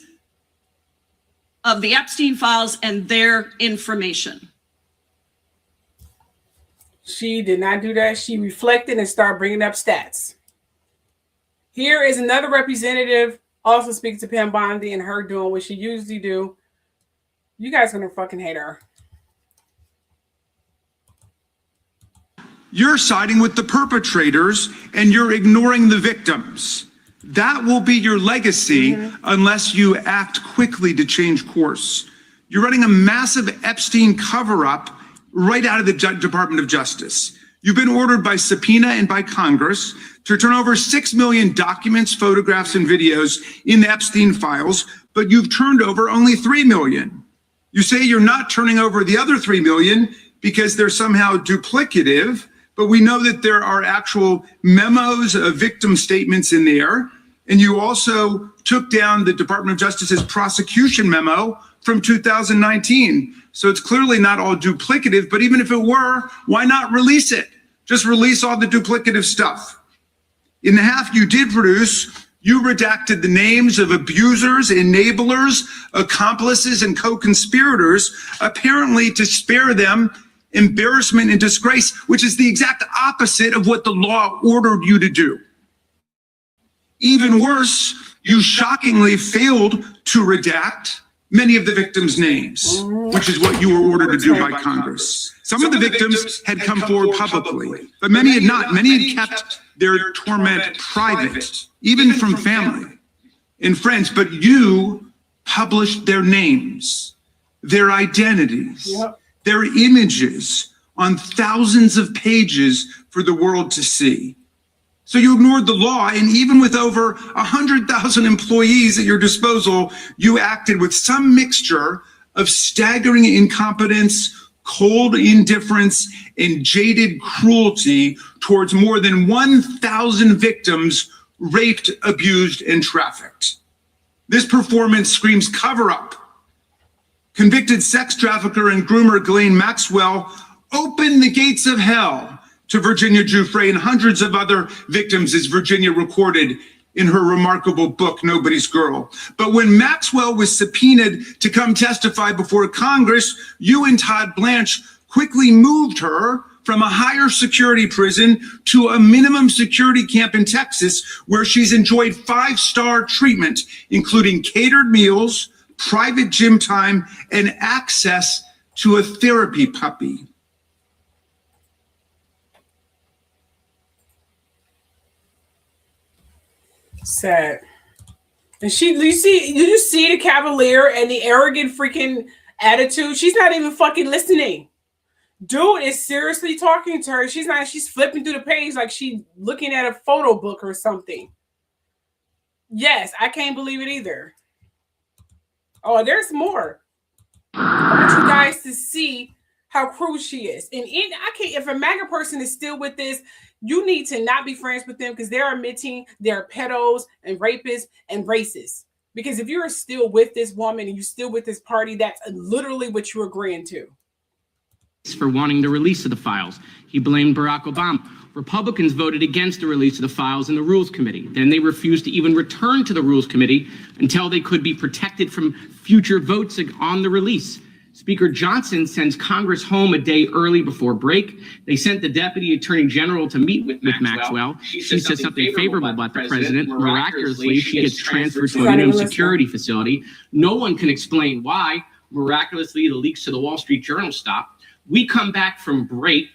of the Epstein files and their information? She did not do that. She reflected and started bringing up stats. Here is another representative also speaking to Pam Bondi and her doing what she usually do. You guys are gonna fucking hate her. You're siding with the perpetrators and you're ignoring the victims. That will be your legacy unless you act quickly to change course. You're running a massive Epstein cover-up right out of the Department of Justice. You've been ordered by subpoena and by Congress to turn over 6 million documents, photographs, and videos in the Epstein files, but you've turned over only 3 million. You say you're not turning over the other 3 million because they're somehow duplicative, but we know that there are actual memos of victim statements in there. And you also took down the Department of Justice's prosecution memo from 2019. So it's clearly not all duplicative, but even if it were, why not release it? Just release all the duplicative stuff. In the half you did produce, you redacted the names of abusers, enablers, accomplices, and co-conspirators, apparently to spare them embarrassment and disgrace, which is the exact opposite of what the law ordered you to do. Even worse, you shockingly failed to redact many of the victims' names, which is what you were ordered to do by Congress. Some of the victims had come forward publicly, but many had not. Many had kept their torment private, even from family and friends. But you published their names, their identities, their images on thousands of pages for the world to see. So you ignored the law, and even with over 100,000 employees at your disposal, you acted with some mixture of staggering incompetence, cold indifference, and jaded cruelty towards more than 1,000 victims raped, abused, and trafficked. This performance screams cover up. Convicted sex trafficker and groomer Ghislaine Maxwell opened the gates of hell to Virginia Giuffre and hundreds of other victims, as Virginia recorded in her remarkable book, Nobody's Girl. But when Maxwell was subpoenaed to come testify before Congress, you and Todd Blanche quickly moved her from a higher security prison to a minimum security camp in Texas, where she's enjoyed 5-star treatment, including catered meals, private gym time, and access to a therapy puppy. Sad. And did you see the cavalier and the arrogant freaking attitude? She's not even fucking listening. Dude is seriously talking to her. She's flipping through the page like she's looking at a photo book or something. Yes, I can't believe it either. Oh, there's more. I want you guys to see how cruel she is. And I can't, if a MAGA person is still with this, you need to not be friends with them, because they're admitting they're pedos and rapists and racists. Because if you're still with this woman and you're still with this party, that's literally what you're agreeing to. For wanting the release of the files. He blamed Barack Obama. Republicans voted against the release of the files in the Rules Committee. Then they refused to even return to the Rules Committee until they could be protected from future votes on the release. Speaker Johnson sends Congress home a day early before break. They sent the Deputy Attorney General to meet with Maxwell. She said something favorable about the president. Miraculously, she gets transferred to a minimum security facility. No one can explain why. Miraculously, the leaks to the Wall Street Journal stopped. We come back from break.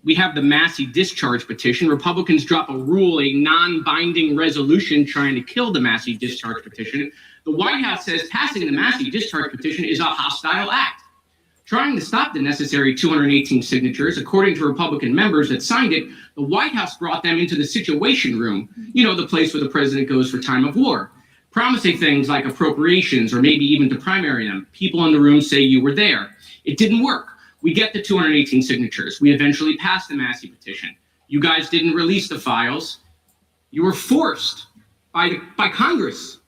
We have the Massey discharge petition. Republicans drop a rule, a non-binding resolution trying to kill the Massey discharge petition. The White House says passing the Massey discharge petition is a hostile act. Trying to stop the necessary 218 signatures, according to Republican members that signed it, the White House brought them into the Situation Room, the place where the president goes for time of war, promising things like appropriations or maybe even to primary them. People in the room say you were there. It didn't work. We get the 218 signatures. We eventually passed the Massey petition. You guys didn't release the files. You were forced by Congress.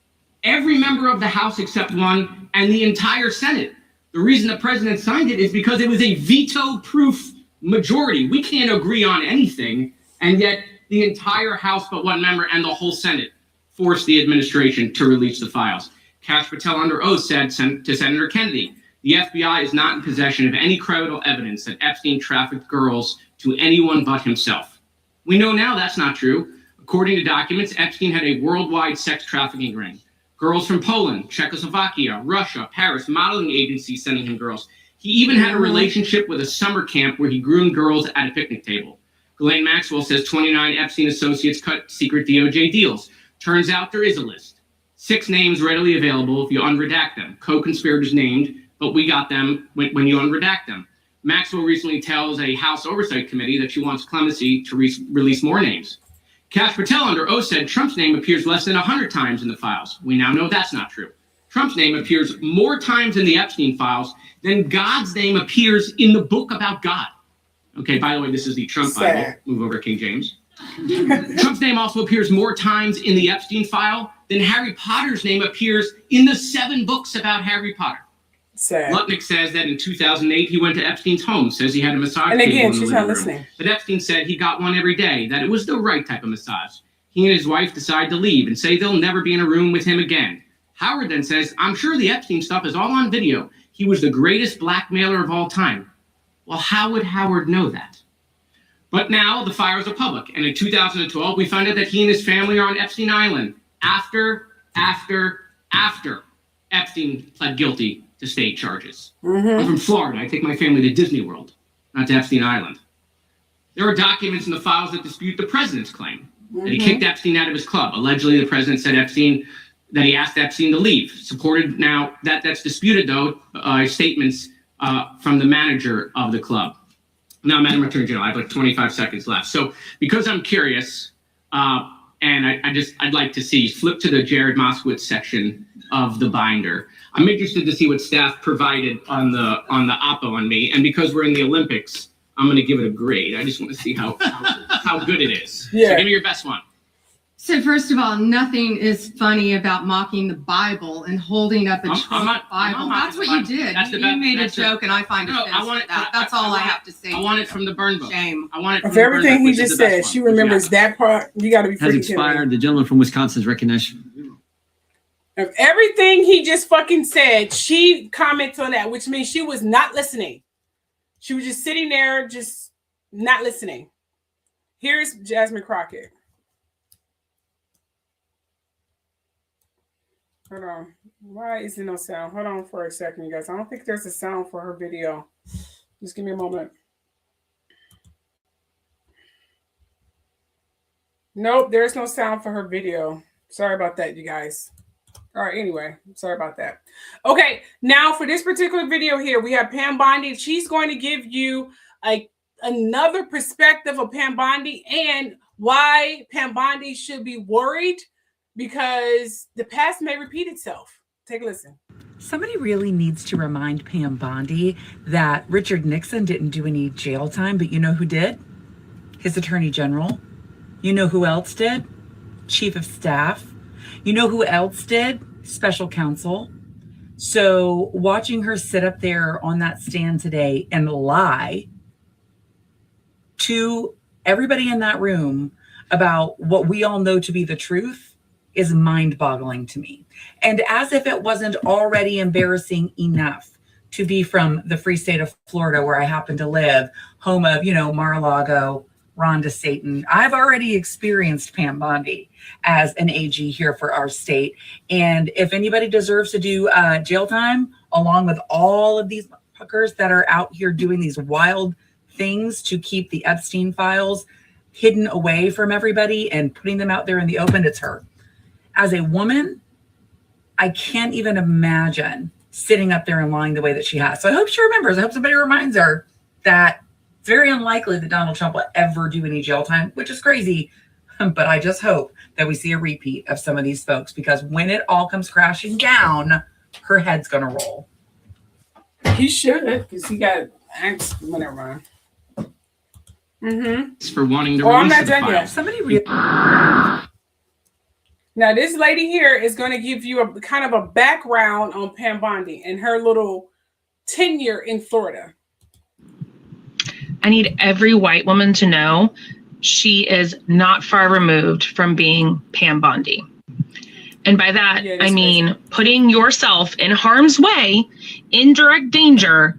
Every member of the House except one, and the entire Senate. The reason the president signed it is because it was a veto-proof majority. We can't agree on anything, and yet the entire House but one member and the whole Senate forced the administration to release the files. Kash Patel under oath said to Senator Kennedy, the FBI is not in possession of any credible evidence that Epstein trafficked girls to anyone but himself. We know now that's not true. According to documents, Epstein had a worldwide sex trafficking ring. Girls from Poland, Czechoslovakia, Russia, Paris, modeling agencies sending him girls. He even had a relationship with a summer camp where he groomed girls at a picnic table. Ghislaine Maxwell says 29 Epstein associates cut secret DOJ deals. Turns out there is a list. 6 names readily available if you unredact them. Co-conspirators named, but we got them when you unredact them. Maxwell recently tells a House Oversight Committee that she wants clemency to release more names. Kash Patel under oath said Trump's name appears less than 100 times in the files. We now know that's not true. Trump's name appears more times in the Epstein files than God's name appears in the book about God. Okay, by the way, this is the Trump Bible. Move over, King James. Trump's name also appears more times in the Epstein file than Harry Potter's name appears in the 7 books about Harry Potter. Lutnick says that in 2008 he went to Epstein's home, says he had a massage and table again, in the she's living not room. listening. But Epstein said he got one every day, that it was the right type of massage. He and his wife decide to leave and say they'll never be in a room with him again. Howard then says, I'm sure the Epstein stuff is all on video. He was the greatest blackmailer of all time. Well, how would Howard know that? But now the files are public. And in 2012, we found out that he and his family are on Epstein Island after Epstein pled guilty to state charges. I'm from Florida. I take my family to Disney World, not to Epstein Island. There are documents in the files that dispute the president's claim that he kicked Epstein out of his club. Allegedly, the president said that he asked Epstein to leave. Supported now that's disputed though, statements from the manager of the club. Now, Madam Attorney General, I have like 25 seconds left. So because I'm curious, and I'd like to see, flip to the Jared Moskowitz section of the binder. I'm interested to see what staff provided on the oppo on me. And because we're in the Olympics, I'm going to give it a grade. I just want to see how good it is. Yeah. So give me your best one. So first of all, nothing is funny about mocking the Bible and holding up a Trump Bible. That's what you did. You made a joke, and I find offense. That's all I have to say. I want it from the burn book. Shame. I want it from Of the burn book, everything he which is just the best said, one. she remembers that part. You got to be Has freaking kidding me. expired. The gentleman from Wisconsin's recognition. Of everything he just fucking said, she comments on that, which means she was not listening. She was just sitting there, just not listening. Here's Jasmine Crockett. Hold on. Why is there no sound? Hold on for a second, you guys. I don't think there's a sound for her video. Just give me a moment. Nope, there's no sound for her video. Sorry about that, you guys. All right, anyway, sorry about that. Okay, now for this particular video here, we have Pam Bondi. She's going to give you another perspective of Pam Bondi and why Pam Bondi should be worried because the past may repeat itself. Take a listen. Somebody really needs to remind Pam Bondi that Richard Nixon didn't do any jail time, but you know who did? His attorney general. You know who else did? Chief of staff. You know who else did? Special counsel. So watching her sit up there on that stand today and lie to everybody in that room about what we all know to be the truth is mind-boggling to me. And as if it wasn't already embarrassing enough to be from the free state of Florida, where I happen to live, home of, Mar-a-Lago, Ron DeSatan. I've already experienced Pam Bondi as an AG here for our state. And if anybody deserves to do jail time, along with all of these fuckers that are out here doing these wild things to keep the Epstein files hidden away from everybody and putting them out there in the open, it's her. As a woman, I can't even imagine sitting up there and lying the way that she has. So I hope she remembers. I hope somebody reminds her that it's very unlikely that Donald Trump will ever do any jail time, which is crazy. But I just hope that we see a repeat of some of these folks, because when it all comes crashing down, her head's going to roll. He should, because he got angst. Whatever. For wanting to I'm release not the done files. yet. Now, this lady here is going to give you a kind of a background on Pam Bondi and her little tenure in Florida. I need every white woman to know she is not far removed from being Pam Bondi. And by that, I mean putting yourself in harm's way, in direct danger,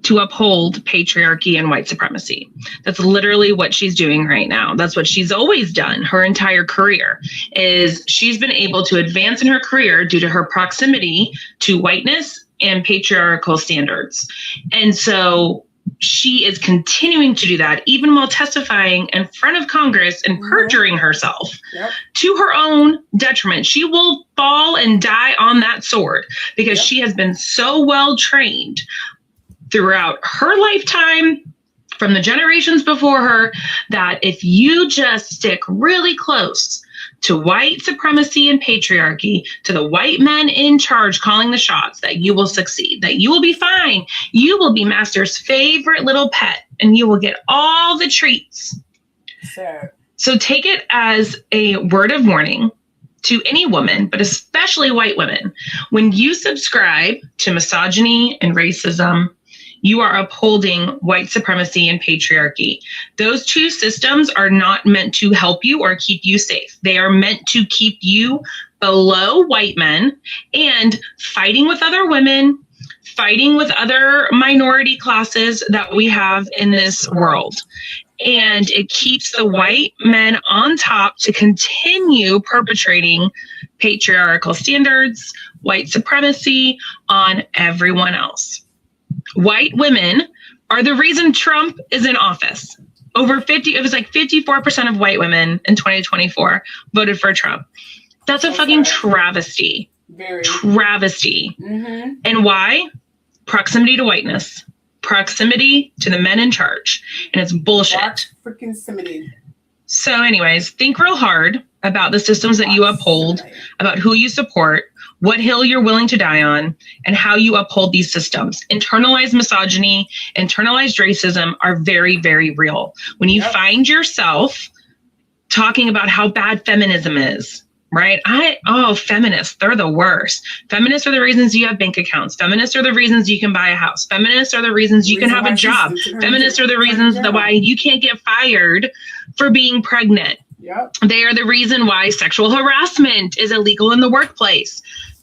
to uphold patriarchy and white supremacy. That's literally what she's doing right now. That's what she's always done her entire career, is she's been able to advance in her career due to her proximity to whiteness and patriarchal standards. And so she is continuing to do that, even while testifying in front of Congress and perjuring herself to her own detriment. She will fall and die on that sword because she has been so well trained throughout her lifetime, from the generations before her, that if you just stick really close to white supremacy and patriarchy, to the white men in charge calling the shots, that you will succeed, that you will be fine. You will be master's favorite little pet, and you will get all the treats. So take it as a word of warning to any woman, but especially white women. When you subscribe to misogyny and racism, you are upholding white supremacy and patriarchy. Those two systems are not meant to help you or keep you safe. They are meant to keep you below white men and fighting with other women, fighting with other minority classes that we have in this world. And it keeps the white men on top to continue perpetrating patriarchal standards, white supremacy on everyone else. White women are the reason Trump is in office. It was like 54% of white women in 2024 voted for Trump. That's a fucking travesty. Travesty. And why? Proximity to whiteness. Proximity to the men in charge. And it's bullshit. Freaking simity. So anyways, think real hard about the systems that you uphold, about who you support, what hill you're willing to die on, and how you uphold these systems. Internalized misogyny, internalized racism are very, very real. When you find yourself talking about how bad feminism is, right? Feminists, they're the worst. Feminists are the reasons you have bank accounts. Feminists are the reasons you can buy a house. Feminists are the reasons you can have a job. Feminists are the reasons why you can't get fired for being pregnant. They are the reason why sexual harassment is illegal in the workplace.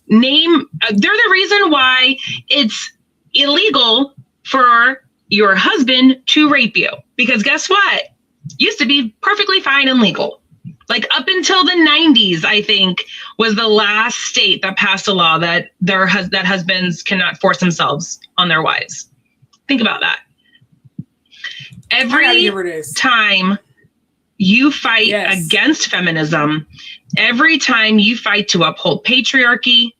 They're the reason why it's illegal for your husband to rape you. Because guess what? Used to be perfectly fine and legal. Like up until the 90s, I think, was the last state that passed a law that that husbands cannot force themselves on their wives. Think about that. Every time you fight against feminism, every time you fight to uphold patriarchy,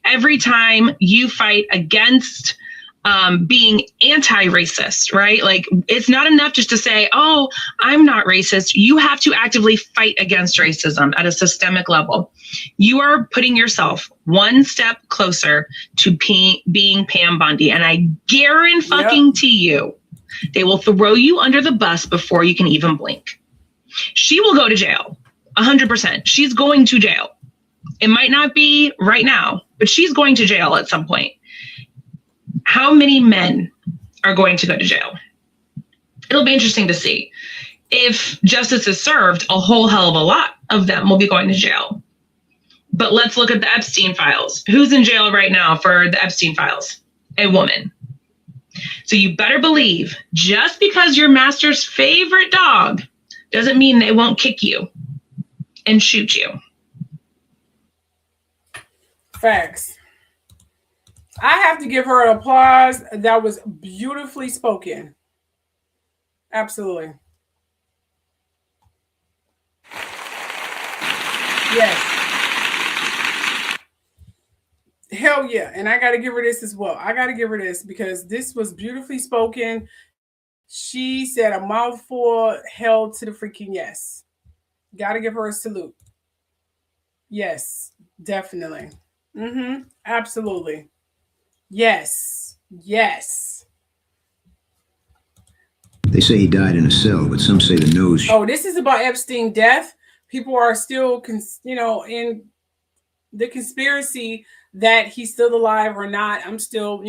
every time you fight against being anti-racist, right? Like, it's not enough just to say, oh, I'm not racist. You have to actively fight against racism at a systemic level. You are putting yourself one step closer to being Pam Bondi. And I guarantee you, they will throw you under the bus before you can even blink. She will go to jail, 100%. She's going to jail. It might not be right now, but she's going to jail at some point. How many men are going to go to jail? It'll be interesting to see. If justice is served, a whole hell of a lot of them will be going to jail. But let's look at the Epstein files. Who's in jail right now for the Epstein files? A woman. So you better believe, just because you're master's favorite dog doesn't mean they won't kick you and shoot you. Facts. I have to give her an applause. That was beautifully spoken. Absolutely. Yes. Hell yeah. And I got to give her this as well. I got to give her this because this was beautifully spoken. She said a mouthful, held to the freaking yes. Got to give her a salute. Yes, definitely. Absolutely. Yes. Yes. They say he died in a cell, but some say the nose. Oh, this is about Epstein's death. People are still, in the conspiracy that he's still alive or not. I'm still,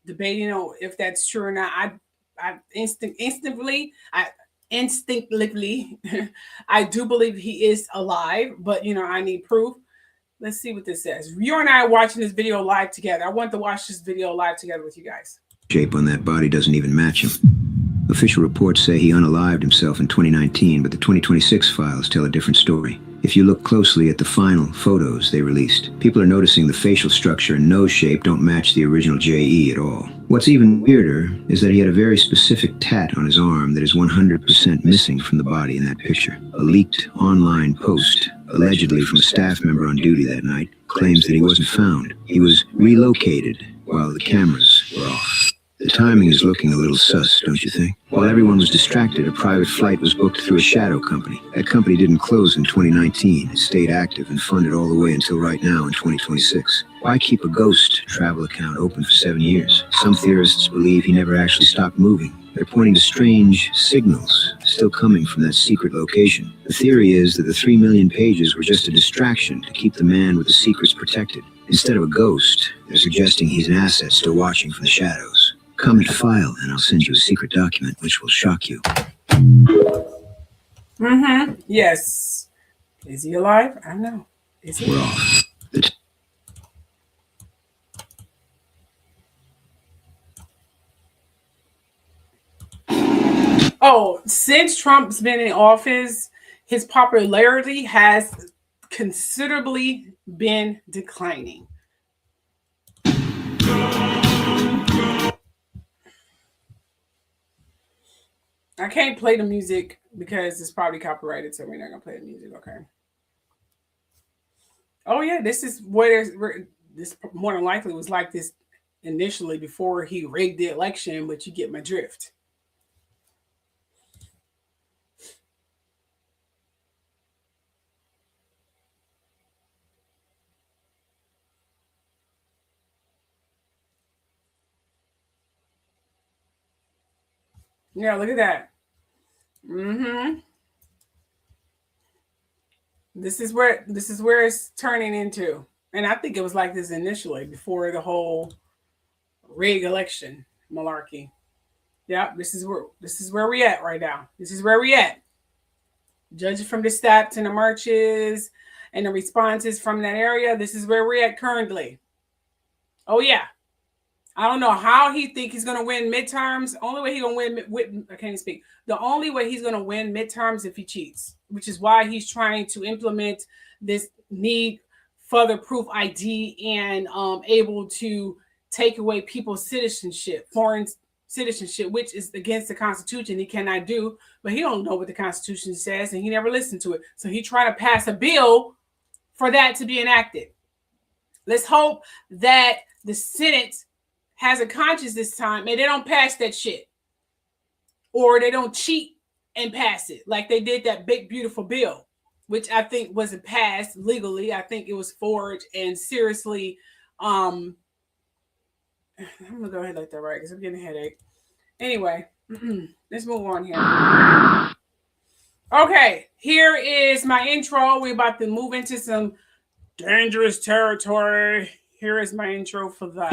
debating if that's true or not. I instinctively, I do believe he is alive, but I need proof. Let's see what this says. You and I are watching this video live together. I want to watch this video live together with you guys. Shape on that body doesn't even match him. Official reports say he unalived himself in 2019, but the 2026 files tell a different story. If you look closely at the final photos they released, people are noticing the facial structure and nose shape don't match the original JE at all. What's even weirder is that he had a very specific tat on his arm that is 100% missing from the body in that picture. A leaked online post, allegedly from a staff member on duty that night, claims that he wasn't found. He was relocated while the cameras were off. The timing is looking a little sus, don't you think? While everyone was distracted, a private flight was booked through a shadow company. That company didn't close in 2019. It stayed active and funded all the way until right now in 2026. Why keep a ghost travel account open for 7 years? Some theorists believe he never actually stopped moving. They're pointing to strange signals still coming from that secret location. The theory is that the 3 million pages were just a distraction to keep the man with the secrets protected. Instead of a ghost, they're suggesting he's an asset still watching from the shadows. Comment file, and I'll send you a secret document which will shock you. Mm-hmm. Yes. Is he alive? I don't know. Is he? We're off. Oh, since Trump's been in office, his popularity has considerably been declining. I can't play the music because it's probably copyrighted, so we're not gonna play the music. Okay. Oh yeah, this is where this more than likely was like this initially before he rigged the election, but you get my drift. Yeah, look at that. Mm-hmm. This is where it's turning into. And I think it was like this initially before the whole rig election malarkey. Yeah, this is where we at right now. This is where we at. Judging from the stats and the marches and the responses from that area, this is where we're at currently. Oh yeah. I don't know how he think he's gonna win midterms. Only way he's gonna win I can't even speak. The only way he's gonna win midterms if he cheats, which is why he's trying to implement this need further proof ID and able to take away people's citizenship, foreign citizenship, which is against the Constitution. He cannot do, but he don't know what the Constitution says, and he never listened to it. So he tried to pass a bill for that to be enacted. Let's hope that the Senate has a conscience this time and they don't pass that shit, or they don't cheat and pass it like they did that big beautiful bill, which I think wasn't passed legally. I think it was forged and seriously. I'm gonna go ahead and let that right because I'm getting a headache. Anyway, let's move on here. Okay, here is my intro. We're about to move into some dangerous territory. Here is my intro for that.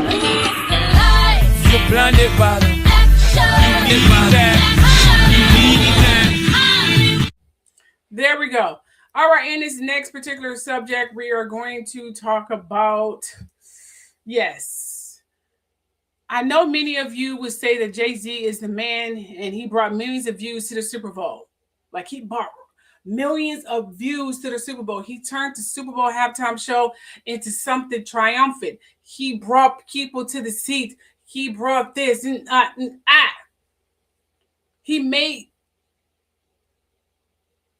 You're blinded by the There we go. All right, in this next particular subject, we are going to talk about, yes, I know many of you would say that Jay-Z is the man and he brought millions of views to the Super Bowl. Like he brought millions of views to the Super Bowl. He turned the Super Bowl halftime show into something triumphant. He brought people to the seats. He brought this and He made,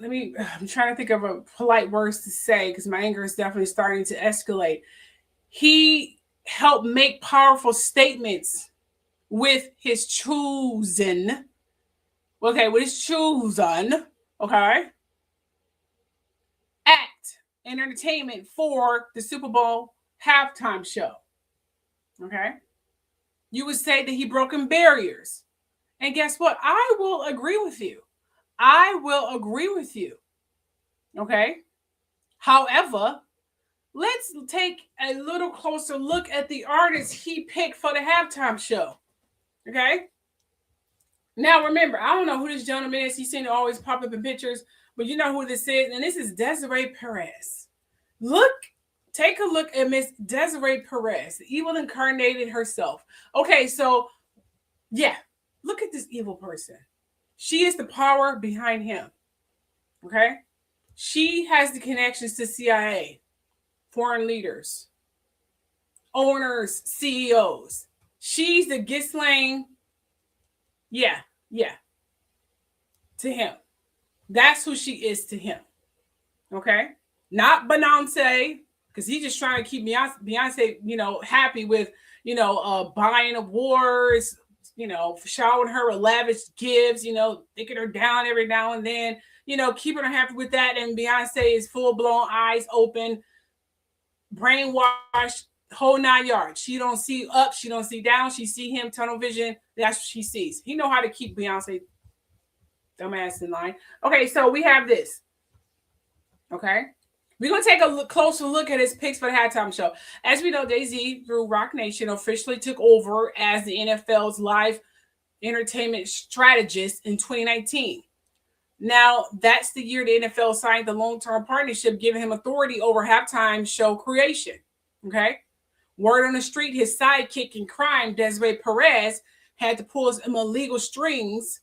I'm trying to think of a polite words to say because my anger is definitely starting to escalate. He helped make powerful statements with his chosen, act and entertainment for the Super Bowl halftime show. Okay. You would say that he broken barriers. And guess what? I will agree with you. Okay. However, let's take a little closer look at the artists he picked for the halftime show. Okay. Now, remember, I don't know who this gentleman is. He seems to always pop up in pictures, but you know who this is. And this is Desiree Perez. Take a look at Miss Desiree Perez, the evil incarnated herself. Okay, so yeah, look at this evil person. She is the power behind him. Okay? She has the connections to CIA, foreign leaders, owners, CEOs. She's the Ghislaine. Yeah. To him. That's who she is to him. Okay? Not Beyonce, because he's just trying to keep Beyonce, happy with, buying awards, showering her with lavish gifts, taking her down every now and then, keeping her happy with that. And Beyonce is full-blown, eyes open, brainwashed, whole 9 yards. She don't see up, she don't see down, she see him, tunnel vision. That's what she sees. He know how to keep Beyonce dumbass in line. Okay, so we have this. Okay. We're going to take a closer look at his picks for the halftime show. As we know, Jay-Z, through Roc Nation, officially took over as the NFL's live entertainment strategist in 2019. Now, that's the year the NFL signed the long-term partnership, giving him authority over halftime show creation. Okay? Word on the street, his sidekick in crime, Desiree Perez, had to pull some illegal strings,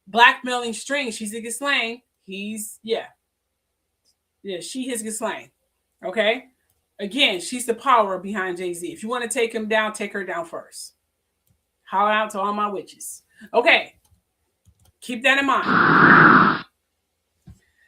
blackmailing strings. She's a Ghislaine. She is Ghislaine. Okay? Again, she's the power behind Jay-Z. If you want to take him down, take her down first. Holler out to all my witches. Okay. Keep that in mind.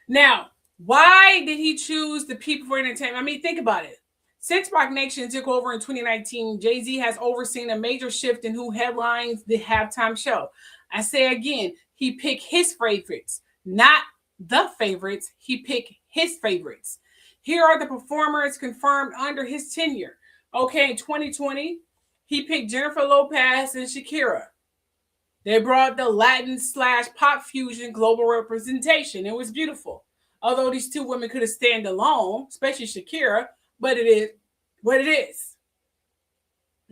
Now, why did he choose the people for entertainment? I mean, think about it. Since Roc Nation took over in 2019, Jay-Z has overseen a major shift in who headlines the halftime show. I say again, he picked his favorites, not the favorites. He picked his favorites. Here are the performers confirmed under his tenure. Okay, in 2020, he picked Jennifer Lopez and Shakira. They brought the Latin/pop fusion global representation. It was beautiful. Although these two women could have stand alone, especially Shakira, but it is what it is.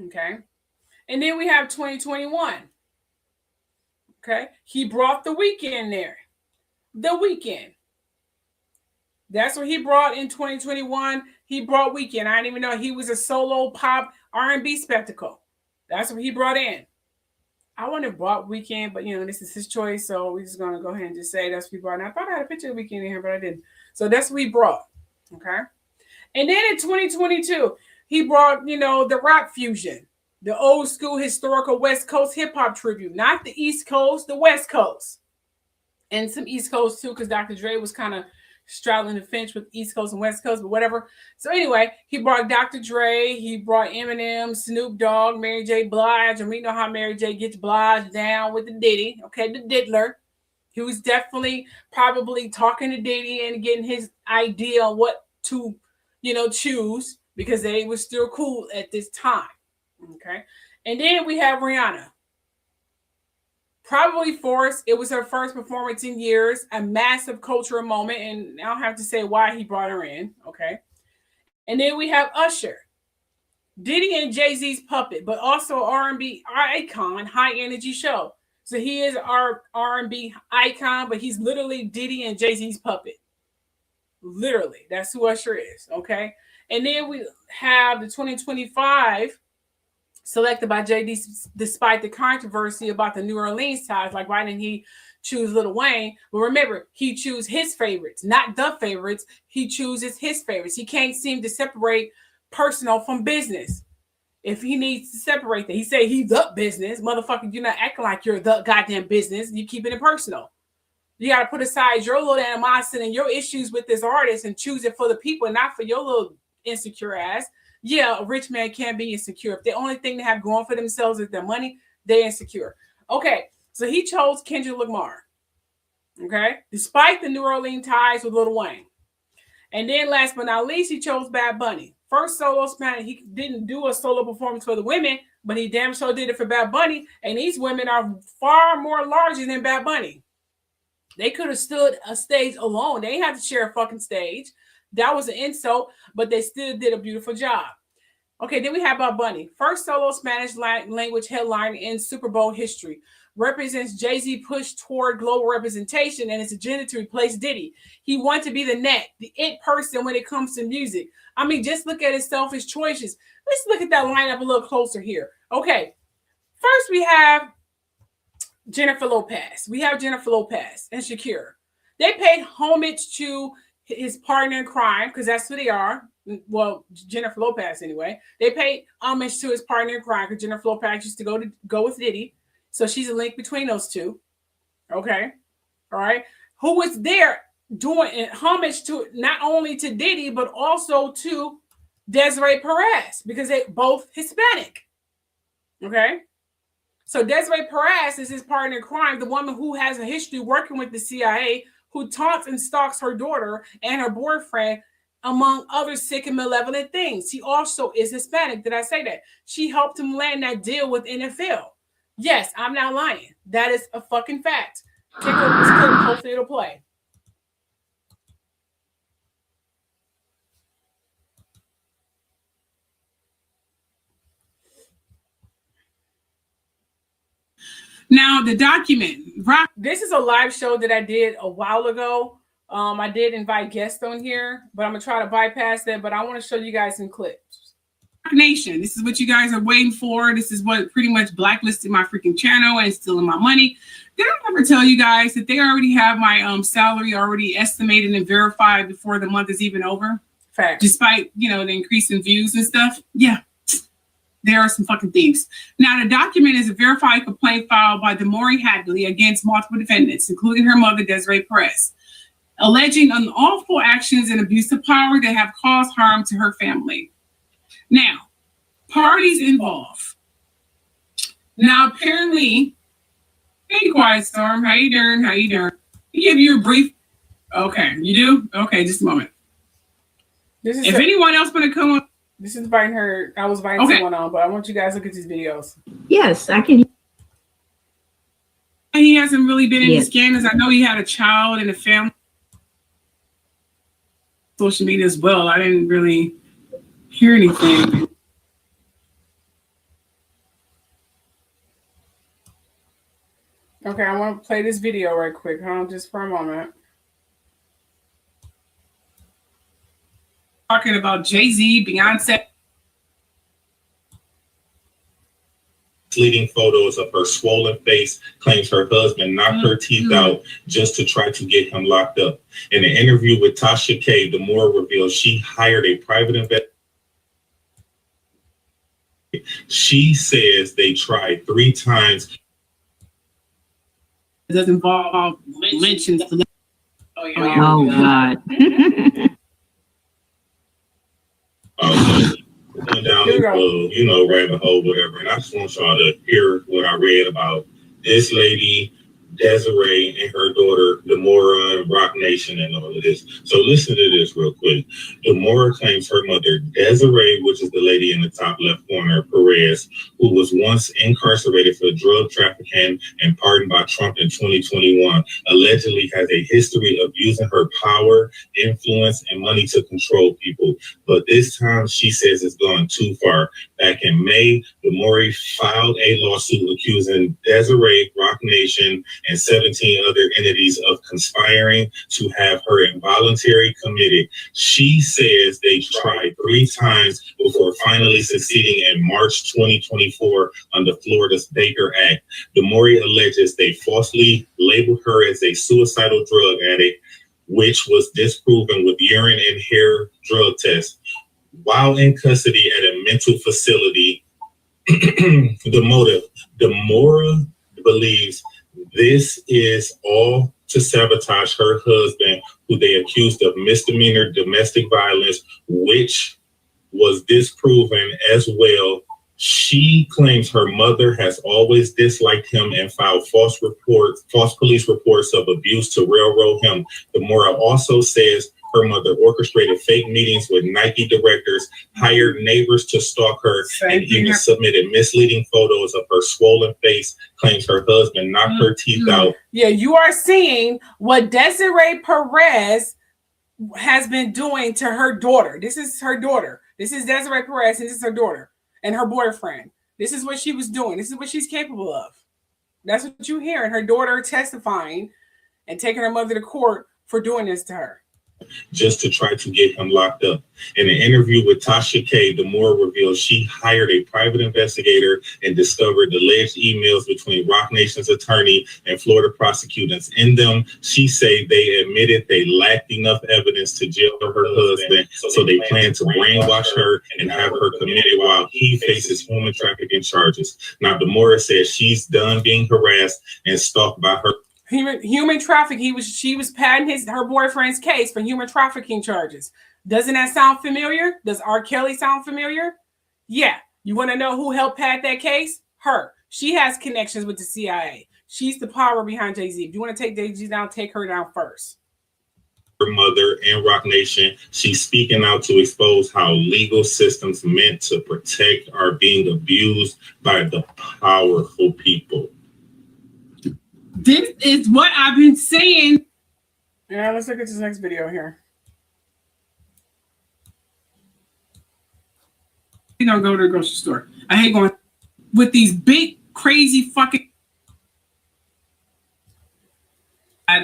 Okay. And then we have 2021. Okay. He brought The Weeknd there. The Weeknd. That's what he brought in 2021. He brought Weeknd. I didn't even know he was a solo pop R&B spectacle. That's what he brought in. I wouldn't have brought Weeknd, but this is his choice, so we're just gonna go ahead and just say that's what he brought. And I thought I had a picture of Weeknd in here, but I didn't. So that's what he brought. Okay. And then in 2022, he brought, the rock fusion, the old school historical West Coast hip hop tribute, not the East Coast, the West Coast, and some East Coast too, because Dr. Dre was kind of straddling the fence with East Coast and West Coast, but whatever. So anyway, he brought Dr. Dre, he brought Eminem, Snoop Dogg, Mary J. Blige, and we know how Mary J. gets Blige down with the Diddy, okay, the diddler. He was definitely probably talking to Diddy and getting his idea on what to, choose, because they were still cool at this time, okay? And then we have Rihanna. Probably forced. It was her first performance in years, a massive cultural moment, and I don't have to say why he brought her in, okay? And then we have Usher, Diddy and Jay-Z's puppet, but also R&B icon, high energy show. So he is our R&B icon, but he's literally Diddy and Jay-Z's puppet. Literally, that's who Usher is, okay? And then we have the 2025 selected by JD despite the controversy about the New Orleans ties. Like, why didn't he choose Lil Wayne? But remember, he chooses his favorites, not the favorites. He chooses his favorites. He can't seem to separate personal from business. If he needs to separate that, he say he's the business. Motherfucker, you're not acting like you're the goddamn business. You keeping it personal. You got to put aside your little animosity and your issues with this artist and choose it for the people, not for your little insecure ass. Yeah, a rich man can be insecure. If the only thing they have going for themselves is their money, they're insecure. Okay, so he chose Kendrick Lamar. Okay, despite the New Orleans ties with Lil Wayne. And then last but not least, he chose Bad Bunny. First solo Spanish. He didn't do a solo performance for the women, but he damn sure did it for Bad Bunny. And these women are far more larger than Bad Bunny. They could have stood a stage alone. They ain't had to share a fucking stage. That was an insult, but they still did a beautiful job. Okay, then we have Bad Bunny. First solo Spanish language headline in Super Bowl history. Represents Jay-Z push toward global representation and his agenda to replace Diddy. He wants to be the it person when it comes to music. I mean, just look at his selfish choices. Let's look at that lineup a little closer here. Okay, first we have Jennifer Lopez. We have Jennifer Lopez and Shakira. They paid homage to his partner in crime, because that's who they are. Well, Jennifer Lopez anyway. They paid homage to his partner in crime because Jennifer Lopez used to go with Diddy. So she's a link between those two. Okay. All right. Who was there doing homage to not only to Diddy, but also to Desiree Perez, because they both Hispanic. Okay. So Desiree Perez is his partner in crime, the woman who has a history working with the CIA, who taunts and stalks her daughter and her boyfriend, among other sick and malevolent things. She also is Hispanic. Did I say that? She helped him land that deal with NFL. Yes, I'm not lying. That is a fucking fact. Take a look at this clip. Hopefully it'll play. Now, the document. This is a live show that I did a while ago. I did invite guests on here, but I'm going to try to bypass that. But I want to show you guys some clips. Nation, this is what you guys are waiting for. This is what pretty much blacklisted my freaking channel and stealing my money. Did I ever tell you guys that they already have my salary already estimated and verified before the month is even over? Fact. Despite, the increase in views and stuff. Yeah. There are some fucking thieves. Now, the document is a verified complaint filed by Demore Hadley against multiple defendants, including her mother, Desiree Perez, alleging unlawful actions and abuse of power that have caused harm to her family. Now, parties involved. Now, apparently, hey, Quiet Storm, how you doing? How you doing? Give you a brief. Okay, you do? Okay, just a moment. If anyone else want to come on. This is inviting her. I was inviting someone on, but I want you guys to look at these videos. Yes, I can. He hasn't really been in the scandals. I know he had a child and a family. Social media as well. I didn't really hear anything. Okay, I want to play this video right quick. Hold on just for a moment. Talking about Jay-Z, Beyonce. Misleading photos of her swollen face, claims her husband knocked her teeth out just to try to get him locked up. In an interview with Tasha K, Demore revealed she hired a private investigator. She says they tried 3 times. It doesn't involve lynchings. Oh, God. Going down the rabbit hole, whatever. And I just want y'all to hear what I read about this lady, Desiree, and her daughter, Demora, and Rock Nation, and all of this. So listen to this real quick. Demora claims her mother, Desiree, which is the lady in the top left corner, Perez, who was once incarcerated for drug trafficking and pardoned by Trump in 2021, allegedly has a history of using her power, influence, and money to control people. But this time, she says it's gone too far. Back in May, Demore filed a lawsuit accusing Desiree, Rock Nation, and 17 other entities of conspiring to have her involuntarily committed. She says they tried 3 times before finally succeeding in March 2024 under Florida's Baker Act. Demore alleges they falsely labeled her as a suicidal drug addict, which was disproven with urine and hair drug tests. While in custody at a mental facility, the motive, Demora believes this is all to sabotage her husband, who they accused of misdemeanor domestic violence, which was disproven as well. She claims her mother has always disliked him and filed false police reports of abuse to railroad him. Demora also says her mother orchestrated fake meetings with Nike directors, hired neighbors to stalk her, and even submitted misleading photos of her swollen face, claims her husband knocked her teeth out. Yeah, you are seeing what Desiree Perez has been doing to her daughter. This is her daughter. This is Desiree Perez, and this is her daughter and her boyfriend. This is what she was doing. This is what she's capable of. That's what you hear. And her daughter testifying and taking her mother to court for doing this to her. just to try to get him locked up. In an interview with Tasha K, Demora revealed she hired a private investigator and discovered alleged emails between Roc Nation's attorney and Florida prosecutors. In them, she said they admitted they lacked enough evidence to jail her husband, so they plan to brainwash her and have her committed while he faces human trafficking charges. Now, Demora says she's done being harassed and stalked by her. Human trafficking. She was padding her boyfriend's case for human trafficking charges. Doesn't that sound familiar? Does R. Kelly sound familiar? Yeah. You want to know who helped pad that case? Her. She has connections with the CIA. She's the power behind Jay-Z. If you want to take Jay-Z down, take her down first. Her mother and Roc Nation, she's speaking out to expose how legal systems meant to protect are being abused by the powerful people. This is what I've been saying. Yeah, let's look at this next video here. You don't go to the grocery store. I hate going with these big, crazy fucking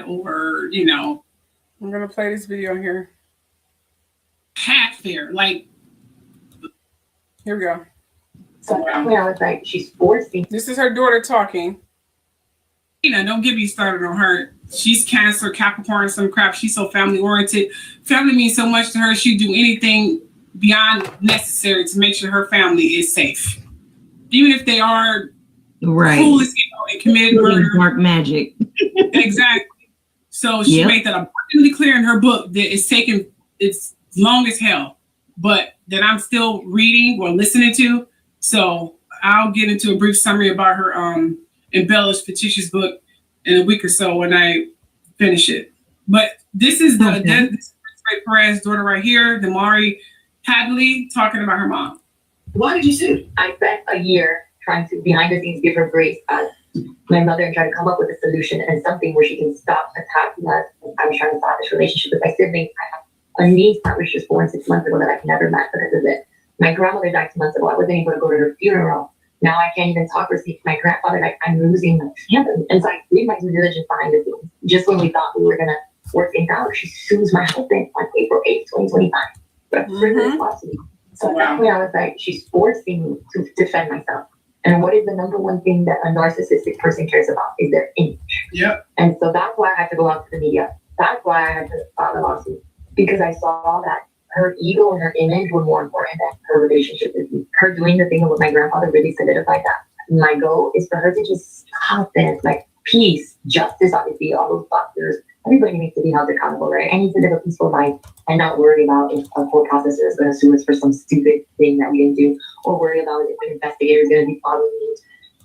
or, you know. I'm going to play this video here. Half fair. Like, here we go. So when I was like, she's forcing. This is her daughter talking. You know, don't get me started on her. She's Cancer, Capricorn, some crap. She's so family oriented. Family means so much to her. She'd do anything beyond necessary to make sure her family is safe. Even if they are right. Cool as hell and committed murder. Dark magic. Exactly. So she made that abundantly clear in her book that it's long as hell, but that I'm still reading or listening to. So I'll get into a brief summary about her embellished fictitious book in a week or so when I finish it. But this is this Perez daughter right here, Damari Hadley, talking about her mom. Why did you sue? I spent a year trying to behind the scenes give her grace as my mother and try to come up with a solution and something where she can stop attacking us. I was trying to stop this relationship with my siblings. I have a niece that was just born 6 months ago that I've never met because of it. My grandmother died 2 months ago. I wasn't able to go to her funeral. Now I can't even talk or speak to my grandfather. Like, I'm losing my family. And so I did my due diligence behind the scenes. Just when we thought we were going to work things out, she sues my husband on April 8th, 2025. But frivolous lawsuit. So at that point, I was like, she's forcing me to defend myself. And what is the number one thing that a narcissistic person cares about is their image. Yep. And so that's why I had to go out to the media. That's why I had to file a lawsuit. Because I saw that her ego and her image were more important than her relationship with me. Her doing the thing with my grandfather really solidified that. My goal is for her to just stop this, like peace, justice, obviously, all those factors. Everybody needs to be held accountable, right? I need to live a peaceful life and not worry about if a court processor is going to sue us for some stupid thing that we didn't do, or worry about if an investigator is going to be following me.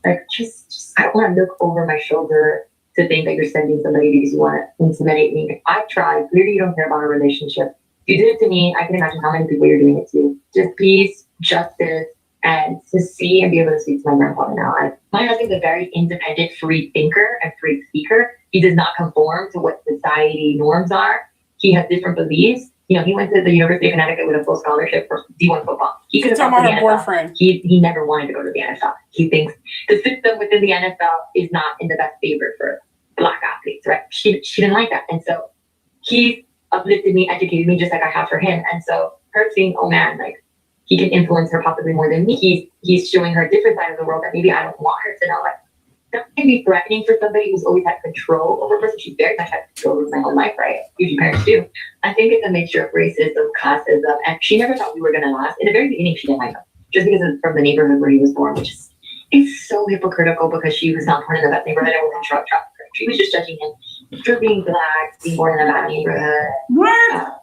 Like, just I don't want to look over my shoulder to think that you're sending somebody because you want to intimidate me. If I've tried, clearly you don't care about a relationship. You did it to me. I can imagine how many people you're doing it to. Just peace, justice, and to see and be able to speak to my grandfather now. My husband's a very independent, free thinker and free speaker. He does not conform to what society norms are. He has different beliefs. You know, he went to the University of Connecticut with a full scholarship for D1 football. He could have gone to the NFL. Boyfriend. He never wanted to go to the NFL. He thinks the system within the NFL is not in the best favor for Black athletes, right? She didn't like that. And so he uplifted me, educated me just like I have for him. And so her seeing, oh man, like he can influence her possibly more than me. He's showing her a different side of the world that maybe I don't want her to know. Like, that can be threatening for somebody who's always had control over a person. She's very much had control over my whole life, right? Usually parents do. I think it's a mixture of racism, classism, and she never thought we were going to last. In the very beginning, she didn't like him, just because it's from the neighborhood where he was born, which is it's so hypocritical because she was not born in the best neighborhood and was a truck driver. She was just judging him for being black, being born in a bad neighborhood. What?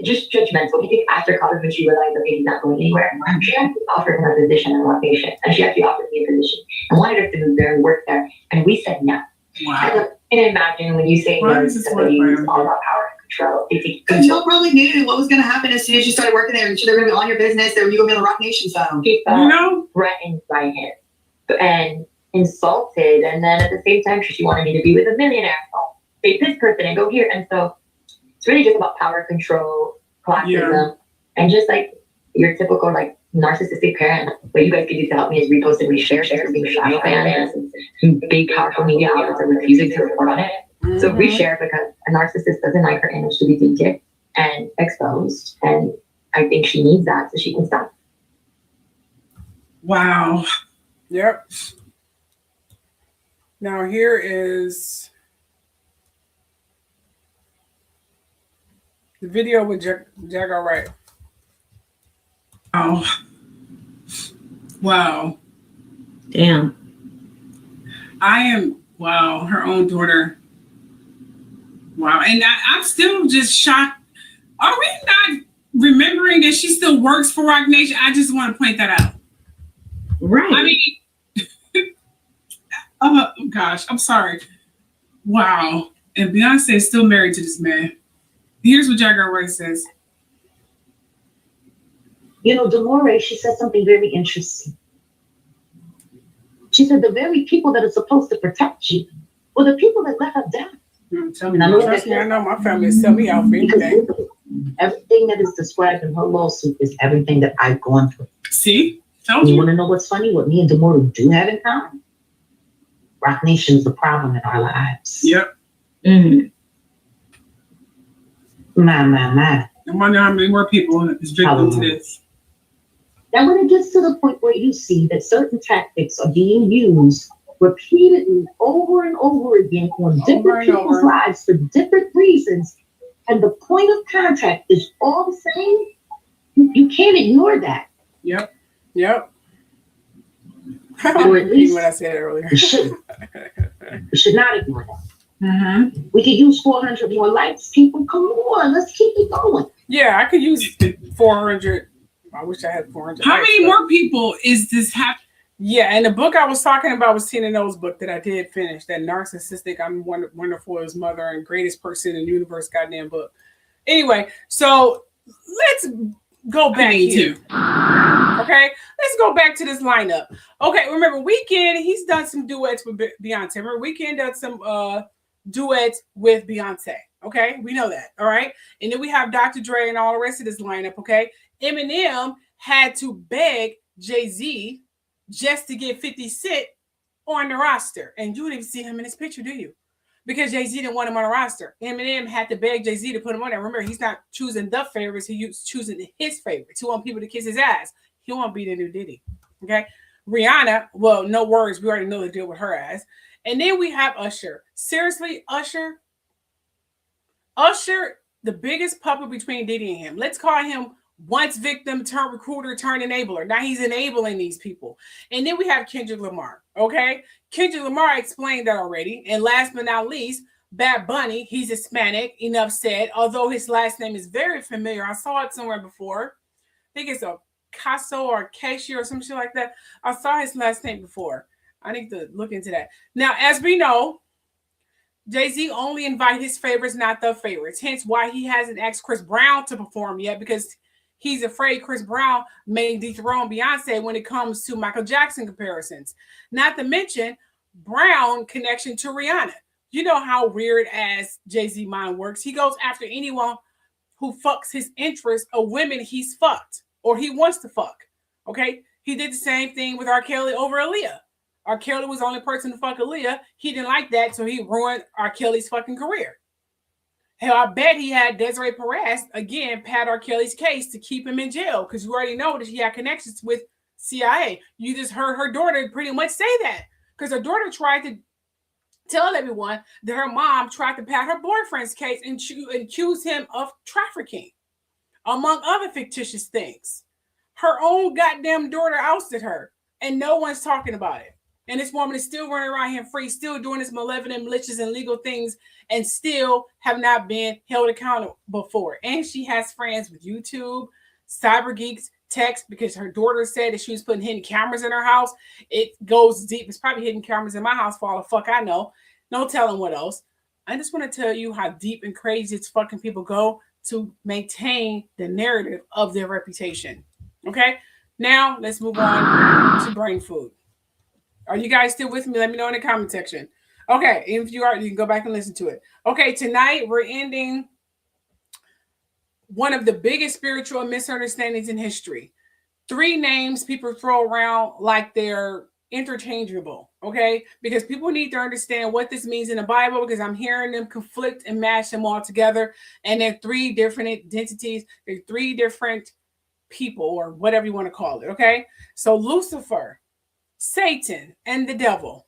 Just judgmental. I think after college, when she realized that he's not going anywhere, she actually offered him a position in one patient, and she actually offered me a position and wanted us to move there and work there, and we said no. Wow. And imagine when you say no to somebody who's all about power and control. Because y'all probably knew what was going to happen as soon as you started working there. They're going to be on your business. They were going to be on the Roc Nation phone. She felt threatened by him and insulted, and then at the same time, she wanted me to be with a millionaire. Date this person and go here, and so. It's really just about power, control, classism, and just like your typical like narcissistic parent. What you guys can do to help me is repost and reshare, being shadow fans and big powerful media outlets are refusing to report on it. So reshare because a narcissist doesn't like her image to be tainted. and exposed. And I think she needs that so she can stop. Wow. Yep. Now here is the video with Jagger Wright. Oh. Wow. Damn. Wow, her own daughter. Wow. And I'm still just shocked. Are we not remembering that she still works for Roc Nation? I just want to point that out. Right. I mean, oh gosh, I'm sorry. Wow. And Beyonce is still married to this man. Here's what Jagger Wright says. You know, Demore, she said something very interesting. She said the very people that are supposed to protect you were the people that let her down. I know my family sell me out for anything. Everything that is described in her lawsuit is everything that I've gone through. See? You want to know what's funny? What me and Demore do have in common? Roc Nation is the problem in our lives. Yep. Mm-hmm. My. I wonder how many more people is victim to this. Now, when it gets to the point where you see that certain tactics are being used repeatedly over and over again on different people's lives for different reasons, and the point of contact is all the same, you can't ignore that. Yep. Yep. Or at least what I said earlier. We should not ignore that. Mm-hmm. We could use 400 more likes. People, come on, let's keep it going. Yeah, I could use 400. I wish I had 400. How many more people is this happening? Yeah, and the book I was talking about was Tina Knowles' book that I did finish. That narcissistic, I'm wonderful as mother and greatest person in the universe goddamn book. Anyway, so let's go back here. Okay, let's go back to this lineup. Okay, remember Weeknd, he's done some duets with Beyonce. Remember Weeknd done some duets with Beyonce. Okay, we know that. All right, and then we have Dr. Dre and all the rest of this lineup. Okay, Eminem had to beg Jay-Z just to get 50 Cent on the roster, and you didn't even see him in his picture, do you? Because Jay-Z didn't want him on the roster. Eminem had to beg Jay-Z to put him on there. Remember, he's not choosing the favorites; he's choosing his favorites. He want people to kiss his ass. He won't be the new Diddy. Okay, Rihanna. Well, no worries. We already know the deal with her ass. And then we have Usher. Seriously, Usher, the biggest puppet between Diddy and him. Let's call him once victim, turn recruiter, turn enabler. Now he's enabling these people. And then we have Kendrick Lamar. Okay, Kendrick Lamar explained that already. And last but not least, Bad Bunny. He's Hispanic. Enough said. Although his last name is very familiar. I saw it somewhere before. I think it's a Caso or Cashier or some shit like that. I saw his last name before. I need to look into that. Now, as we know, Jay-Z only invite his favorites, not the favorites. Hence why he hasn't asked Chris Brown to perform yet, because he's afraid Chris Brown may dethrone Beyonce when it comes to Michael Jackson comparisons. Not to mention Brown connection to Rihanna. You know how weird as Jay-Z mind works. He goes after anyone who fucks his interest of women he's fucked or he wants to fuck. Okay? He did the same thing with R. Kelly over Aaliyah. R. Kelly was the only person to fuck Aaliyah. He didn't like that, so he ruined R. Kelly's fucking career. Hell, I bet he had Desiree Perez, again, pad R. Kelly's case to keep him in jail, because you already know that he had connections with CIA. You just heard her daughter pretty much say that, because her daughter tried to tell everyone that her mom tried to pad her boyfriend's case and accuse him of trafficking, among other fictitious things. Her own goddamn daughter ousted her, and no one's talking about it. And this woman is still running around here free, still doing this malevolent, malicious, and legal things, and still have not been held accountable before. And she has friends with YouTube, Cyber Geeks, Text, because her daughter said that she was putting hidden cameras in her house. It goes deep. It's probably hidden cameras in my house for all the fuck I know. No telling what else. I just want to tell you how deep and crazy it's fucking people go to maintain the narrative of their reputation. Okay? Now, let's move on to brain food. Are you guys still with me? Let me know in the comment section. Okay, if you are, you can go back and listen to it. Okay, tonight we're ending one of the biggest spiritual misunderstandings in history. 3 names people throw around like they're interchangeable, okay? Because people need to understand what this means in the Bible, because I'm hearing them conflict and mash them all together. And they're three different identities, they're three different people, or whatever you want to call it, okay? So Lucifer, Satan, and the devil.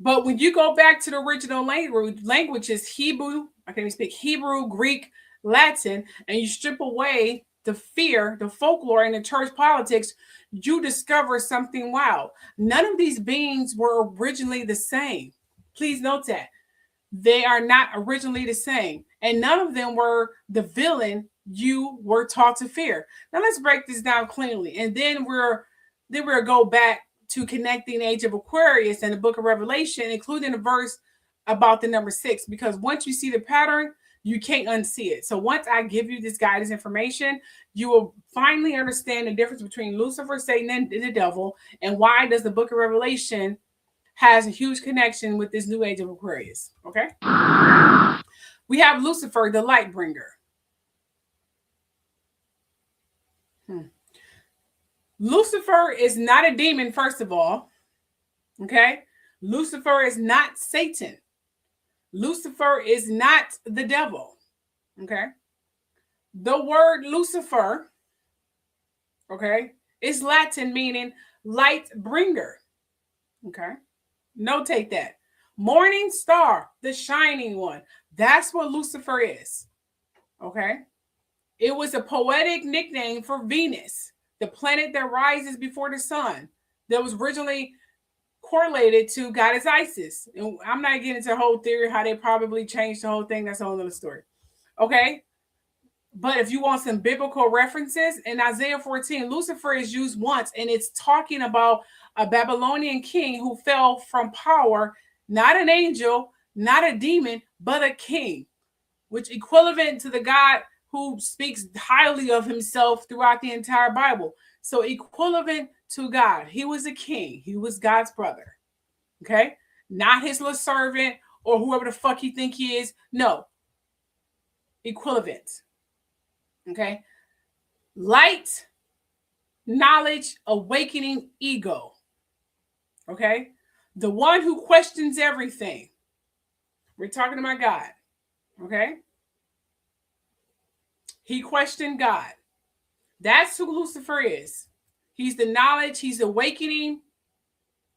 But when you go back to the original languages, Hebrew, I can't even speak Hebrew, Greek, Latin, and you strip away the fear, the folklore, and the church politics, you discover something wild. None of these beings were originally the same. Please note that. They are not originally the same. And none of them were the villain you were taught to fear. Now let's break this down cleanly. And then we'll go back to connecting the age of Aquarius and the book of Revelation, including the verse about the number 6, because once you see the pattern, you can't unsee it. So once I give you this guidance information, you will finally understand the difference between Lucifer, Satan, and the devil, and why does the book of Revelation has a huge connection with this new age of Aquarius. Okay. We have Lucifer, the light bringer. Lucifer is not a demon, first of all. Okay. Lucifer is not Satan. Lucifer is not the devil. Okay. The word Lucifer, okay, is Latin meaning light bringer. Okay. Notate that. Morning star, the shining one. That's what Lucifer is. Okay. It was a poetic nickname for Venus, the planet that rises before the sun, that was originally correlated to goddess Isis. And I'm not getting into the whole theory how they probably changed the whole thing. That's a whole other story. Okay. But if you want some biblical references, in Isaiah 14, Lucifer is used once, and it's talking about a Babylonian king who fell from power, not an angel, not a demon, but a king, which equivalent to the God who speaks highly of himself throughout the entire Bible. So equivalent to God. He was a king. He was God's brother. Okay? Not his little servant or whoever the fuck he think he is. No. Equivalent. Okay? Light, knowledge, awakening, ego. Okay? The one who questions everything. We're talking about God. Okay? He questioned God. That's who Lucifer is. He's the knowledge. He's awakening.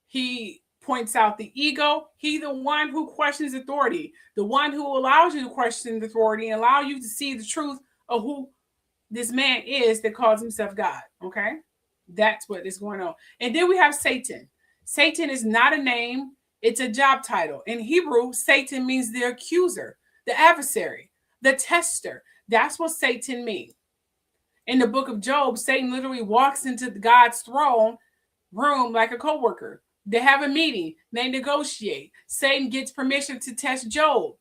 He points out the ego. He's the one who questions authority. The one who allows you to question the authority and allow you to see the truth of who this man is that calls himself God. Okay? That's what is going on. And then we have Satan. Satan is not a name. It's a job title. In Hebrew, Satan means the accuser, the adversary, the tester. That's what Satan means. In the book of Job, Satan literally walks into God's throne room like a co-worker. They have a meeting. They negotiate. Satan gets permission to test Job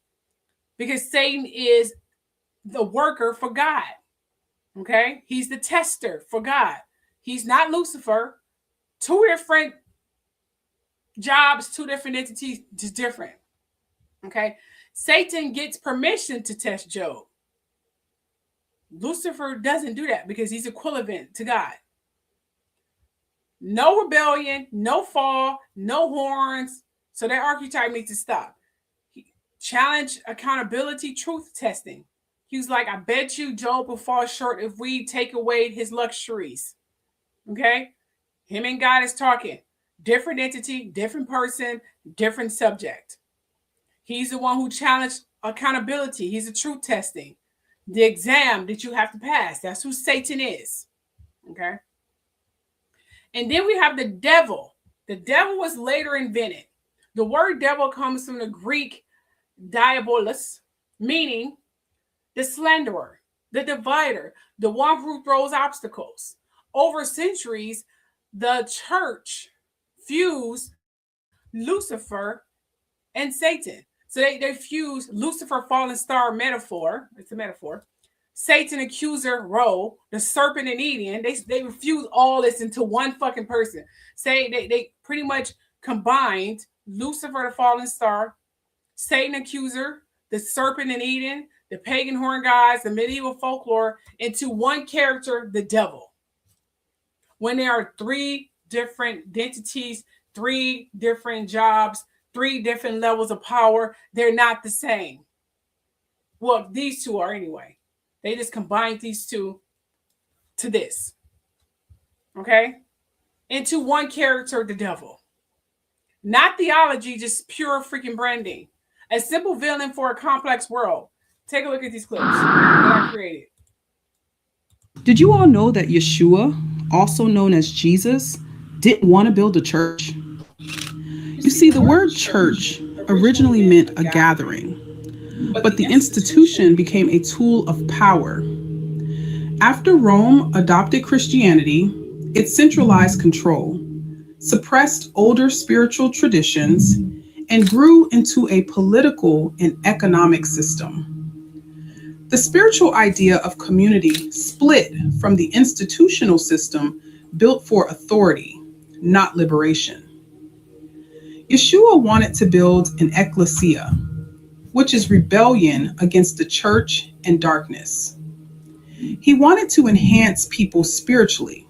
because Satan is the worker for God. Okay? He's the tester for God. He's not Lucifer. Two different jobs, two different entities, just different. Okay? Satan gets permission to test Job. Lucifer doesn't do that because he's equivalent to God. No rebellion, no fall, no horns. So that archetype needs to stop. Challenge accountability, truth testing. He was like, I bet you Job will fall short if we take away his luxuries. Okay? Him and God is talking. Different entity, different person, different subject. He's the one who challenged accountability. He's a truth testing. The exam that you have to pass. That's who Satan is. Okay? And then we have the devil. The devil was later invented. The word devil comes from the Greek diabolos, meaning the slanderer, the divider, the one who throws obstacles. Over centuries, the church fused Lucifer and Satan. So they fuse Lucifer, fallen star metaphor. It's a metaphor. Satan, accuser, role, the serpent and Eden. They fuse all this into one fucking person. Say they pretty much combined Lucifer, the fallen star, Satan, accuser, the serpent and Eden, the pagan horn gods, the medieval folklore into one character, the devil. When there are three different entities, 3 different jobs, 3 different levels of power. They're not the same. Well, these 2 are anyway. They just combined these 2 to this. Okay? Into one character, the devil. Not theology, just pure freaking branding. A simple villain for a complex world. Take a look at these clips that I created. Did you all know that Yeshua, also known as Jesus, didn't want to build a church? You see, the word church originally meant a gathering, but the institution became a tool of power. After Rome adopted Christianity, it centralized control, suppressed older spiritual traditions, and grew into a political and economic system. The spiritual idea of community split from the institutional system built for authority, not liberation. Yeshua wanted to build an ecclesia, which is rebellion against the church and darkness. He wanted to enhance people spiritually.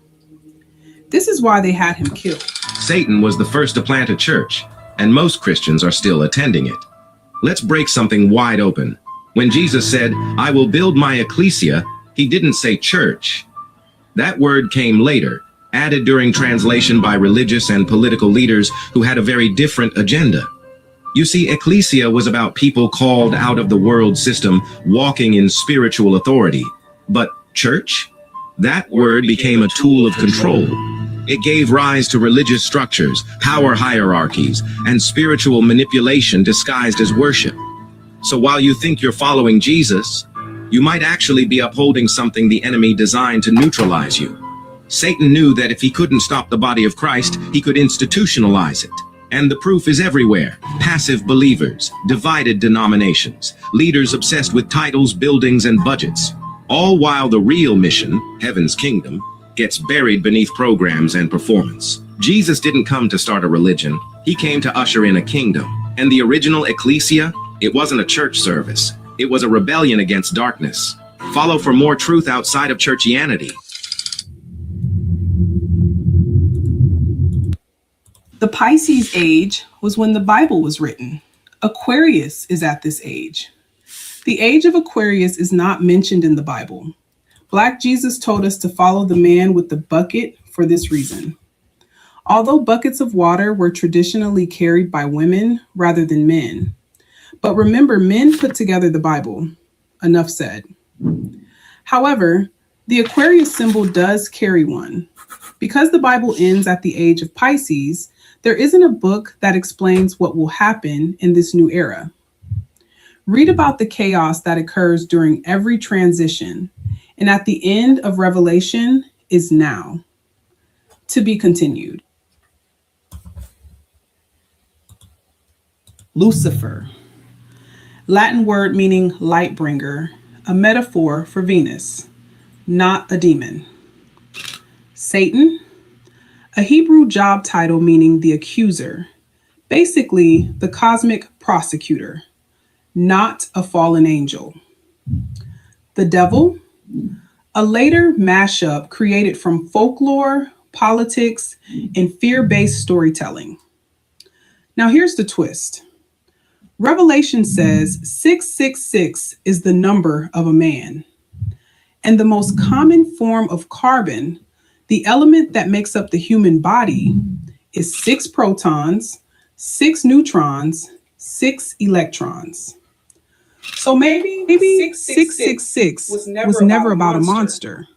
This is why they had him killed. Satan was the first to plant a church, and most Christians are still attending it. Let's break something wide open. When Jesus said, "I will build my ecclesia," he didn't say church. That word came later, added during translation by religious and political leaders who had a very different agenda. You see, ecclesia was about people called out of the world system, walking in spiritual authority. But church? That word became a tool of control. It gave rise to religious structures, power hierarchies, and spiritual manipulation disguised as worship. So while you think you're following Jesus, you might actually be upholding something the enemy designed to neutralize you. Satan knew that if he couldn't stop the body of Christ, he could institutionalize it. And the proof is everywhere. Passive believers, divided denominations, leaders obsessed with titles, buildings, and budgets. All while the real mission, heaven's kingdom, gets buried beneath programs and performance. Jesus didn't come to start a religion. He came to usher in a kingdom. And the original ecclesia, it wasn't a church service. It was a rebellion against darkness. Follow for more truth outside of churchianity. The Pisces age was when the Bible was written. Aquarius is at this age. The age of Aquarius is not mentioned in the Bible. Black Jesus told us to follow the man with the bucket for this reason. Although buckets of water were traditionally carried by women rather than men. But remember, men put together the Bible. Enough said. However, the Aquarius symbol does carry one. Because the Bible ends at the age of Pisces, there isn't a book that explains what will happen in this new era. Read about the chaos that occurs during every transition, and at the end of Revelation is now. To be continued. Lucifer, Latin word meaning light bringer, a metaphor for Venus, not a demon. Satan, a Hebrew job title meaning the accuser, basically the cosmic prosecutor, not a fallen angel. The devil, a later mashup created from folklore, politics, and fear-based storytelling. Now here's the twist. Revelation says 666 is the number of a man. And the most common form of carbon, the element that makes up the human body, is 6 protons, 6 neutrons, 6 electrons. So maybe 666 was never about a monster.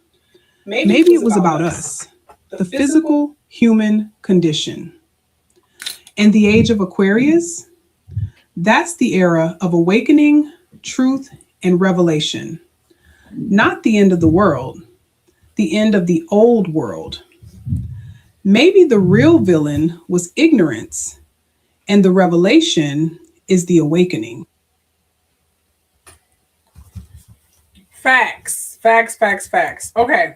Maybe it was about us, the physical human condition. And the age of Aquarius, that's the era of awakening, truth, and revelation. Not the end of the world, the end of the old world. Maybe the real villain was ignorance, and the revelation is the awakening. Facts. Okay.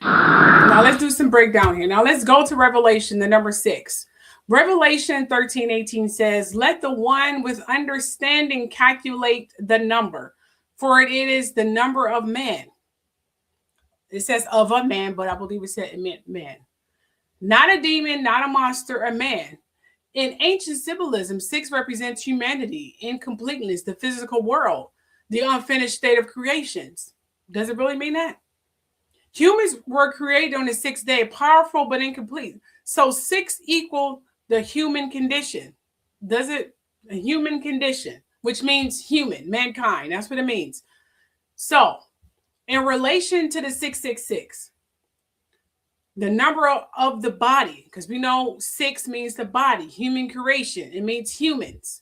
Now let's do some breakdown here. Now let's go to Revelation, the number 6. Revelation 13:18 says, "Let the one with understanding calculate the number, for it is the number of men." It says of a man, but I believe it said it meant man. Not a demon, not a monster, a man. In ancient symbolism, 6 represents humanity, incompleteness, the physical world, the unfinished state of creations. Does it really mean that? Humans were created on the 6th day, powerful but incomplete. So 6 equal the human condition. Does it? A human condition, which means human, mankind. That's what it means. So in relation to the 666, the number of the body, because we know 6 means the body, human creation. It means humans.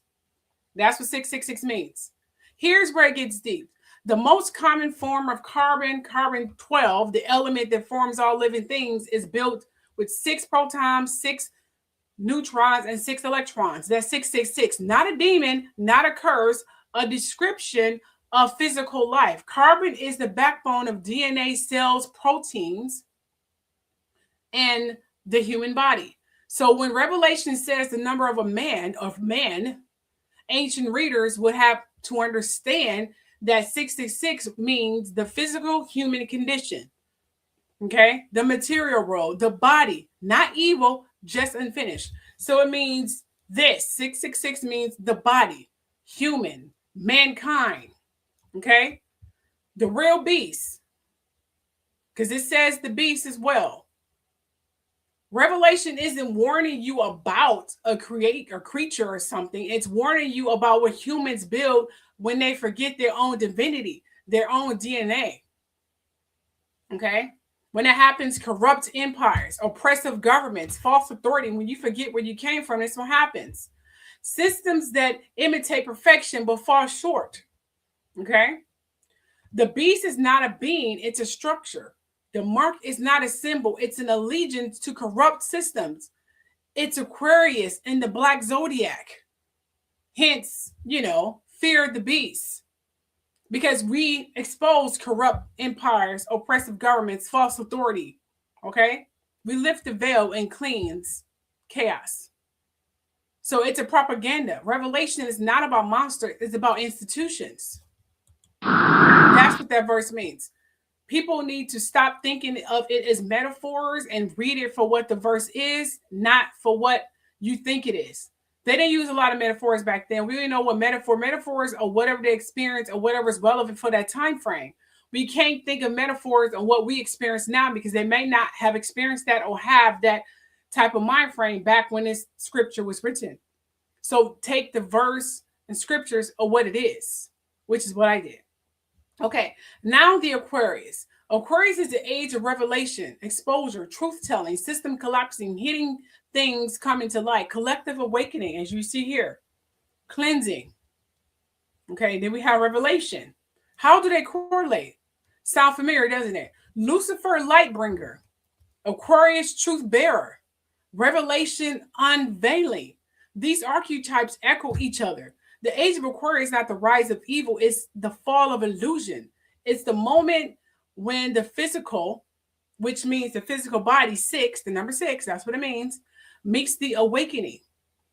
That's what 666 means. Here's where it gets deep. The most common form of carbon, carbon 12, the element that forms all living things, is built with 6 protons, 6 neutrons, and 6 electrons. That's 666. Not a demon, not a curse, a description of physical life. Carbon is the backbone of DNA, cells, proteins, and the human body. So when Revelation says the number of a man, ancient readers would have to understand that 666 means the physical human condition. Okay, the material world, the body, not evil, just unfinished. So it means this 666 means the body, human, mankind. Okay, the real beast, because it says the beast as well. Revelation isn't warning you about a creature or something. It's warning you about what humans build when they forget their own divinity, their own DNA. Okay? When it happens, corrupt empires, oppressive governments, false authority, when you forget where you came from, that's what happens. Systems that imitate perfection but fall short. Okay? The beast is not a being, it's a structure. The mark is not a symbol, it's an allegiance to corrupt systems. It's Aquarius in the black zodiac. Hence, fear the beast. Because we expose corrupt empires, oppressive governments, false authority. Okay? We lift the veil and cleanse chaos. So it's a propaganda. Revelation is not about monsters, it's about institutions. That's what that verse means. People need to stop thinking of it as metaphors and read it for what the verse is, not for what you think it is. They didn't use a lot of metaphors back then. We didn't know what metaphors or whatever they experience or whatever is relevant for that time frame. We can't think of metaphors on what we experience now because they may not have experienced that or have that type of mind frame back when this scripture was written. So take the verse and scriptures of what it is, which is what I did. Okay, now the Aquarius. Aquarius is the age of revelation, exposure, truth-telling, system collapsing, hitting things coming to light, collective awakening, as you see here, cleansing. Okay, then we have revelation. How do they correlate? Sound familiar, doesn't it? Lucifer, light bringer. Aquarius, truth bearer. Revelation, unveiling. These archetypes echo each other. The age of Aquarius is not the rise of evil, it's the fall of illusion. It's the moment when the physical, which means the physical body, 6, the number 6, that's what it means, meets the awakening,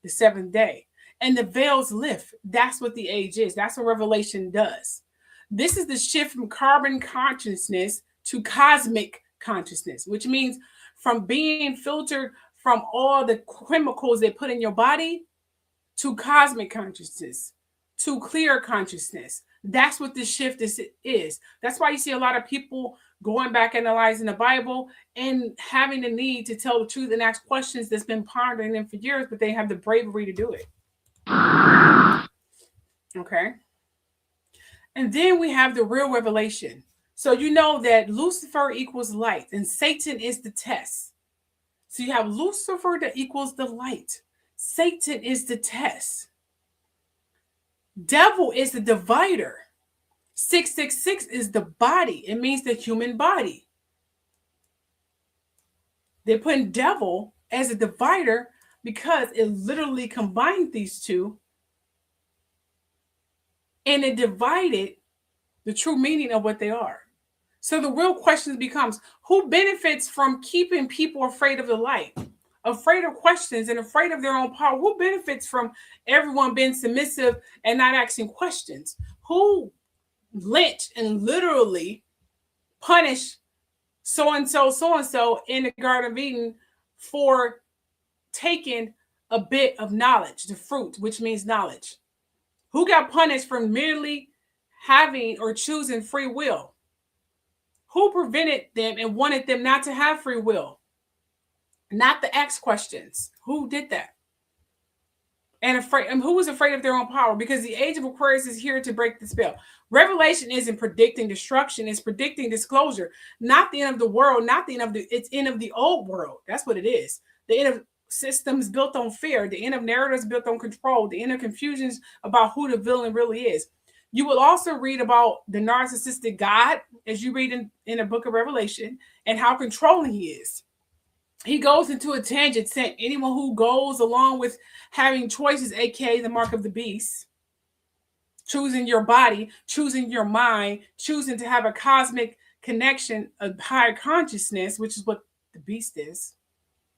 the 7th day. And the veils lift. That's what the age is. That's what Revelation does. This is the shift from carbon consciousness to cosmic consciousness, which means from being filtered from all the chemicals they put in your body to cosmic consciousness, to clear consciousness. That's what this shift is. That's why you see a lot of people going back, analyzing the Bible and having the need to tell the truth and ask questions that's been pondering them for years, but they have the bravery to do it. Okay. And then we have the real revelation. So you know that Lucifer equals light and Satan is the test. So you have Lucifer that equals the light. Satan is the test. Devil is the divider. 666 is the body. It means the human body. They put devil as a divider because it literally combined these two and it divided the true meaning of what they are. So the real question becomes, who benefits from keeping people afraid of the light? Afraid of questions and afraid of their own power? Who benefits from everyone being submissive and not asking questions? Who lynch and literally punish so and so in the Garden of Eden for taking a bit of knowledge, the fruit, which means knowledge. Who got punished for merely having or choosing free will? Who prevented them and wanted them not to have free will? Not the X questions. Who did that? And who was afraid of their own power? Because the age of Aquarius is here to break the spell. Revelation isn't predicting destruction, it's predicting disclosure. Not the end of the world, not the end of it's end of the old world. That's what it is. The end of systems built on fear, the end of narratives built on control, the end of confusions about who the villain really is. You will also read about the narcissistic God as you read in the book of Revelation and how controlling he is. He goes into a tangent saying anyone who goes along with having choices, aka the mark of the beast, choosing your body, choosing your mind, choosing to have a cosmic connection, a higher consciousness, which is what the beast is,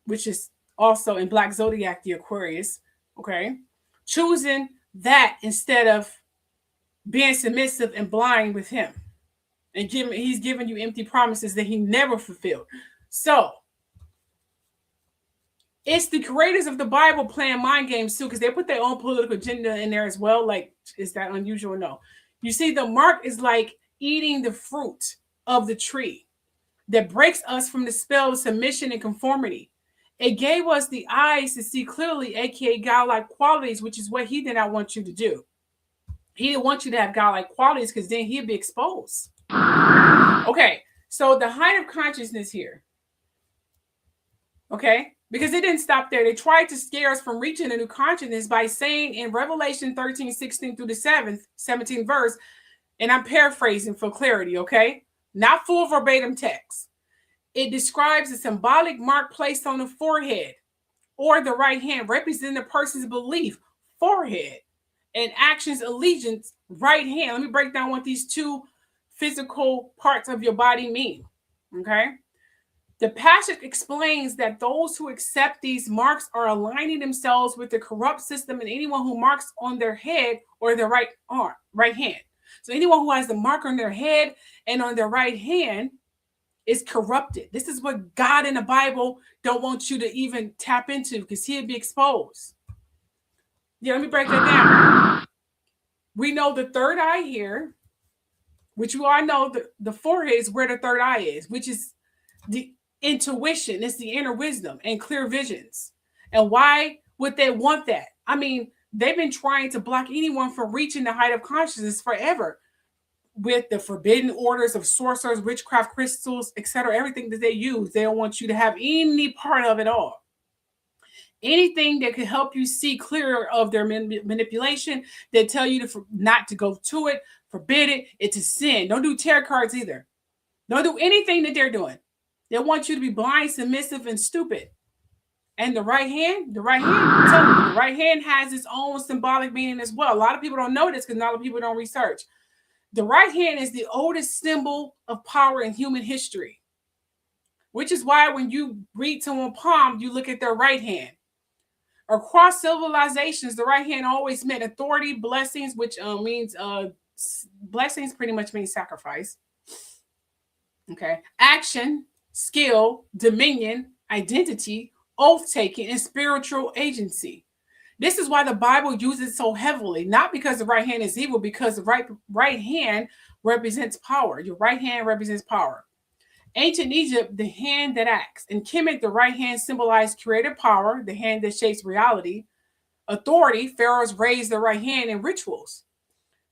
which is also in Black Zodiac, the Aquarius, okay? Choosing that instead of being submissive and blind with him. And he's giving you empty promises that he never fulfilled. So, it's the creators of the Bible playing mind games too, because they put their own political agenda in there as well. Like, is that unusual? No. You see, the mark is like eating the fruit of the tree that breaks us from the spell of submission and conformity. It gave us the eyes to see clearly, aka godlike qualities, which is what he did not want you to do. He didn't want you to have godlike qualities because then he'd be exposed. Okay, so the height of consciousness here. Okay, because it didn't stop there. They tried to scare us from reaching a new consciousness by saying in Revelation 13, 16 through the 17th verse, and I'm paraphrasing for clarity, okay? Not full verbatim text. It describes a symbolic mark placed on the forehead or the right hand, representing a person's belief, forehead, and actions, allegiance, right hand. Let me break down what these two physical parts of your body mean, okay? The passage explains that those who accept these marks are aligning themselves with the corrupt system, and anyone who marks on their head or their right hand. So anyone who has the mark on their head and on their right hand is corrupted. This is what God in the Bible don't want you to even tap into because he'd be exposed. Yeah, let me break that down. We know the third eye here, which you all know the forehead is where the third eye is, which is the intuition. It's the inner wisdom and clear visions. And why would they want that? I mean, they've been trying to block anyone from reaching the height of consciousness forever with the forbidden orders of sorcerers, witchcraft, crystals, etc. Everything that they use, they don't want you to have any part of it all. Anything that could help you see clearer of their manipulation, they tell you not to go to it, forbid it, it's a sin. Don't do tarot cards either. Don't do anything that they're doing. They want you to be blind, submissive, and stupid. And the right hand, I'm telling you, the right hand has its own symbolic meaning as well. A lot of people don't know this because a lot of people don't research. The right hand is the oldest symbol of power in human history, which is why when you read someone's palm, you look at their right hand. Across civilizations, the right hand always meant authority, blessings, which means blessings pretty much means sacrifice. Okay, action, skill, dominion, identity, oath-taking, and spiritual agency. This is why the Bible uses it so heavily, not because the right hand is evil, because the right hand represents power. Your right hand represents power. Ancient Egypt, the hand that acts. In Kemet, the right hand symbolized creative power, the hand that shapes reality. Authority, pharaohs raised their right hand in rituals.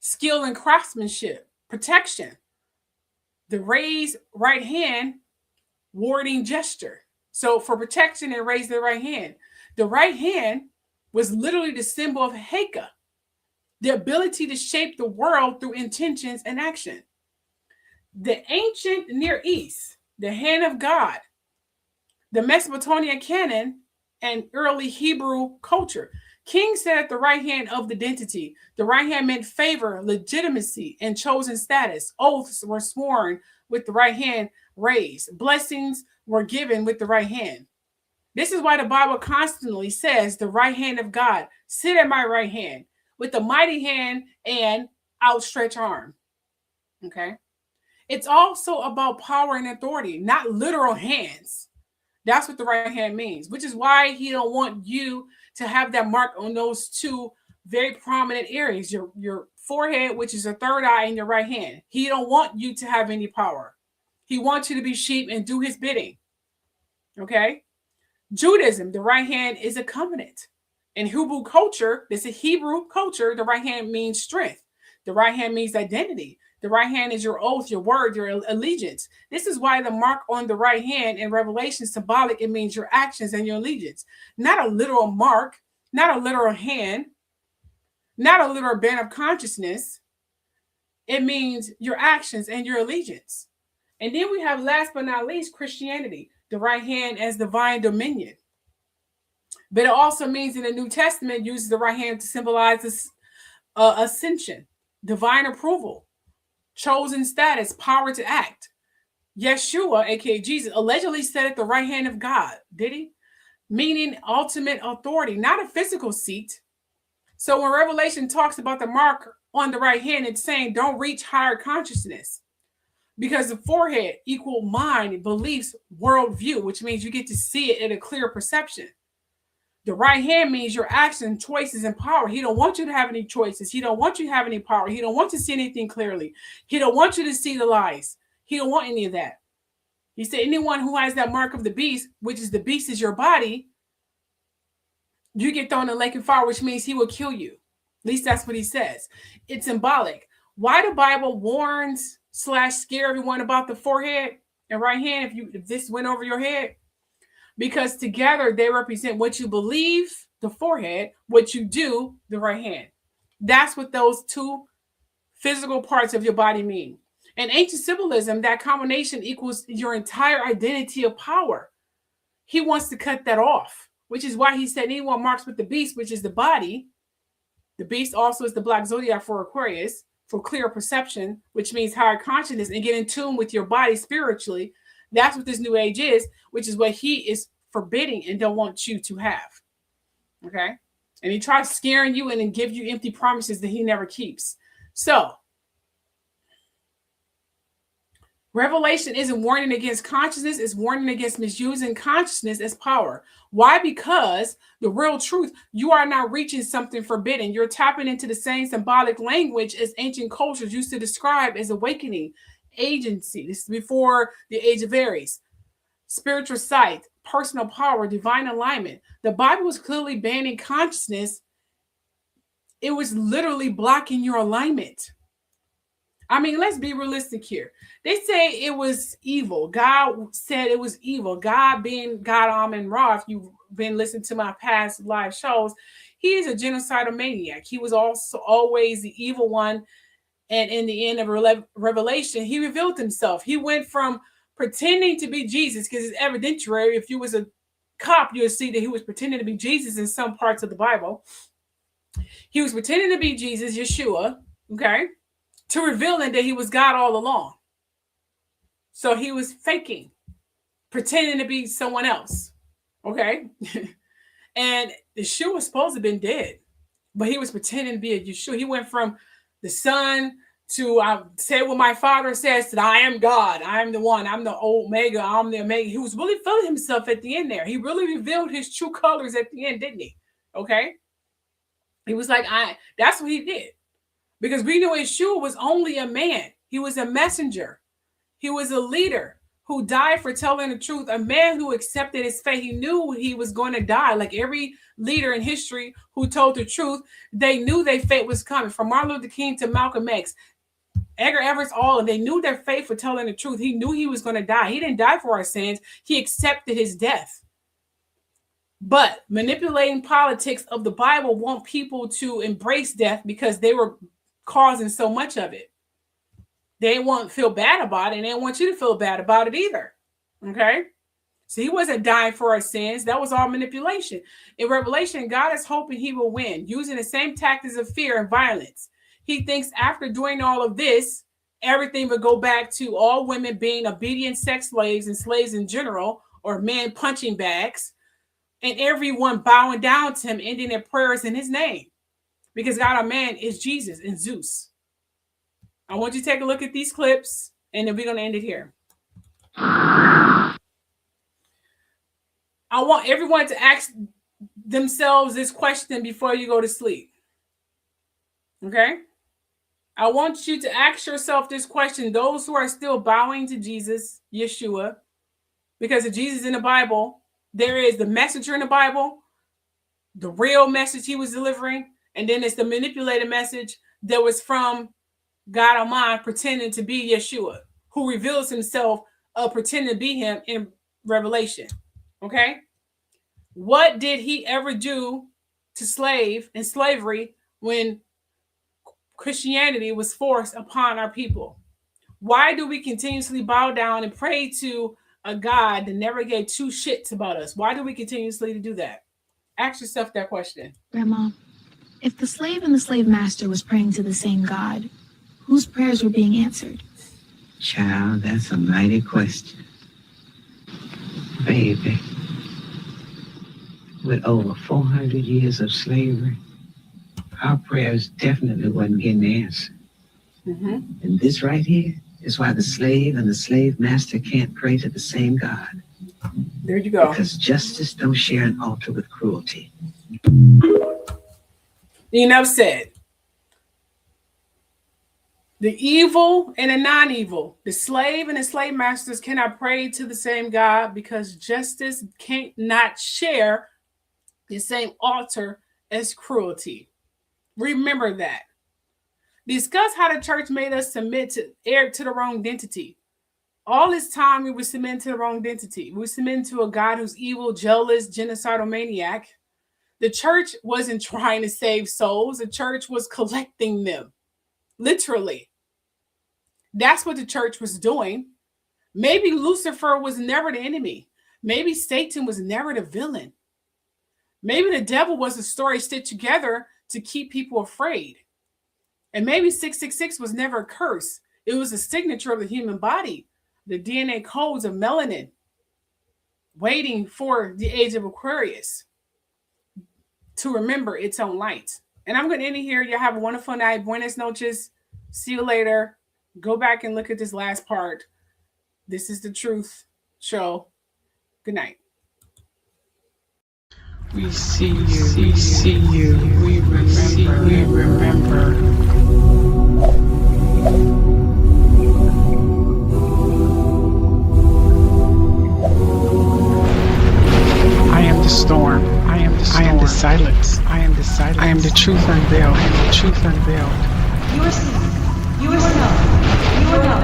Skill and craftsmanship, protection. The raised right hand, warding gesture. So for protection, they raised their right hand. The right hand was literally the symbol of Heka, the ability to shape the world through intentions and action. The ancient Near East, the hand of God, the Mesopotamian canon, and early Hebrew culture. King said at the right hand of the identity. The right hand meant favor, legitimacy, and chosen status. Oaths were sworn with the right hand raised. Blessings were given with the right hand. This is why the Bible constantly says the right hand of God, sit at my right hand with the mighty hand and outstretched arm. Okay. It's also about power and authority, not literal hands. That's what the right hand means, which is why he don't want you to have that mark on those two very prominent areas, your forehead, which is the third eye, and your right hand. He don't want you to have any power. He wants you to be sheep and do his bidding. Okay? Judaism, the right hand is a covenant. In Hebrew culture, this is Hebrew culture, the right hand means strength. The right hand means identity. The right hand is your oath, your word, your allegiance. This is why the mark on the right hand in Revelation is symbolic. It means your actions and your allegiance. Not a literal mark, not a literal hand, not a literal band of consciousness. It means your actions and your allegiance. And then we have, last but not least, Christianity, the right hand as divine dominion. But it also means in the New Testament, uses the right hand to symbolize this, ascension, divine approval, chosen status, power to act. Yeshua, aka Jesus, allegedly sat at the right hand of God. Did he? Meaning ultimate authority, not a physical seat. So when Revelation talks about the mark on the right hand, it's saying don't reach higher consciousness, because the forehead equal mind, beliefs, worldview, which means you get to see it in a clear perception. The right hand means your actions, choices, and power. He don't want you to have any choices. He don't want you to have any power. He don't want you to see anything clearly. He don't want you to see the lies. He don't want any of that. He said anyone who has that mark of the beast, which is the beast is your body, you get thrown in the lake of fire, which means he will kill you. At least that's what he says. It's symbolic. Why the Bible warns / scare everyone about the forehead and right hand if this went over your head? Because together they represent what you believe, the forehead, what you do, the right hand. That's what those two physical parts of your body mean. In ancient symbolism, that combination equals your entire identity of power. He wants to cut that off, which is why he said anyone marks with the beast, which is the body. The beast also is the black zodiac for Aquarius, for clear perception, which means higher consciousness and get in tune with your body spiritually. That's what this new age is, which is what he is forbidding and don't want you to have. Okay? And he tries scaring you and then give you empty promises that he never keeps. So, Revelation isn't warning against consciousness, it's warning against misusing consciousness as power. Why? Because the real truth, you are not reaching something forbidden. You're tapping into the same symbolic language as ancient cultures used to describe as awakening, agency. This is before the age of Aries. Spiritual sight, personal power, divine alignment. The Bible was clearly banning consciousness. It was literally blocking your alignment. I mean, let's be realistic here. They say it was evil. God said it was evil. God being God, Amen Ra, if you've been listening to my past live shows, he is a genocidal maniac. He was also always the evil one. And in the end of Revelation, he revealed himself. He went from pretending to be Jesus, because it's evidentiary. If you was a cop, you'll see that he was pretending to be Jesus in some parts of the Bible. He was pretending to be Jesus, Yeshua, okay, to revealing that he was God all along. So he was faking, pretending to be someone else, okay? And Yeshua was supposed to have been dead, but he was pretending to be a Yeshua. He went from the Son to say what my Father says, that I am God, I am the one, I'm the Omega, I'm the Omega. He was really feeling himself at the end there. He really revealed his true colors at the end, didn't he? Okay? He was like, that's what he did. Because we know Yeshua was only a man. He was a messenger. He was a leader who died for telling the truth, a man who accepted his fate. He knew he was going to die. Like every leader in history who told the truth, they knew their fate was coming. From Martin Luther King to Malcolm X, Edgar Everett, all of them, they knew their fate for telling the truth. He knew he was going to die. He didn't die for our sins. He accepted his death. But manipulating politics of the Bible want people to embrace death because they were causing so much of it. They won't feel bad about it, and they don't want you to feel bad about it either. Okay? So he wasn't dying for our sins. That was all manipulation. In Revelation, God is hoping he will win, using the same tactics of fear and violence. He thinks after doing all of this, everything would go back to all women being obedient sex slaves and slaves in general, or men punching bags, and everyone bowing down to him, ending their prayers in his name. Because God, our man, is Jesus and Zeus. I want you to take a look at these clips and then we're going to end it here. I want everyone to ask themselves this question before you go to sleep. Okay? I want you to ask yourself this question. Those who are still bowing to Jesus, Yeshua, because of Jesus in the Bible, there is the messenger in the Bible, the real message he was delivering, and then it's the manipulated message that was from God Almighty pretending to be Yeshua, who reveals himself pretending to be him in Revelation. Okay? What did he ever do to slavery when Christianity was forced upon our people? Why do we continuously bow down and pray to a God that never gave two shits about us? Why do we continuously do that? Ask yourself that question. Grandma, if the slave and the slave master was praying to the same God, whose prayers were being answered? Child, that's a mighty question. Baby, with over 400 years of slavery, our prayers definitely wasn't getting answered. Mm-hmm. And this right here is why the slave and the slave master can't pray to the same God. There you go. Because justice don't share an altar with cruelty. Enough said. The evil and the non-evil, the slave and the slave masters cannot pray to the same God because justice can't not share the same altar as cruelty. Remember that. Discuss how the church made us submit to the wrong identity. All this time we were submitting to the wrong identity. We were submitting to a God who's evil, jealous, genocidal maniac. The church wasn't trying to save souls. The church was collecting them. Literally. That's what the church was doing. Maybe Lucifer was never the enemy. Maybe Satan was never the villain. Maybe the devil was a story stitched together to keep people afraid. And maybe 666 was never a curse. It was a signature of the human body, the DNA codes of melanin, waiting for the age of Aquarius to remember its own light. And I'm going to end it here. Y'all have a wonderful night. Buenas noches. See you later. Go back and look at this last part. This is the Truth Show. Good night. We see you, we see you, we remember, we remember. I am the storm, I am the storm, I am the silence, I am the silence, I am the truth unveiled, I am the truth unveiled. You are seen, you are known, you are known.